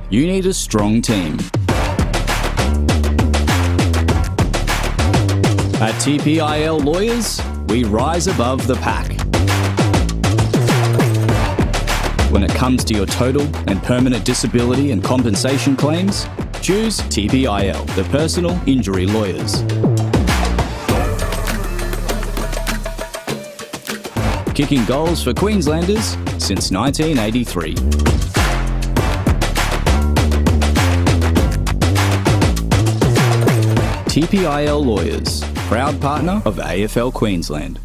You need a strong team. At TPIL Lawyers, we rise above the pack. When it comes to your total and permanent disability and compensation claims, choose TPIL, the personal injury lawyers. Kicking goals for Queenslanders since 1983. TPIL Lawyers, proud partner of AFL Queensland.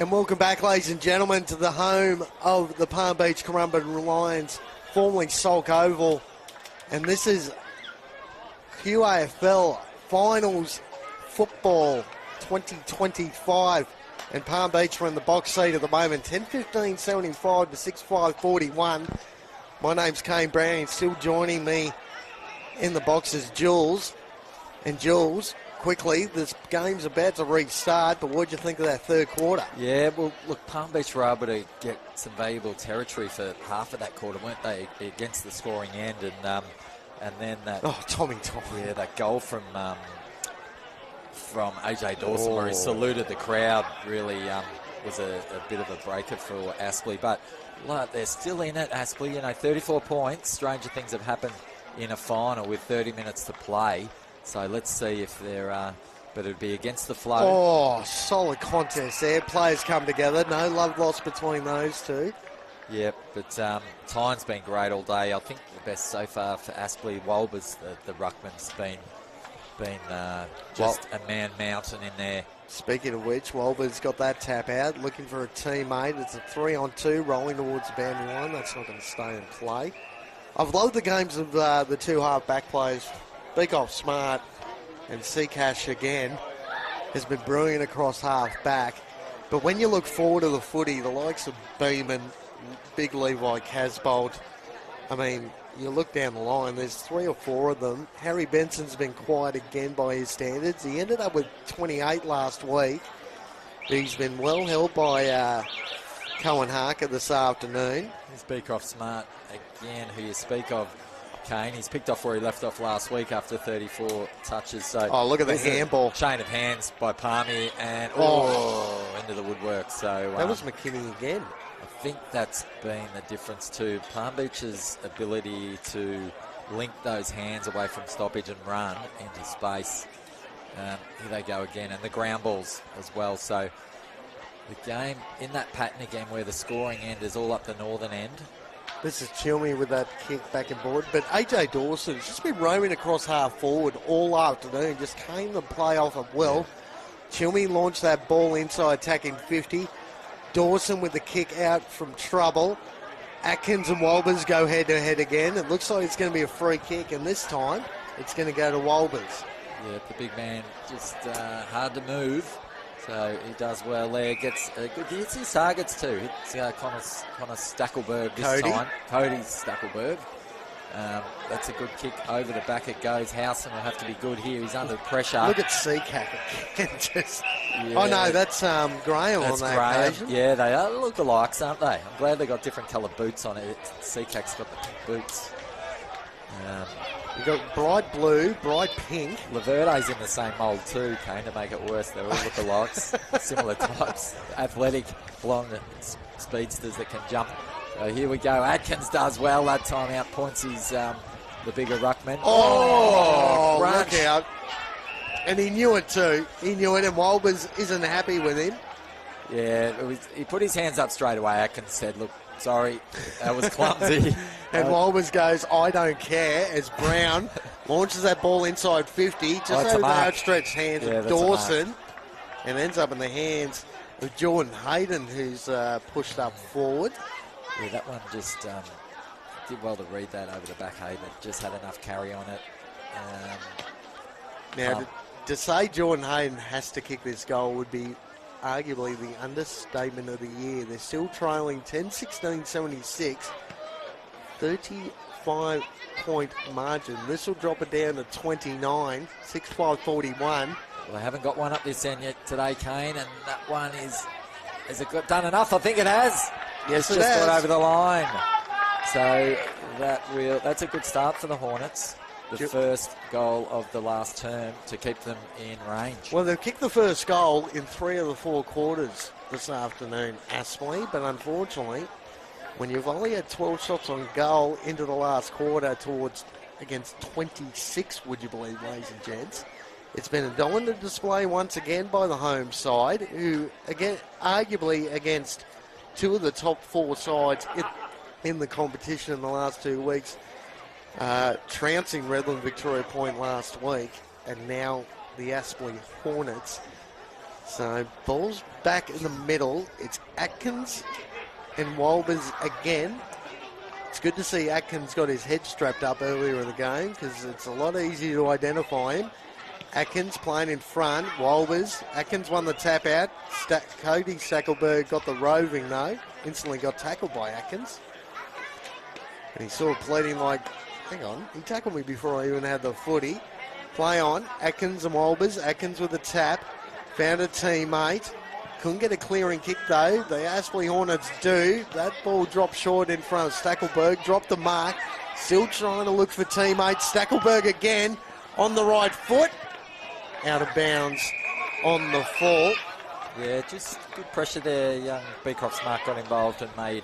And welcome back, ladies and gentlemen, to the home of the Palm Beach Currumbin Lions, formerly Sulk Oval. And this is QAFL Finals Football 2025. And Palm Beach are in the box seat at the moment, 10-15-75 to 6-5-41. My name's Kane Brown. Still joining me in the box is Jules. And Jules, quickly, this game's about to restart, but what do you think of that third quarter? Yeah, well, look, Palm Beach were able to get some valuable territory for half of that quarter, weren't they, against the scoring end, and then that... Oh, Tommy. Yeah, that goal from AJ Dawson, where he saluted the crowd, really was a bit of a breaker for Aspley. But look, they're still in it, Aspley. 34 points. Stranger things have happened in a final with 30 minutes to play. So let's see if they're... but it'd be against the flow. Oh, solid contest there. Players come together. No love lost between those two. Yep, but time's been great all day. I think the best so far for Aspley. Walber's the ruckman's been just a man mountain in there. Speaking of which, Walber's got that tap out, looking for a teammate. It's a 3-on-2, rolling towards the boundary line. That's not going to stay in play. I've loved the games of the two half-back players. Beakoff Smart and Seacash again has been brilliant across half-back. But when you look forward to the footy, the likes of Beeman, Big Levi Casbolt, I mean, you look down the line, there's 3 or 4 of them. Harry Benson's been quiet again by his standards. He ended up with 28 last week. He's been well held by Cohen Harker this afternoon. Here's Beakoff Smart again, who you speak of, Kane. He's picked off where he left off last week after 34 touches. So look at the handball. Chain of hands by Palmy and into the woodwork. So that was McKinney again. I think that's been the difference too. Palm Beach's ability to link those hands away from stoppage and run into space. Here they go again, and the ground balls as well. So the game in that pattern again, where the scoring end is all up the northern end. This is Chilmy with that kick back and forward. But AJ Dawson's just been roaming across half forward all afternoon. Just came to play off of Will. Chilmy launched that ball inside, attacking 50. Dawson with the kick out from trouble. Atkins and Walbers go head-to-head again. It looks like it's going to be a free kick, and this time it's going to go to Walbers. Yeah, the big man just hard to move. So he does well there. Gets good. He hits his targets too. Hits Connor Stackelberg this time. Cody Stackelberg. That's a good kick over the back. It goes. Howson will have to be good here. He's under pressure. Look at Seacack again. Oh no, that's Graham on that occasion. Yeah, they are lookalikes, aren't they? I'm glad they got different coloured boots on it. Seacack's got the pink boots. You've got bright blue, bright pink. Laverde's in the same mould too, Kane, to make it worse. They're all lookalikes, similar types. Athletic, long speedsters that can jump. So here we go. Atkins does well that time, out points his the bigger ruckman. Look out. And he knew it too. He knew it, and Walbers isn't happy with him. Yeah, he put his hands up straight away. Atkins said, look, sorry, that was clumsy. And Walbers goes, I don't care, as Brown launches that ball inside 50, just over the outstretched hands of Dawson, and ends up in the hands of Jordan Hayden, who's pushed up forward. Yeah, that one just did well to read that over the back. Hayden just had enough carry on it. Now, to say Jordan Hayden has to kick this goal would be arguably the understatement of the year. They're still trailing 10-16-76, 35-point margin. This will drop it down to 29, 6-5-41. Well, they haven't got one up this end yet today, Kane, and that one has it done enough? I think it has. Yes, it's just got over the line. So that's a good start for the Hornets. The first goal of the last term to keep them in range. Well, they've kicked the first goal in 3 of the 4 quarters this afternoon, Aspley, but unfortunately, when you've only had 12 shots on goal into the last quarter against 26, would you believe, ladies and gents, it's been a dominant display once again by the home side, who, again, arguably against 2 of the top 4 sides in the competition in the last 2 weeks, trouncing Redland Victoria Point last week, and now the Aspley Hornets. So ball's back in the middle. It's Atkins and Walbers again. It's good to see Atkins got his head strapped up earlier in the game because it's a lot easier to identify him. Atkins playing in front. Walbers. Atkins won the tap out. Cody Stackelberg got the roving though. Instantly got tackled by Atkins. And he's sort of pleading like, hang on, he tackled me before I even had the footy. Play on. Atkins and Walbers. Atkins with a tap. Found a teammate. Couldn't get a clearing kick though. The Aspley Hornets do. That ball dropped short in front of Stackelberg. Dropped the mark. Still trying to look for teammates. Stackelberg again on the right foot. Out of bounds on the fall. Yeah, just good pressure there. Young Beecroft's mark got involved and made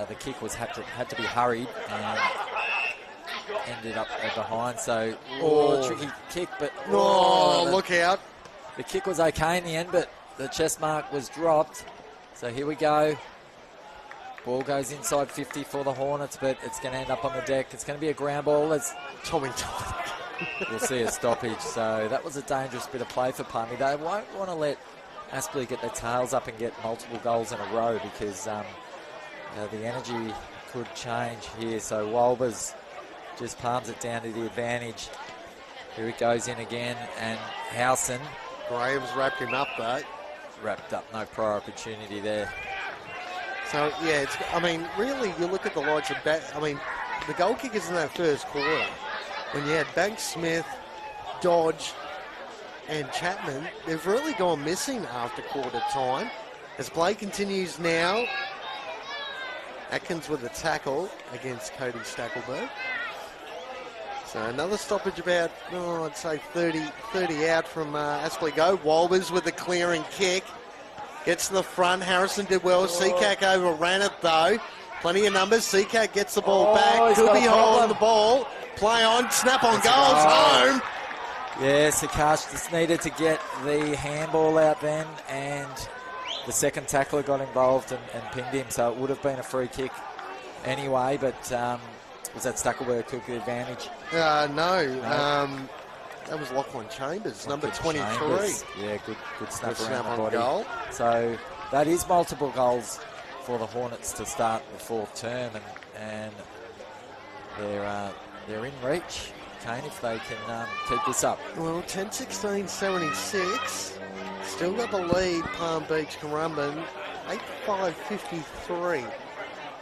the kick had to be hurried and ended up behind. So tricky kick, but look out! The kick was okay in the end, but the chest mark was dropped. So here we go. Ball goes inside 50 for the Hornets, but it's going to end up on the deck. It's going to be a ground ball. It's Tommy. We'll see a stoppage. So that was a dangerous bit of play for Palmy. They won't want to let Aspley get their tails up and get multiple goals in a row because the energy could change here. So Walbers just palms it down to the advantage. Here it goes in again, and Howson. Graham's wrapped him up though. Wrapped up, no prior opportunity there. So yeah, really, you look at the likes of the goal kickers in that first quarter. When you had Banks Smith, Dodge, and Chapman, they've really gone missing after quarter time. As play continues now, Atkins with a tackle against Cody Stackelberg. So another stoppage about, I'd say 30 out from Aspley Go. Walbers with the clearing kick. Gets to the front. Harrison did well. Seacack overran it though. Plenty of numbers. Seacack gets the ball back. Could be holding the ball. Play on. Snap on goals. Home. Yeah, Sakash just needed to get the handball out then, and the second tackler got involved and pinned him, so it would have been a free kick anyway, but was that Stackelberg took the advantage? No. That was Lachlan Chambers, number 23. Chambers. Yeah, good snap around the body. Goal. So that is multiple goals for the Hornets to start the fourth term, and they're in reach, Kane, if they can keep this up. Well, 10-16, 76. Still got the lead, Palm Beach Currumbin, 8-5-53.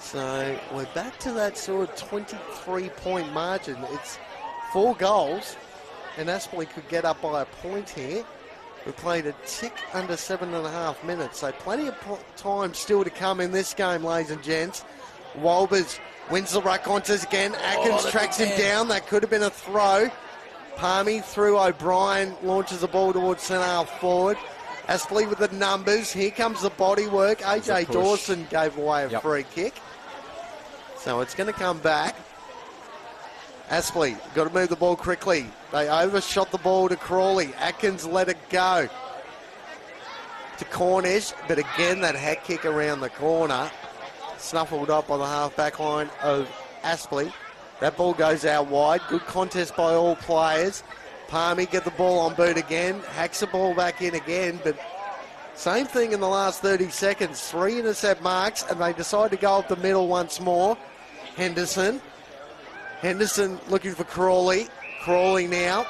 So we're back to that sort of 23-point margin. It's 4 goals, and Aspley could get up by a point here. We played a tick under 7.5 minutes, so plenty of time still to come in this game, ladies and gents. Walbers wins the ruck contest again. Atkins tracks him down. That could have been a throw. Palmy through O'Brien, launches the ball towards centre half forward. Aspley with the numbers. Here comes the body work. AJ Dawson gave away a free kick. So it's going to come back. Aspley, got to move the ball quickly. They overshot the ball to Crawley. Atkins let it go to Cornish, but again that head kick around the corner, snuffled up on the half-back line of Aspley. That ball goes out wide. Good contest by all players. Palmy get the ball on boot again, hacks the ball back in again, but same thing in the last 30 seconds. 3 intercept marks, and they decide to go up the middle once more. Henderson looking for Crawley. Crawley now.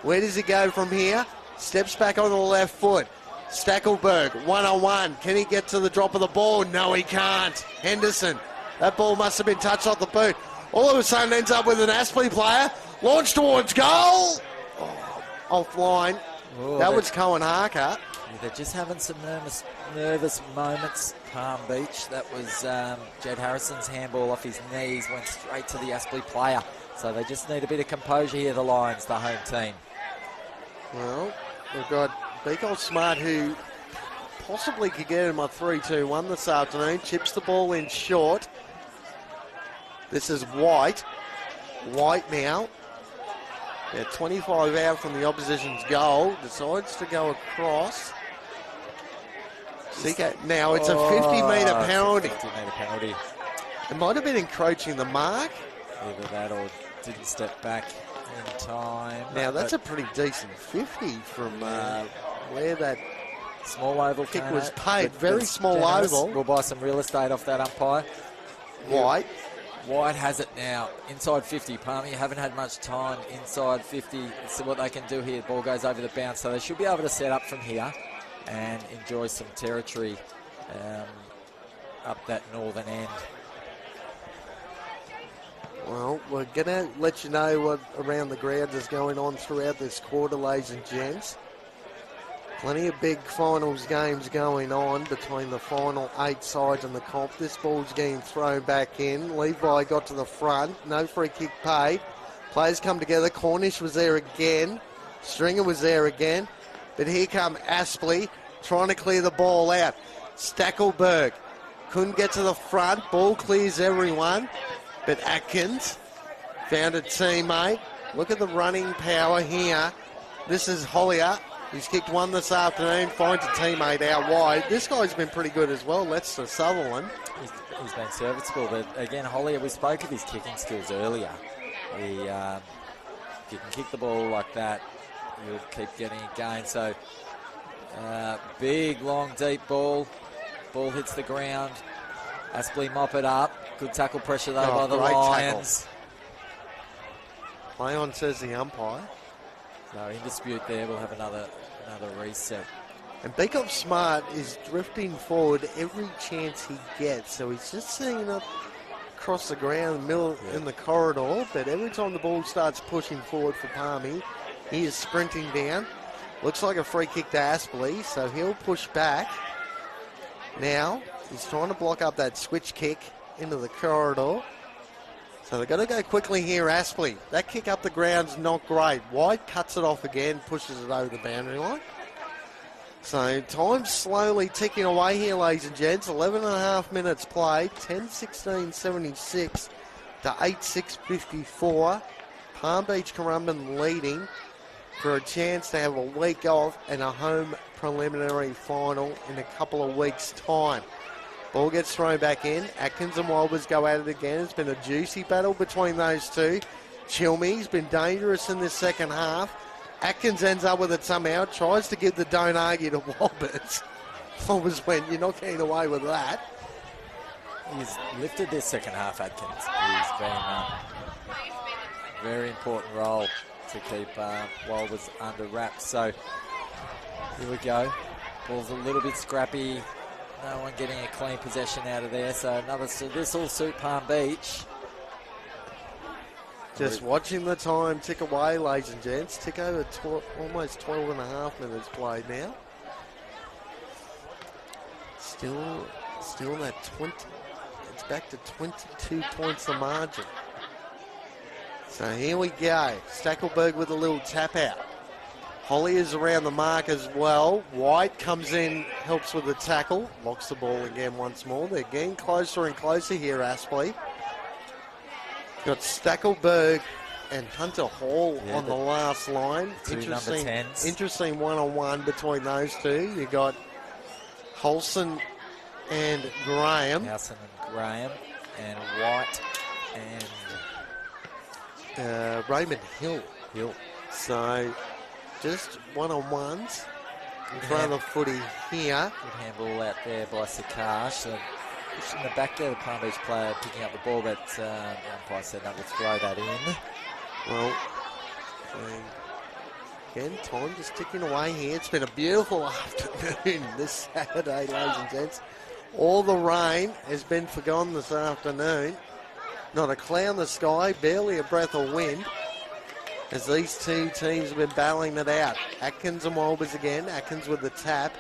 Where does he go from here? Steps back on the left foot. Stackelberg, 1-on-1. Can he get to the drop of the ball? No, he can't. Henderson. That ball must have been touched off the boot. All of a sudden ends up with an Aspley player. Launch towards goal. Offline. That was Cohen Harker. Yeah, they're just having some nervous moments, Palm Beach. That was Jed Harrison's handball off his knees, went straight to the Aspley player. So they just need a bit of composure here, the Lions, the home team. Well, we've got Beagle Smart, who possibly could get him a 3-2-1 this afternoon. Chips the ball in short. This is White. White now. Yeah, 25 out from the opposition's goal. Decides to go across. Now it's a 50-metre penalty. 50-metre penalty. It might have been encroaching the mark. Either that or didn't step back in time. Now that's a pretty decent 50 from where that Small oval. Kick Kano, was paid. but Very it's small generous. oval. We'll buy some real estate off that umpire. White. White has it now. Inside 50. Palmy haven't had much time inside 50. See what they can do here. The ball goes over the bounce. So they should be able to set up from here and enjoy some territory up that northern end. Well, we're going to let you know what around the grounds is going on throughout this quarter, ladies and gents. Plenty of big finals games going on between the final 8 sides in the comp. This ball's getting thrown back in. Levi got to the front. No free kick paid. Players come together. Cornish was there again. Stringer was there again. But here come Aspley trying to clear the ball out. Stackelberg couldn't get to the front. Ball clears everyone. But Atkins found a teammate. Look at the running power here. This is Hollier. He's kicked one this afternoon, finds a teammate out wide. This guy's been pretty good as well. Lester Sutherland. He's been serviceable, but again, Hollier, we spoke of his kicking skills earlier. If you can kick the ball like that, you'll keep getting it going. So, big, long, deep ball. Ball hits the ground. Aspley mop it up. Good tackle pressure, though, by the Lions. Tackle. Play on, says the umpire. So, in dispute there, we'll have another reset. And Beakoff Smart is drifting forward every chance he gets. So he's just seeing it across the ground, middle in the corridor. But every time the ball starts pushing forward for Palmy, he is sprinting down. Looks like a free kick to Aspley, so he'll push back. Now, he's trying to block up that switch kick into the corridor. So they've got to go quickly here, Aspley. That kick up the ground's not great. White cuts it off again, pushes it over the boundary line. So time's slowly ticking away here, ladies and gents. 11 and a half minutes played. 10-16-76 to 8-6-54. Palm Beach Currumbin leading for a chance to have a week off and a home preliminary final in a couple of weeks' time. Ball gets thrown back in. Atkins and Walbers go at it again. It's been a juicy battle between those two. Chilmey's been dangerous in this second half. Atkins ends up with it somehow. Tries to give the don't argue to Walbers. Walbers went, you're not getting away with that. He's lifted this second half, Atkins. He's been a very important role to keep Walbers under wraps. So here we go. Ball's a little bit scrappy. No one getting a clean possession out of there. So this will suit Palm Beach. Just watching the time tick away, ladies and gents. Tick over almost 12 and a half minutes played now. Still that 20. It's back to 22 points the margin. So here we go. Stackelberg with a little tap out. Holly is around the mark as well. White comes in, helps with the tackle. Locks the ball again once more. They're getting closer and closer here, Aspley. Got Stackelberg and Hunter Hall on the last line. Two number 10s. Interesting one-on-one between those two. You got Holson and Graham. Howson and Graham. And White and Raymond Hill. So just one-on-ones in front of the footy here. Good handball out there by Sakash. So pushing the back there, the Palm Beach player picking up the ball, but the umpire said no, let's throw that in. Well, again, time just ticking away here. It's been a beautiful afternoon this Saturday, ladies and gents. All the rain has been forgone this afternoon. Not a cloud in the sky, barely a breath of wind, as these two teams have been battling it out. Atkins and Walbers again. Atkins with the tap.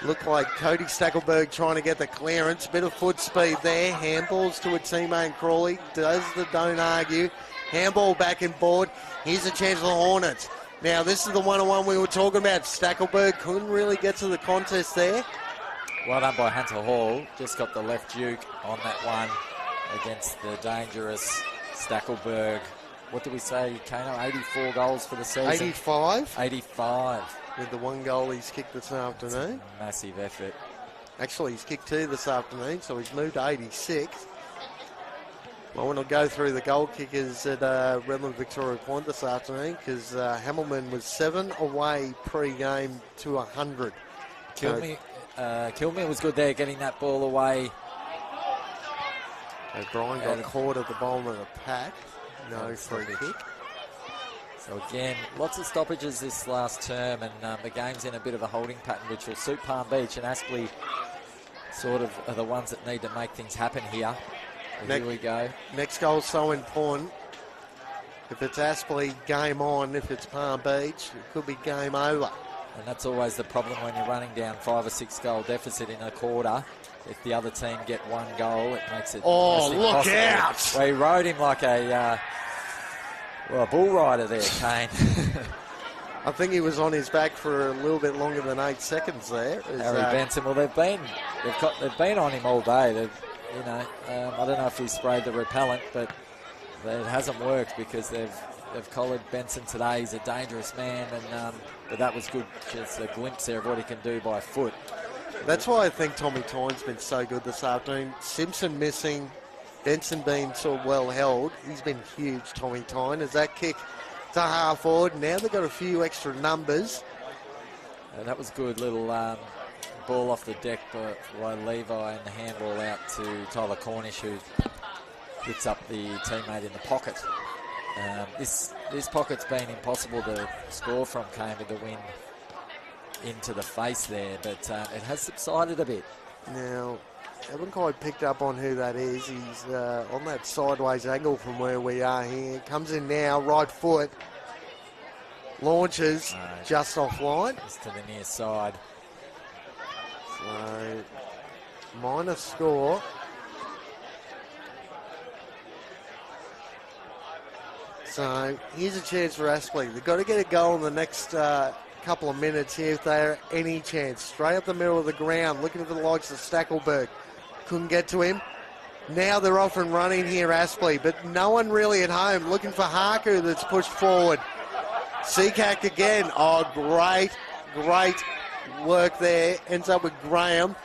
Look like Cody Stackelberg trying to get the clearance. Bit of foot speed there. Handballs to a teammate. Crawley does the don't argue. Handball back and board. Here's a chance for the Hornets. Now this is the one-on-one we were talking about. Stackelberg couldn't really get to the contest there. Well done by Hunter Hall. Just got the left juke on that one against the dangerous Stackelberg. What did we say, Kano? 84 goals for the season? 85. 85. With the one goal he's kicked this afternoon. Massive effort. Actually, he's kicked 2 this afternoon, so he's moved to 86. I want to go through the goal kickers at Redland Victoria Point this afternoon because Hamilton was 7 away pre-game to 100. Kilme was good there, getting that ball away. O'Brien got caught at the bottom of the pack. No free kick. So again, lots of stoppages this last term, and the game's in a bit of a holding pattern, which will suit Palm Beach, and Aspley sort of are the ones that need to make things happen here. Here we go. Next goal so important. If it's Aspley, game on. If it's Palm Beach, it could be game over. And that's always the problem when you're running down 5 or 6 goal deficit in a quarter. If the other team get 1 goal, it makes it look impossible. out! Well, he rode him like a bull rider there, Kane. I think he was on his back for a little bit longer than 8 seconds there. Harry Benson. Well, they've been on him all day. I don't know if he sprayed the repellent, but it hasn't worked because they've collared Benson today. He's a dangerous man, and but that was good. Just a glimpse there of what he can do by foot. That's why I think Tommy Tyne's been so good this afternoon. Simpson missing, Benson being so well held. He's been huge, Tommy Tyne. As that kick to half forward, now they've got a few extra numbers. That was good little ball off the deck by Levi, and the handball out to Tyler Cornish, who picks up the teammate in the pocket. This pocket's been impossible to score from, Kane, with the wind into the face there, but it has subsided a bit. Now, haven't quite picked up on who that is. He's on that sideways angle from where we are here. Comes in now, right foot, launches just offline. Just to the near side. So, minor score. So, here's a chance for Aspley. They've got to get a goal in the next couple of minutes here if they're any chance. Straight up the middle of the ground, looking for the likes of Stackelberg. Couldn't get to him. Now they're off and running here, Aspley, but no one really at home. Looking for Haku that's pushed forward. Seacack again. Oh, great work there. Ends up with Graham.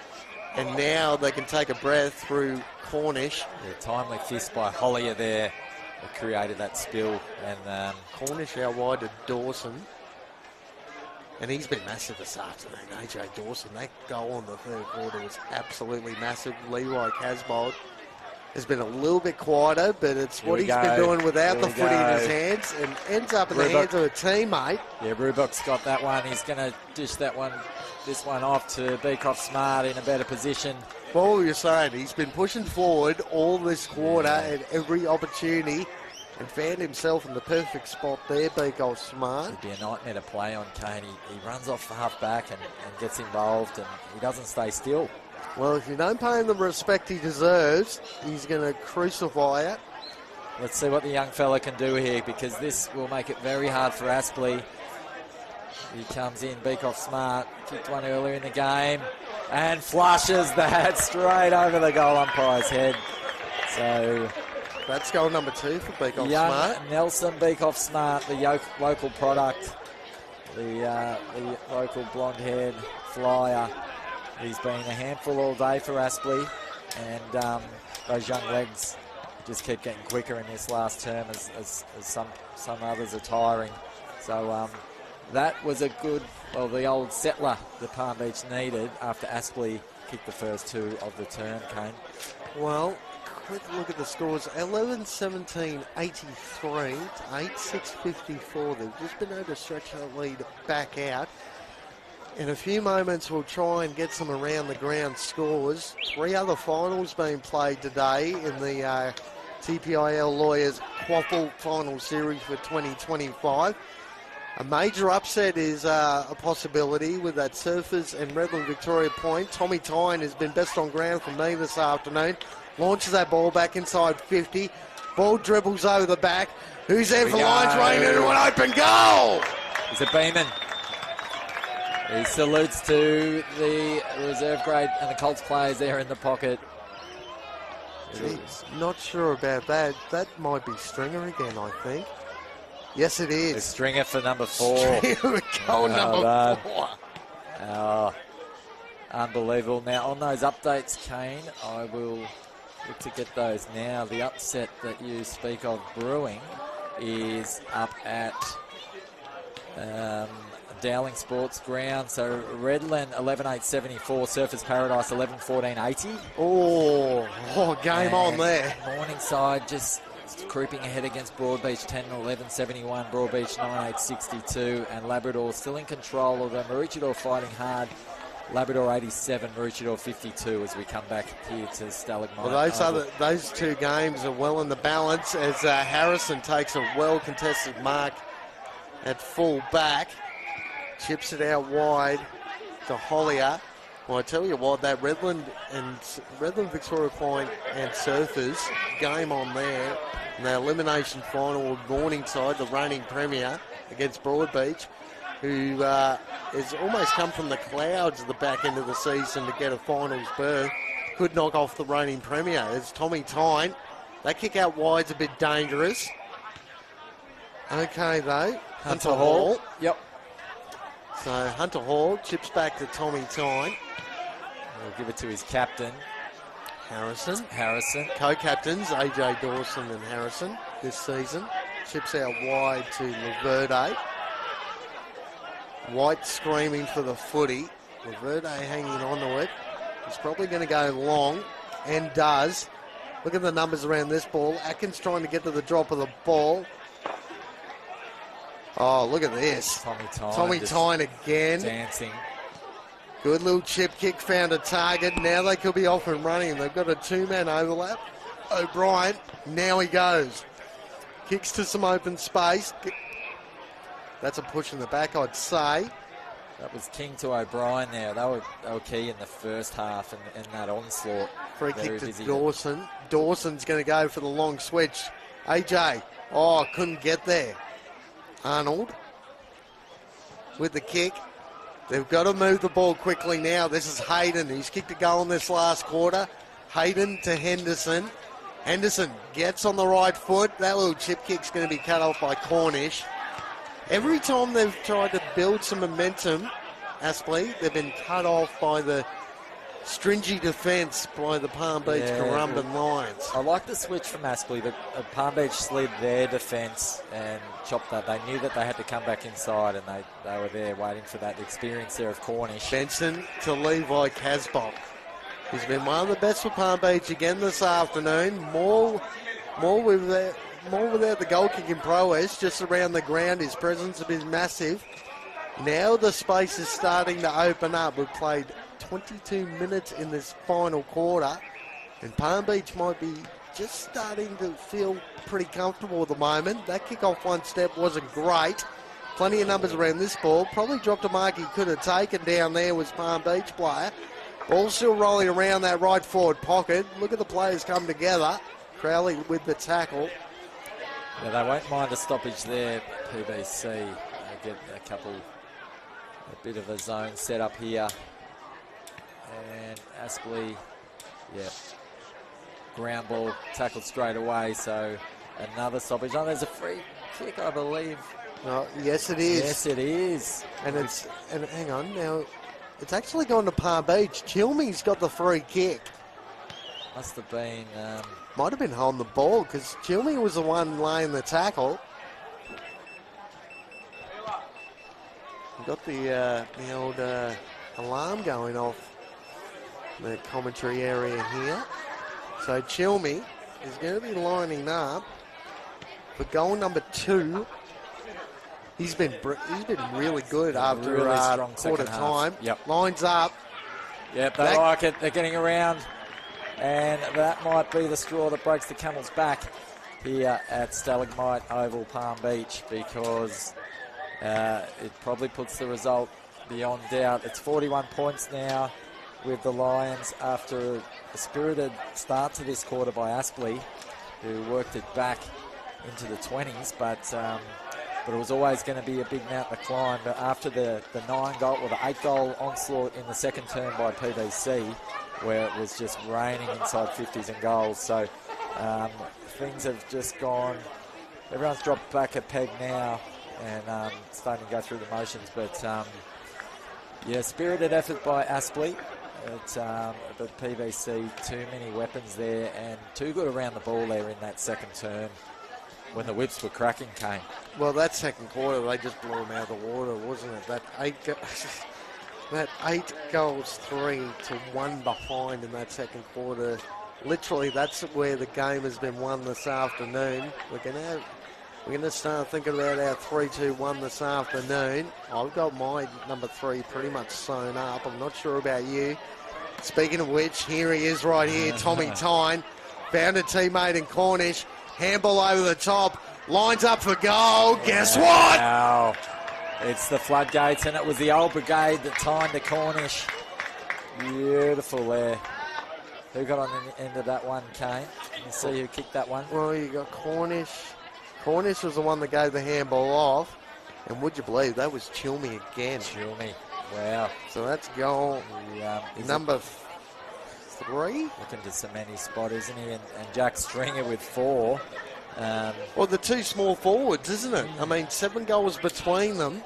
And now they can take a breath through Cornish. Yeah, timely fist by Hollier there that created that spill. And Cornish out wide to Dawson. And he's been massive this afternoon, AJ Dawson. That goal in the third quarter was absolutely massive. Leroy Casbold has been a little bit quieter, but it's what he's been doing without the footy in his hands, and ends up in the hands of a teammate. Yeah, Rubok's got that one. He's going to dish this one off to Beecroft Smart in a better position. What were you saying? He's been pushing forward all this quarter at every opportunity, and found himself in the perfect spot there, Beecroft Smart. It'd be a nightmare to play on, Kane. He runs off half back and gets involved, and he doesn't stay still. Well, if you don't pay him the respect he deserves, he's going to crucify it. Let's see what the young fella can do here, because this will make it very hard for Aspley. He comes in, Beecroft Smart, kicked one earlier in the game, and flushes that straight over the goal umpire's head. So that's goal number 2 for Beecroft young Smart. Nelson Beecroft Smart, the local product, the local blonde-haired flyer. He's been a handful all day for Aspley, and those young legs just keep getting quicker in this last term as some others are tiring. So that was a good, the old settler that Palm Beach needed after Aspley kicked the first 2 of the term, Kane. Well, quick look at the scores. 11-17, 83 to 8-6, 54. They've just been able to stretch that lead back out. In a few moments, we'll try and get some around the ground scores. 3 other finals being played today in the TPIL Lawyers QAFL Final Series for 2025. A major upset is a possibility with that Surfers and Redland Victoria Point. Tommy Tyne has been best on ground for me this afternoon. Launches that ball back inside 50. Ball dribbles over the back. Who's there for Lions running into an open goal? Is it Beeman? He salutes to the reserve grade and the Colts players there in the pocket. Jeez, not sure about that. That might be Stringer again, I think. Yes, it is. It's Stringer for number 4. Stringer goal number 4. Oh, unbelievable. Now, on those updates, Kane, I will Look to get those now. The upset that you speak of brewing is up at Dowling Sports Ground. So Redland 11.874, Surfers Paradise 11.14.80. Game on there. Morningside just creeping ahead against Broadbeach 10.11.71, Broadbeach 9.862, and Labrador still in control, although Maroochydore fighting hard. Labrador 87, Maroochydore 52 as we come back here to Stalagmite. Well, those two games are well in the balance as Harrison takes a well-contested mark at full back. Chips it out wide to Hollier. Well, I tell you what, that Redland Victoria Point and Surfers game on there in the elimination final of Morningside, the reigning premier, against Broadbeach, who has almost come from the clouds at the back end of the season to get a finals berth. Could knock off the reigning premier. It's Tommy Tyne. That kick out wide's a bit dangerous. Okay, though. Hunter Hall. Yep. So Hunter Hall chips back to Tommy Tyne. We'll give it to his captain. Harrison. Co-captains, AJ Dawson and Harrison this season. Chips out wide to Laverde. White screaming for the footy. Laverde hanging on to it. He's probably going to go long, and does. Look at the numbers around this ball. Atkins trying to get to the drop of the ball. Oh, look at this. Tommy Tyne again. Dancing. Good little chip kick, found a target. Now they could be off and running. They've got a two-man overlap. O'Brien, now he goes. Kicks to some open space. That's a push in the back, I'd say. That was king to O'Brien there. They were key in the first half and that onslaught. Free kick to Dawson. Dawson's going to go for the long switch. AJ, couldn't get there. Arnold with the kick. They've got to move the ball quickly now. This is Hayden. He's kicked a goal in this last quarter. Hayden to Henderson. Henderson gets on the right foot. That little chip kick's going to be cut off by Cornish. Every time they've tried to build some momentum, Aspley, they've been cut off by the stringy defence by the Palm Beach Currumbin Lions. I like the switch from Aspley. The Palm Beach slid their defence and chopped that. They knew that they had to come back inside, and they were there waiting for that experience there of Cornish. Benson to Levi Casbock. He's been one of the best for Palm Beach again this afternoon. More without the goal-kicking prowess, just around the ground. His presence has been massive. Now the space is starting to open up. We've played 22 minutes in this final quarter, and Palm Beach might be just starting to feel pretty comfortable at the moment. That kick-off one step wasn't great. Plenty of numbers around this ball. Probably dropped a mark he could have taken down there was Palm Beach player. Ball still rolling around that right forward pocket. Look at the players come together. Crowley with the tackle. Yeah, they won't mind a stoppage there, PBC. They get a bit of a zone set up here. And Aspley, ground ball tackled straight away, so another stoppage. Oh, there's a free kick, I believe. Oh, yes, it is. Yes, it is. And hang on, now, it's actually gone to Palm Beach. Chilmey's got the free kick. Must have been... Might have been holding the ball, because Chilmey was the one laying the tackle. We've got the old alarm going off in the commentary area here. So Chilmey is going to be lining up for goal number 2. He's been really good after really quarter time. Yep. Lines up. Yep, they like it. They're getting around. And that might be the straw that breaks the camel's back here at Stalagmite Oval, Palm Beach, because it probably puts the result beyond doubt. It's 41 points now with the Lions after a spirited start to this quarter by Aspley, who worked it back into the 20s, but it was always going to be a big mountain to climb. But after the 8-goal onslaught in the second term by PBC, where it was just raining inside 50s and goals. So things have just gone, everyone's dropped back a peg now and starting to go through the motions. But spirited effort by Aspley. But PBC, too many weapons there and too good around the ball there in that second term when the whips were cracking, Kane. Well, that second quarter, they just blew them out of the water, wasn't it? That 8 goals, 3-1 behind in that second quarter. Literally, that's where the game has been won this afternoon. We're going to start thinking about our 3-2-1 this afternoon. I've got my number 3 pretty much sewn up. I'm not sure about you. Speaking of which, here he is right here, Tommy Tyne. Found a teammate in Cornish. Handball over the top. Lines up for goal. Guess what? Wow. It's the floodgates, and it was the old brigade that timed the Cornish. Beautiful there. Who got on the end of that one, Kane? Can you see who kicked that one? Well, you got Cornish. Cornish was the one that gave the handball off. And would you believe, that was Chilmy again. Chilmy. Wow. So that's goal number 3. Looking to cement his spot, isn't he? And Jack Stringer with 4. Well, the 2 small forwards, isn't it? I mean, 7 goals between them.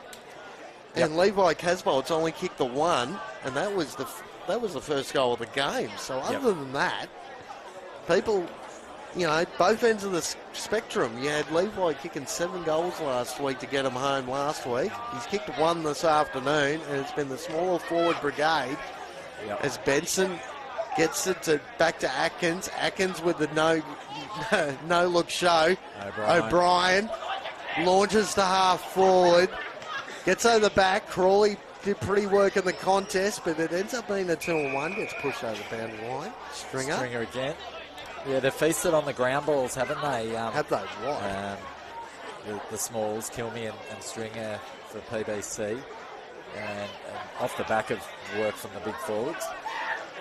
And Levi Casbolt's only kicked the 1. And that was the first goal of the game. So other than that, people, both ends of the spectrum. You had Levi kicking 7 goals last week to get him home last week. He's kicked 1 this afternoon, and it's been the smaller forward brigade as Benson gets it back to Atkins. Atkins with the no look show. O'Brien launches to half forward, gets over the back. Crawley did pretty work in the contest, but it ends up being a 2-1. Gets pushed over the boundary line. Stringer again. Yeah, they've feasted on the ground balls, haven't they? Have they? What? The smalls, Kilmy and Stringer for PBC, and off the back of work from the big forwards.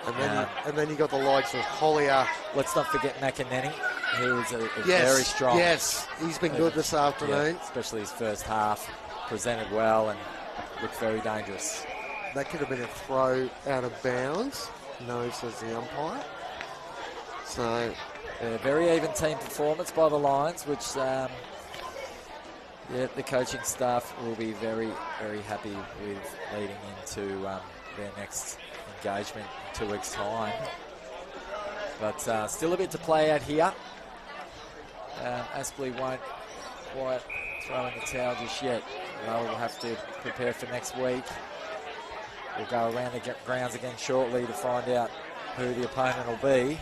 And then you got the likes of Hollier. Let's not forget McEnany, who is very strong. Yes, he's been good this afternoon. Especially his first half, presented well and looked very dangerous. That could have been a throw out of bounds. No, says the umpire. So, very even team performance by the Lions, which the coaching staff will be very, very happy with leading into their next engagement in 2 weeks' time. But still a bit to play out here. Aspley won't quite throw in the towel just yet. We'll have to prepare for next week. We'll go around the grounds again shortly to find out who the opponent will be.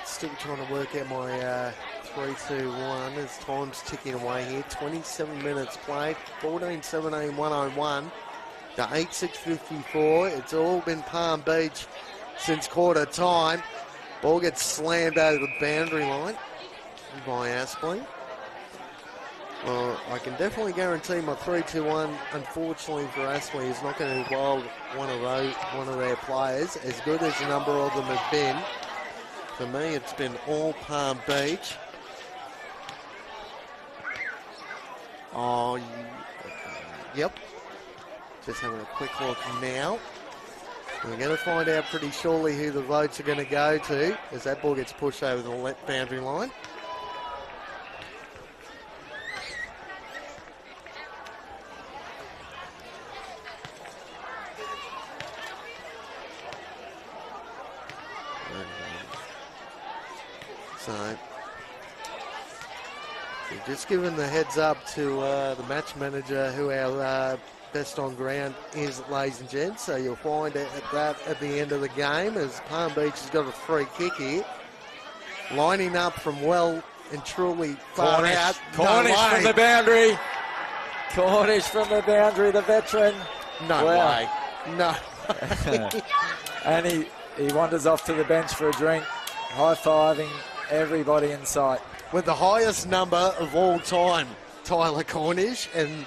Still trying to work out my 3-2-1 as time's ticking away here. 27 minutes played, 14-17, 101 to 8-6-54. It's all been Palm Beach since quarter time. Ball gets slammed over the boundary line by Aspley. Well, I can definitely guarantee my 3-2-1, unfortunately for Aspley, is not going to involve one of their players, as good as a number of them have been. For me, it's been all Palm Beach. Yep. Just having a quick look now. We're going to find out pretty shortly who the votes are going to go to as that ball gets pushed over the left boundary line. So, just giving the heads up to the match manager who our best on ground is, ladies and gents. So you'll find that at the end of the game as Palm Beach has got a free kick here. Lining up from well and truly far out. Cornish from the boundary. Cornish from the boundary, the veteran. No way. No. And he wanders off to the bench for a drink, high-fiving everybody in sight. With the highest number of all time, Tyler Cornish, and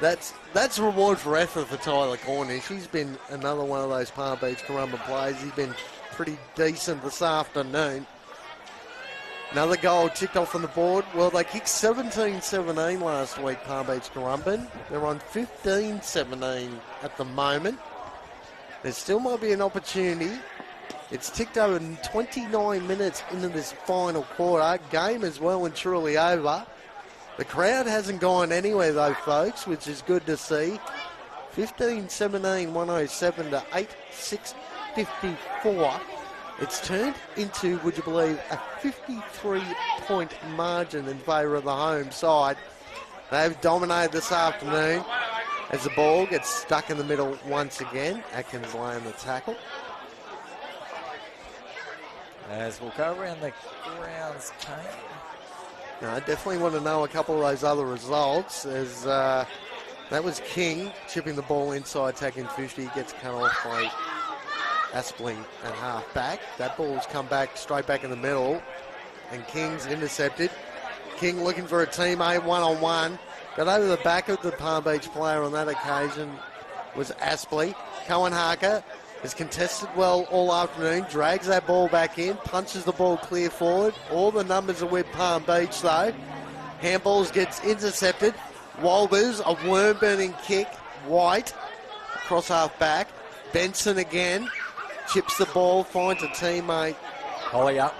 that's reward for effort for Tyler Cornish. He's been another one of those Palm Beach Currumbin players. He's been pretty decent this afternoon. Another goal ticked off on the board. Well, they kicked 17-17 last week, Palm Beach Currumbin. They're on 15-17 at the moment. There still might be an opportunity. It's ticked over 29 minutes into this final quarter. Game is well and truly over. The crowd hasn't gone anywhere though, folks, which is good to see. 15-17, 107 to 8-6-54. It's turned into, would you believe, a 53-point margin in favour of the home side. They've dominated this afternoon as the ball gets stuck in the middle once again. Atkins laying the tackle. As we'll go around the grounds, Kane. No, I definitely want to know a couple of those other results, as that was King chipping the ball inside, taking 50, gets cut off by Aspley at half back. That ball's come back straight back in the middle, and King's intercepted. King looking for a teammate one-on-one. Got over the back of the Palm Beach player on that occasion was Aspley. Cohen Harker has contested well all afternoon, drags that ball back in, punches the ball clear forward. All the numbers are with Palm Beach though. Handballs gets intercepted. Walbers, a worm-burning kick. White across half back. Benson again. Chips the ball, finds a teammate. Hollier.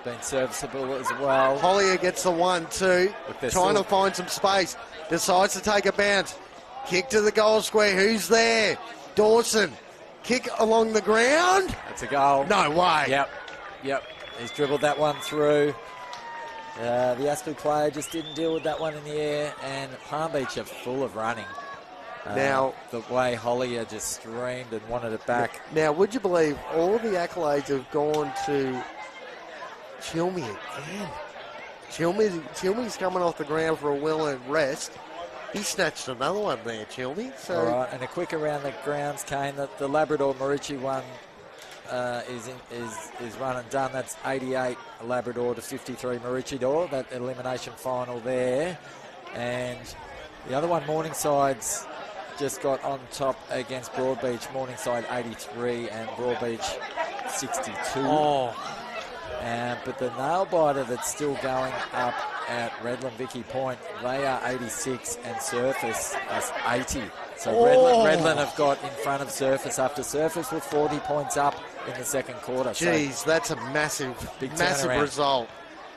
Been serviceable as well. Hollier gets the 1-2. Trying to find some space. Decides to take a bounce. Kick to the goal square. Who's there? Dawson. Kick along the ground. That's a goal. No way. Yep. He's dribbled that one through. The Aspley player just didn't deal with that one in the air, and Palm Beach are full of running. Now, the way Hollier just streamed and wanted it back. Now, would you believe all the accolades have gone to Chilmy again? Chilmy's coming off the ground for a well-earned rest. He snatched another one there, Chilmy. So. All right, and a quick around the grounds, Kane. The Labrador Marucci one is run and done. That's 88 Labrador to 53 Maroochydore. That elimination final there, and the other one, Morningside's just got on top against Broadbeach. Morningside 83 and Broadbeach 62. But the nail biter that's still going up at Redland Vicky Point, they are 86 and Surface is 80. So Redland have got in front of Surface after Surface with 40 points up in the second quarter. Geez, so that's a massive result.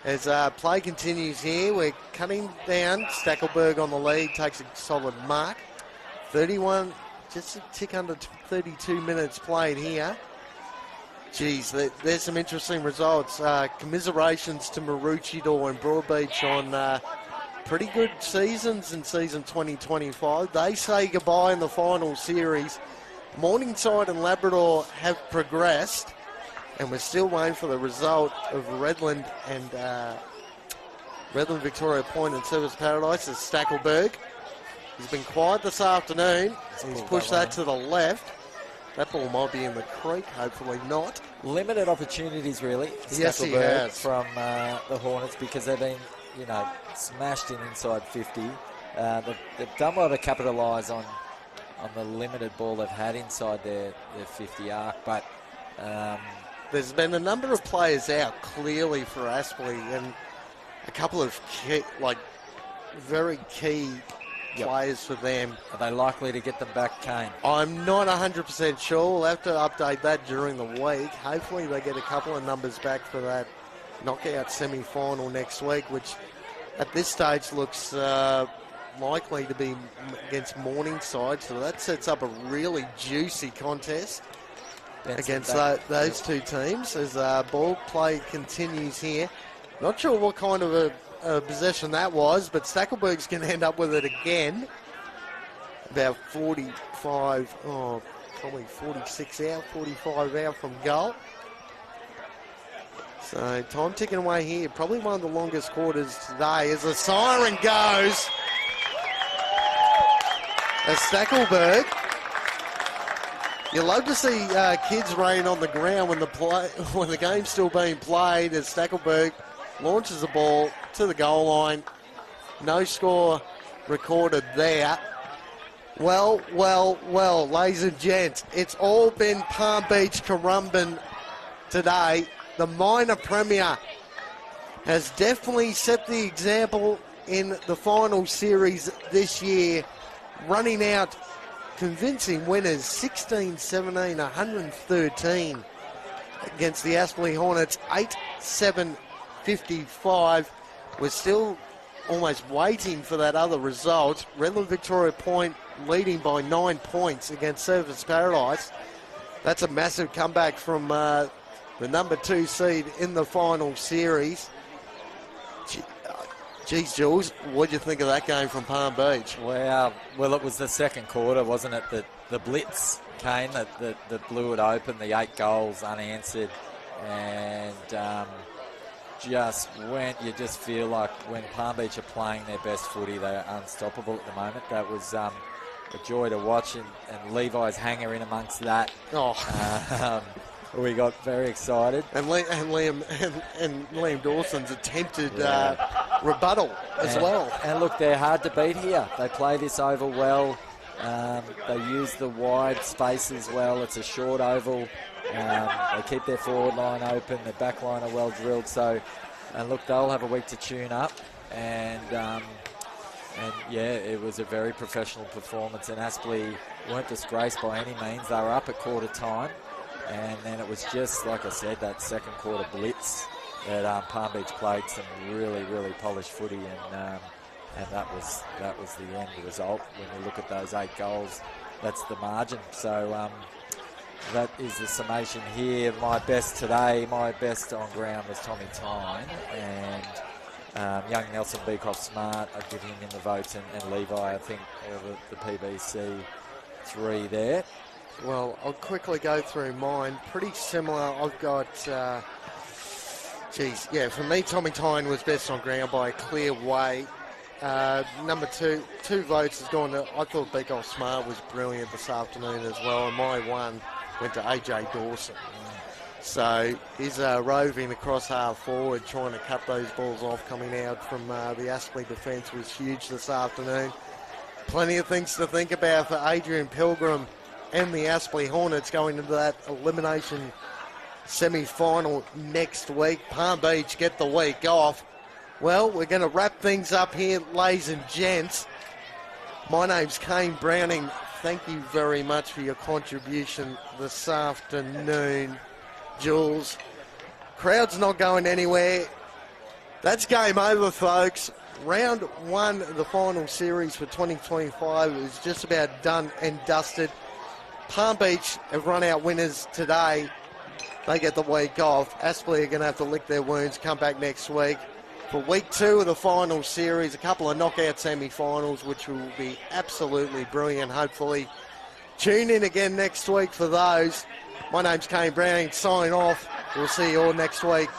As play continues here, we're cutting down. Stackelberg on the lead, takes a solid mark. 31, just a tick under 32 minutes played here. Geez, there's some interesting results. Commiserations to Maroochydore and Broadbeach on pretty good seasons in season 2025. They say goodbye in the final series. Morningside and Labrador have progressed, and we're still waiting for the result of Redland and Redland Victoria Point and Service Paradise. As Stackelberg, he's been quiet this afternoon. He's pushed that to the left. That ball might be in the creek, hopefully not. Limited opportunities, really. Yes, he has. From the Hornets, because they've been, smashed in inside 50. They've done well to capitalise on the limited ball they've had inside their 50 arc, but there's been a number of players out clearly for Aspley, and a couple of very key players for them. Are they likely to get them back, Kane? I'm not 100% sure. We'll have to update that during the week. Hopefully they get a couple of numbers back for that knockout semi-final next week, which at this stage looks likely to be against Morningside. So that sets up a really juicy contest against those two teams as ball play continues here. Not sure what kind of a possession that was, but Stackelberg's going to end up with it again. About 45, probably 46 out, 45 out from goal. So time ticking away here. Probably one of the longest quarters today as the siren goes. As Stackelberg, you love to see kids running on the ground when the game's still being played. As Stackelberg launches the ball to the goal line. No score recorded there. Well, ladies and gents, it's all been Palm Beach Currumbin today. The minor premier has definitely set the example in the final series this year, running out convincing winners 16-17, 113 against the Aspley Hornets, 8-7-55. We're still almost waiting for that other result. Redland Victoria Point leading by 9 points against Surfers Paradise. That's a massive comeback from the number 2 seed in the final series. Geez, Jules, what do you think of that game from Palm Beach? Wow. Well, it was the second quarter, wasn't it? The blitz came that blew it open, the 8 goals unanswered. And you just feel like when Palm Beach are playing their best footy, they're unstoppable at the moment. That was a joy to watch, and Levi's hanger in amongst that. We got very excited. And Liam Dawson's attempted rebuttal as well. And look, they're hard to beat here. They play this oval well. They use the wide spaces well. It's a short oval. They keep their forward line open. Their back line are well drilled. So, and look, they'll have a week to tune up. And yeah, it was a very professional performance. And Aspley weren't disgraced by any means. They were up at quarter time. And then it was just, like I said, that second quarter blitz that Palm Beach played some really, really polished footy, and that was the end result. When you look at those 8 goals, that's the margin. So that is the summation here. My best today, my best on ground was Tommy Tyne, and young Nelson Beecroft Smart, I'd give him in the votes, and Levi, I think, the PBC 3 there. Well, I'll quickly go through mine. Pretty similar. I've got, for me, Tommy Tyne was best on ground by a clear way. Number 2 votes has gone to, I thought Beecroft Smart was brilliant this afternoon as well, and my 1 went to AJ Dawson. So he's roving across half forward, trying to cut those balls off coming out from the Aspley defence was huge this afternoon. Plenty of things to think about for Adrian Pilgrim and the Aspley Hornets going into that elimination semi-final next week. Palm Beach get the week off. Well, we're going to wrap things up here, ladies and gents. My name's Kane Browning. Thank you very much for your contribution this afternoon, Jules. Crowd's not going anywhere. That's game over, folks. Round 1 of the final series for 2025 is just about done and dusted. Palm Beach have run out winners today. They get the week off. Aspley are going to have to lick their wounds, come back next week for week 2 of the final series. A couple of knockout semi-finals, which will be absolutely brilliant, hopefully. Tune in again next week for those. My name's Kane Browning, signing off. We'll see you all next week.